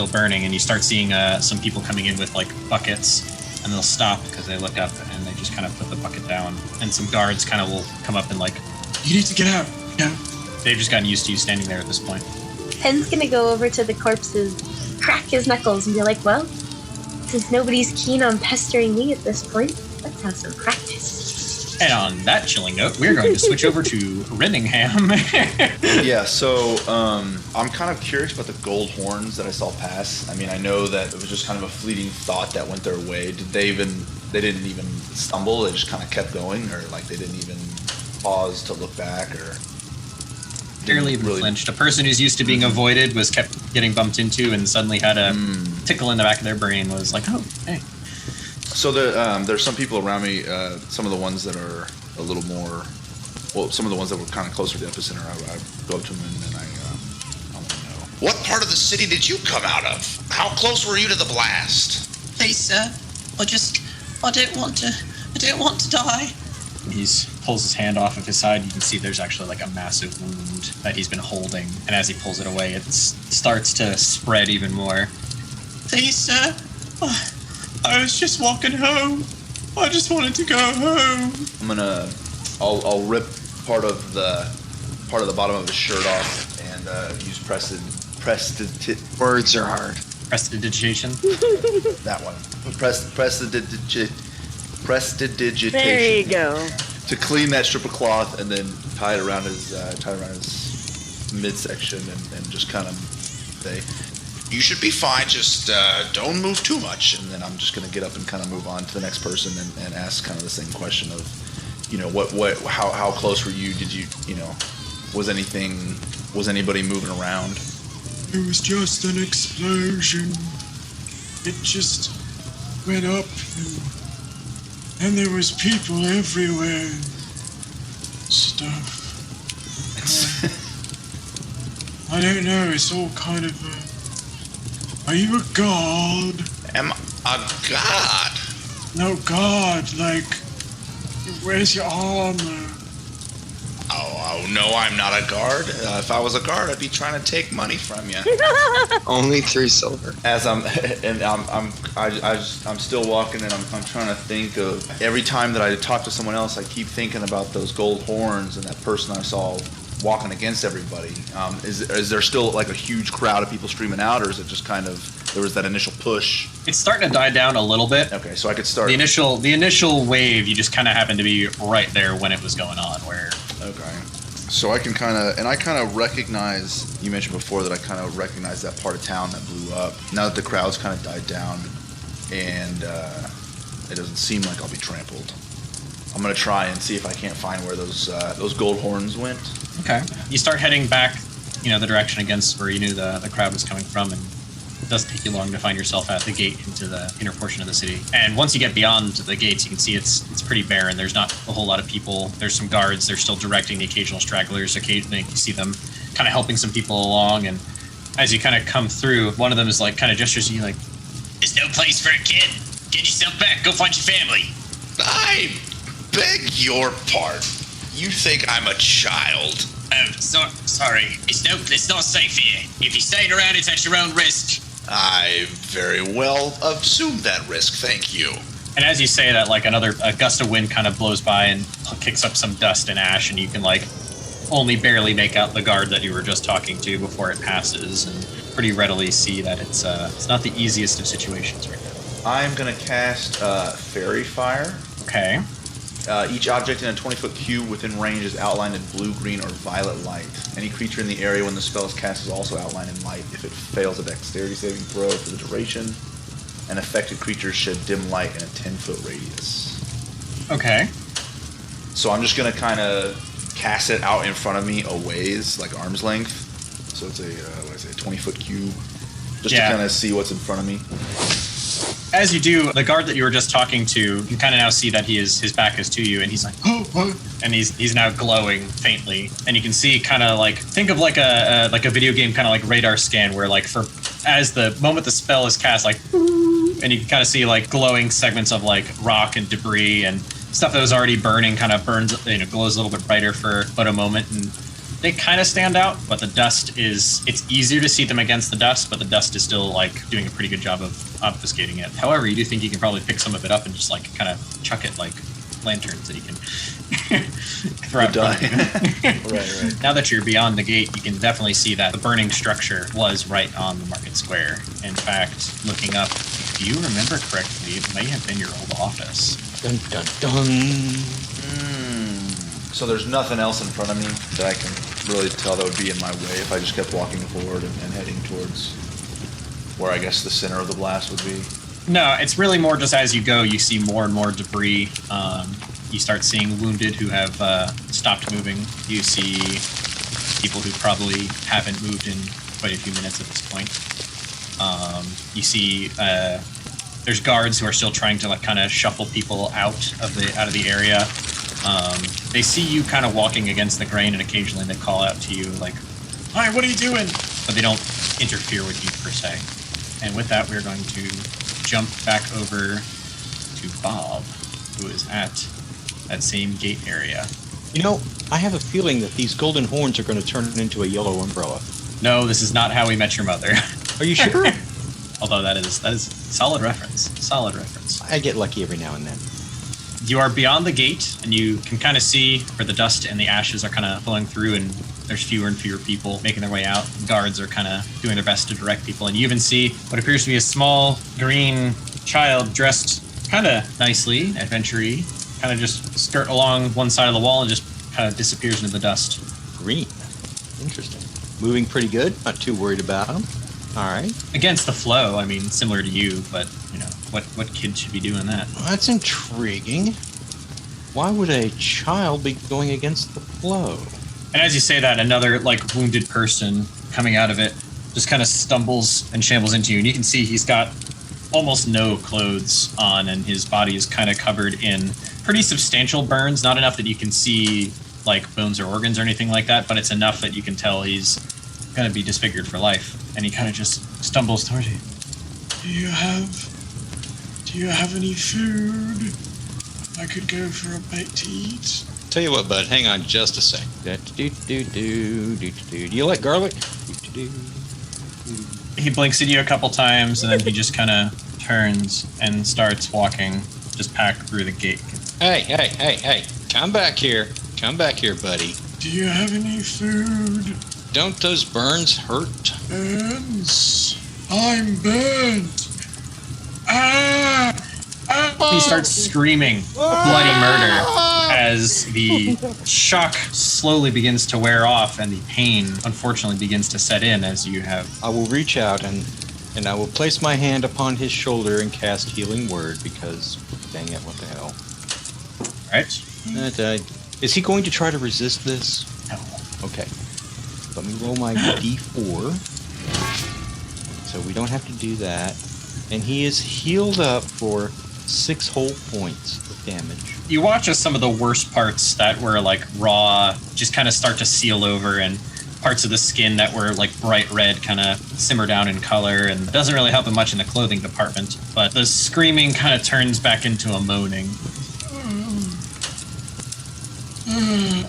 burning, and you start seeing some people coming in with like buckets, and they'll stop because they look up and they just kind of put the bucket down, and some guards kind of will come up and like, You need to get out. Yeah. they've just gotten used to you standing there at this point. Pen's gonna go over to the corpses, crack his knuckles, and be like, well, since nobody's keen on pestering me at this point, let's have some practice. And on that chilling note, we're going to switch over to Renningham. Yeah, so I'm kind of curious about the gold horns that I saw pass. I mean, I know that it was just kind of a fleeting thought that went their way. They didn't even stumble, they just kind of kept going, or like they didn't even pause to look back, or Barely even flinched. A person who's used to being avoided was kept getting bumped into, and suddenly had a tickle in the back of their brain. Was like, oh, hey. So there's some people around me, some of the ones that are a little more, well, some of the ones that were kind of closer to the epicenter, I go up to them and I want to know. What part of the city did you come out of? How close were you to the blast? Please, sir. I don't want to die. He pulls his hand off of his side. You can see there's actually like a massive wound that he's been holding, and as he pulls it away, it starts to spread even more. Please, sir. I was just walking home. I just wanted to go home. I'll rip part of the bottom of his shirt off and use Words are hard. Prestidigitation. that one. Prestidigitation. There you go. To clean that strip of cloth and then tie it around his midsection and just kind of say, You should be fine, just don't move too much. and then I'm just gonna get up and kind of move on to the next person and ask kind of the same question of, you know, how close were you? Did you, you know, was anybody moving around? It was just an explosion. It just went up, and there was people everywhere. Stuff. I don't know. It's all kind of. Are you a god? Am I a god? No, god. Like, where's your armor? Oh, no, I'm not a guard. If I was a guard, I'd be trying to take money from you. Only 3 silver. As I'm still walking and I'm trying to think of every time that I talk to someone else, I keep thinking about those gold horns and that person I saw walking against everybody. Is there still like a huge crowd of people streaming out, or is it just kind of there was that initial push? It's starting to die down a little bit. Okay, so I could start The initial wave, you just kind of happened to be right there when it was going on. Where Okay. So I can kind of recognize, you mentioned before that I kind of recognize that part of town that blew up. Now that the crowd's kind of died down and it doesn't seem like I'll be trampled, I'm going to try and see if I can't find where those gold horns went. okay, you start heading back, the direction against where you knew the crowd was coming from, and it doesn't take you long to find yourself at the gate into the inner portion of the city. And once you get beyond the gates, you can see it's pretty barren. There's not a whole lot of people. There's some guards. They're still directing the occasional stragglers. Occasionally you see them kind of helping some people along. And as you kind of come through, one of them is like kind of gestures to you like, There's no place for a kid. Get yourself back. Go find your family. I beg your pardon. You think I'm a child? Oh, sorry. It's not safe here. If you're staying around, it's at your own risk. I very well assumed that risk, thank you. and as you say that, like a gust of wind kind of blows by and kicks up some dust and ash, and you can like only barely make out the guard that you were just talking to before it passes, and pretty readily see that it's not the easiest of situations right now. I'm going to cast Fairy Fire. Okay. Each object in a 20-foot cube within range is outlined in blue, green, or violet light. Any creature in the area when the spell is cast is also outlined in light. If it fails a dexterity saving throw for the duration, an affected creature shed dim light in a 10-foot radius. Okay. So I'm just going to kind of cast it out in front of me a ways, like arm's length. So it's a 20-foot cube, just to kind of see what's in front of me. As you do, the guard that you were just talking to, you kind of now see that his back is to you, and he's like, oh, what? And he's now glowing faintly, and you can see kind of like, think of like a video game kind of like radar scan, where like as the moment the spell is cast, like, and you can kind of see like glowing segments of like rock and debris and stuff that was already burning kind of burns, glows a little bit brighter for but a moment, and they kind of stand out, but the dust it's easier to see them against the dust, but the dust is still like doing a pretty good job of obfuscating it. However, you do think you can probably pick some of it up and just like kind of chuck it like lanterns that you can throw out. Right. Now that you're beyond the gate, you can definitely see that the burning structure was right on the market square. In fact, looking up, if you remember correctly, it may have been your old office. Dun dun dun. So there's nothing else in front of me that I can really tell that would be in my way if I just kept walking forward and heading towards where I guess the center of the blast would be. No, it's really more just as you go, you see more and more debris. You start seeing wounded who have stopped moving. You see people who probably haven't moved in quite a few minutes at this point. You see there's guards who are still trying to like kind of shuffle people out of the area. They see you kind of walking against the grain, and occasionally they call out to you like, "Hi, what are you doing?" But they don't interfere with you per se. And with that, we're going to jump back over to Bob, who is at that same gate area. You know, I have a feeling that these golden horns are going to turn into a yellow umbrella. No, this is not How We Met Your Mother. Are you sure? Although that is solid reference. Solid reference. I get lucky every now and then. You are beyond the gate, and you can kind of see where the dust and the ashes are kind of flowing through, and there's fewer and fewer people making their way out. Guards are kind of doing their best to direct people, and you even see what appears to be a small green child dressed kind of nicely, adventure-y, kind of just skirt along one side of the wall and just kind of disappears into the dust. Green. Interesting. Moving pretty good. Not too worried about him. All right. Against the flow, I mean, similar to you, but, you know, what kid should be doing that? Well, that's intriguing. Why would a child be going against the flow? And as you say that, another, like, wounded person coming out of it just kind of stumbles and shambles into you. And you can see he's got almost no clothes on, and his body is kind of covered in pretty substantial burns. Not enough that you can see, like, bones or organs or anything like that, but it's enough that you can tell he's going to be disfigured for life. And he kind of just stumbles towards you. Do you have any food? I could go for a bite to eat. Tell you what, bud, hang on just a sec. Do you like garlic? He blinks at you a couple times, and then he just kind of turns and starts walking, just back through the gate. Hey. Come back here, buddy. Do you have any food? Don't those burns hurt? Burns? I'm burnt. He starts screaming bloody murder as the shock slowly begins to wear off and the pain unfortunately begins to set in as you have. I will reach out and I will place my hand upon his shoulder and cast Healing Word because, dang it, what the hell. Alright. Is he going to try to resist this? No. Okay. Let me roll my D4. So we don't have to do that. And he is healed up for 6 whole points of damage. You watch as some of the worst parts that were like raw just kind of start to seal over, and parts of the skin that were like bright red kind of simmer down in color, and it doesn't really help him much in the clothing department. But the screaming kind of turns back into a moaning.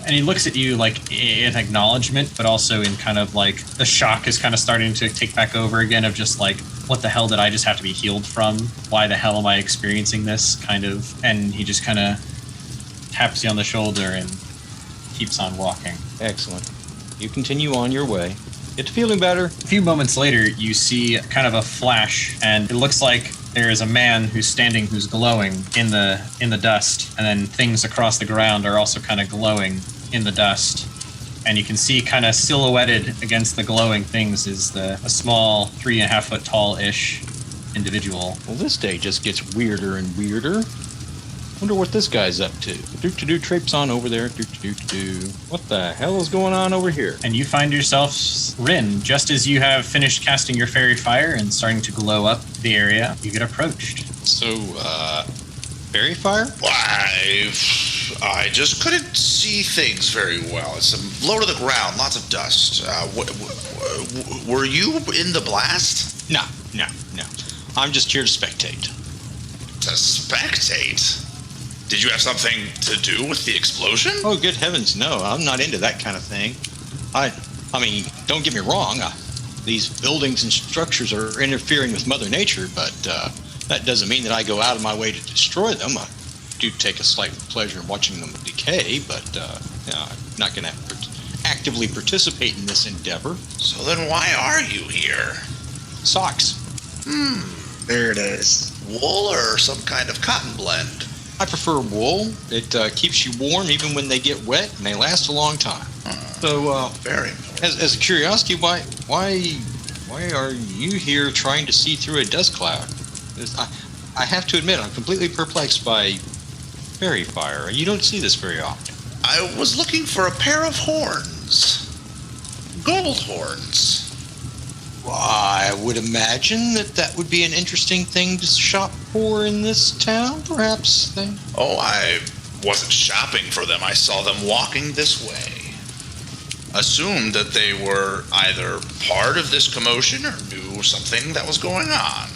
And he looks at you like in acknowledgement, but also in kind of like the shock is kind of starting to take back over again of just like, what the hell did I just have to be healed from? Why the hell am I experiencing this kind of? And he just kind of taps you on the shoulder and keeps on walking. Excellent. You continue on your way. It's feeling better. A few moments later, you see kind of a flash, and it looks like there is a man who's standing, who's glowing in the dust, and then things across the ground are also kind of glowing in the dust. And you can see kind of silhouetted against the glowing things is a small 3.5 foot tall-ish individual. Well, this day just gets weirder and weirder. Wonder what this guy's up to. Do traipse on over there. Do. What the hell is going on over here? And you find yourself, Rin, just as you have finished casting your fairy fire and starting to glow up the area, you get approached. So, fairy fire? Why, I just couldn't see things very well. It's low to the ground, lots of dust. Were you in the blast? No. I'm just here to spectate. To spectate? Did you have something to do with the explosion? Oh, good heavens, no. I'm not into that kind of thing. I mean, don't get me wrong. These buildings and structures are interfering with Mother Nature, but that doesn't mean that I go out of my way to destroy them. I do take a slight pleasure in watching them decay, but I'm not going to actively participate in this endeavor. So then why are you here? Socks. There it is. Wool or some kind of cotton blend? I prefer wool. It keeps you warm even when they get wet, and they last a long time. So, very important. As a curiosity, why are you here trying to see through a dust cloud? I have to admit, I'm completely perplexed by fairy fire. You don't see this very often. I was looking for a pair of horns. Gold horns. Well, I would imagine that would be an interesting thing to shop for in this town, perhaps. Oh, I wasn't shopping for them. I saw them walking this way. Assumed that they were either part of this commotion or knew something that was going on.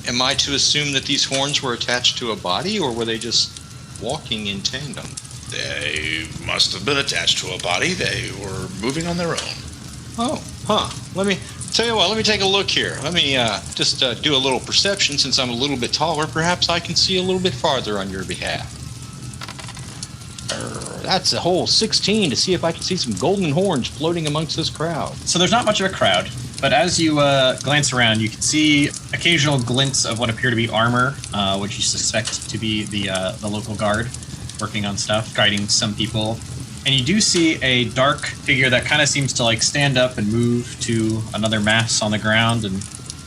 Am I to assume that these horns were attached to a body, or were they just walking in tandem? They must have been attached to a body. They were moving on their own. Oh, huh. Let me take a look here. Let me just do a little perception. Since I'm a little bit taller, perhaps I can see a little bit farther on your behalf. That's a whole 16 to see if I can see some golden horns floating amongst this crowd. So there's not much of a crowd, but as you glance around, you can see occasional glints of what appear to be armor, which you suspect to be the local guard working on stuff, guiding some people. And you do see a dark figure that kind of seems to like stand up and move to another mass on the ground and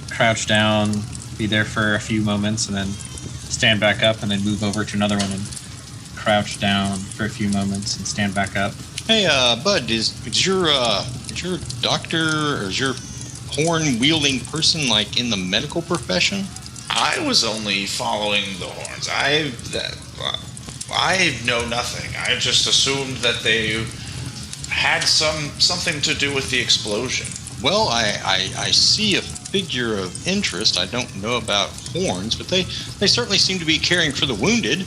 crouch down, be there for a few moments, and then stand back up and then move over to another one and crouch down for a few moments and stand back up. Hey, Bud, is your doctor or is your horn-wielding person like in the medical profession? I was only following the horns. I know nothing. I just assumed that they had something to do with the explosion. Well, I see a figure of interest. I don't know about horns, but they certainly seem to be caring for the wounded.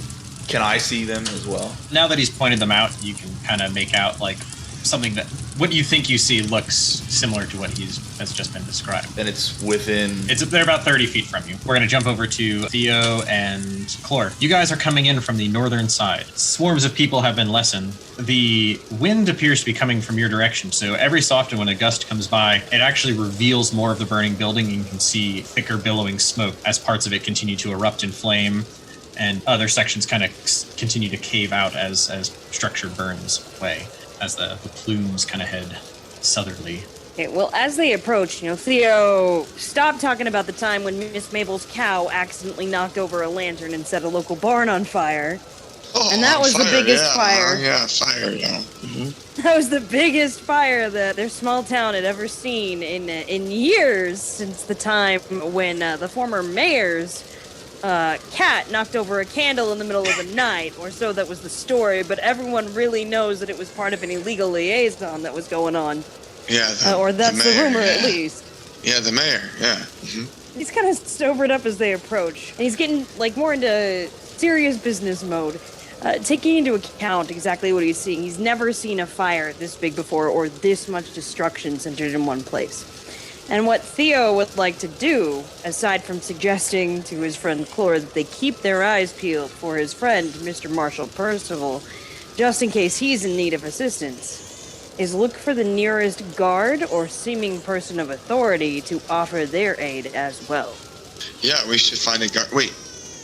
Can I see them as well? Now that he's pointed them out, you can kind of make out like something that what you think you see looks similar to what has just been described. And it's within... They're about 30 feet from you. We're going to jump over to Theo and Clore. You guys are coming in from the northern side. Swarms of people have been lessened. The wind appears to be coming from your direction, so every so often when a gust comes by, it actually reveals more of the burning building, and you can see thicker billowing smoke as parts of it continue to erupt in flame, and other sections kind of continue to cave out as structure burns away, as the plumes kind of head southerly. Okay, well, as they approach, Theo stopped talking about the time when Miss Mabel's cow accidentally knocked over a lantern and set a local barn on fire. Oh, And that was the biggest fire. Fire, yeah. Mm-hmm. That was the biggest fire that their small town had ever seen in years, since the time when the former mayor's cat knocked over a candle in the middle of the night, or so that was the story, but everyone really knows that it was part of an illegal liaison that was going on. Yeah, or that's the mayor, rumor, yeah. at least. Yeah, the mayor, yeah. Mm-hmm. He's kind of sobered up as they approach, and he's getting more into serious business mode, taking into account exactly what he's seeing. He's never seen a fire this big before, or this much destruction centered in one place. And what Theo would like to do, aside from suggesting to his friend Clore that they keep their eyes peeled for his friend, Mr. Marshall Percival, just in case he's in need of assistance, is look for the nearest guard or seeming person of authority to offer their aid as well. Yeah, we should find a guard. Wait,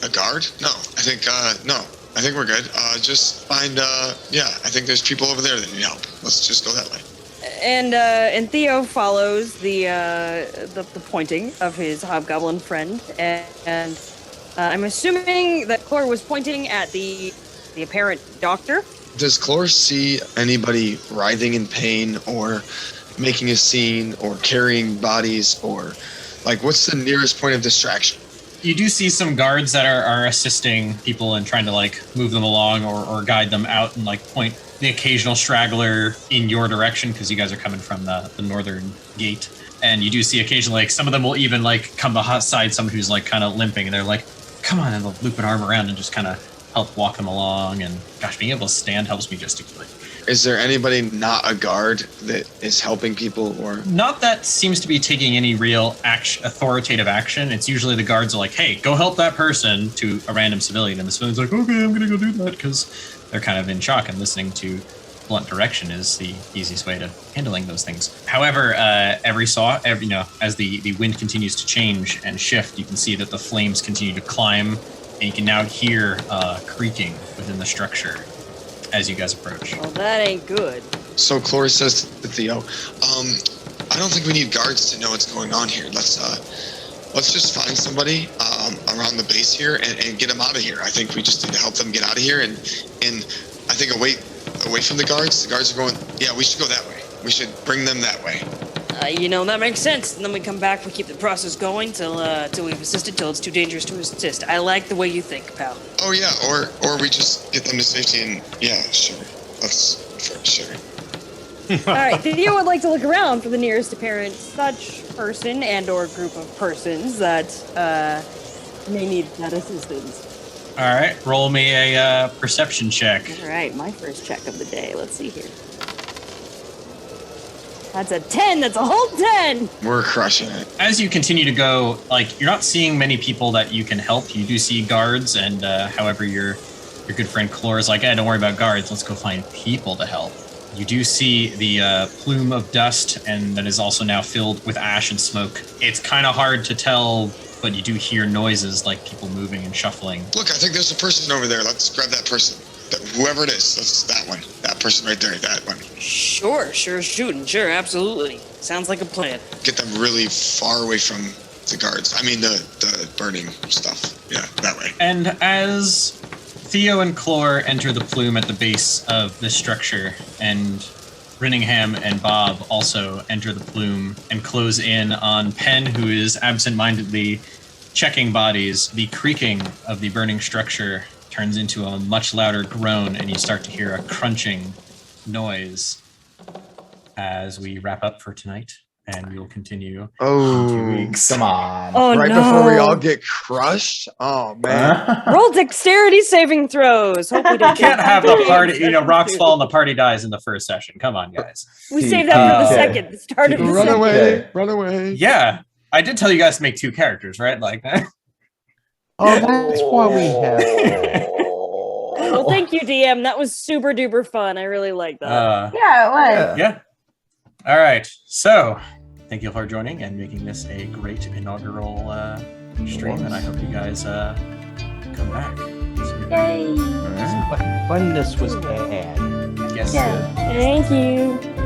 a guard? No, I think, no. I think we're good. Just find, I think there's people over there that need help. Let's just go that way. And Theo follows the pointing of his hobgoblin friend, and I'm assuming that Clore was pointing at the apparent doctor. Does Clore see anybody writhing in pain or making a scene or carrying bodies or like what's the nearest point of distraction? You do see some guards that are assisting people and trying to like move them along or guide them out and like point the occasional straggler in your direction because you guys are coming from the northern gate. And you do see occasionally like some of them will even like come beside someone who's like kind of limping and they're like, come on, and they'll loop an arm around and just kind of help walk them along. And gosh, being able to stand helps me gesticulate. Is there anybody not a guard that is helping people or? Not that seems to be taking any real authoritative action. It's usually the guards are like, hey, go help that person to a random civilian. And the civilian's like, okay, I'm going to go do that because they're kind of in shock and listening to blunt direction is the easiest way to handling those things. However, as the wind continues to change and shift, you can see that the flames continue to climb and you can now hear creaking within the structure as you guys approach. Well, that ain't good. So Clore says to Theo, I don't think we need guards to know what's going on here. Let's just find somebody around the base here and get them out of here. I think we just need to help them get out of here and I think away from the guards. The guards are going, yeah, we should go that way. We should bring them that way. That makes sense. And then we come back, we keep the process going till we've assisted, till it's too dangerous to assist. I like the way you think, pal. Oh yeah, or we just get them to safety and yeah, sure. Sure. All right, Theo would like to look around for the nearest apparent such person and or group of persons that may need that assistance. All right, roll me a perception check. All right, my first check of the day. Let's see here. That's a 10. That's a whole 10. We're crushing it. As you continue to go, like you're not seeing many people that you can help. You do see guards, and however your good friend Clore is like, don't worry about guards. Let's go find people to help. You do see the plume of dust, and that is also now filled with ash and smoke. It's kind of hard to tell, but you do hear noises like people moving and shuffling. Look, I think there's a person over there. Let's grab that person. Whoever it is, that's that one. That person right there, that one. Sure, shooting. Sure, absolutely. Sounds like a plan. Get them really far away from the guards. I mean, the burning stuff. Yeah, that way. And as Theo and Clore enter the plume at the base of this structure, and Rinningham and Bob also enter the plume and close in on Penn, who is absent-mindedly checking bodies, the creaking of the burning structure turns into a much louder groan, and you start to hear a crunching noise as we wrap up for tonight, and we will continue. Oh, 2 weeks. Come on. Oh, right no. before we all get crushed? Oh, man. Roll dexterity saving throws. Hope we You don't can't have the party, rocks fall and the party dies in the first session. Come on, guys. We saved that for the Okay. second. The start of the Run second. away. Run away. Yeah, I did tell you guys to make 2 characters, right? Like that. Oh, that's why we have. Well, thank you, DM. That was super duper fun. I really like that. Yeah, it was. Yeah. All right. So, thank you for joining and making this a great inaugural stream, and I hope you guys come back. Yay. Funness was had. Yes. Yeah. Thank you.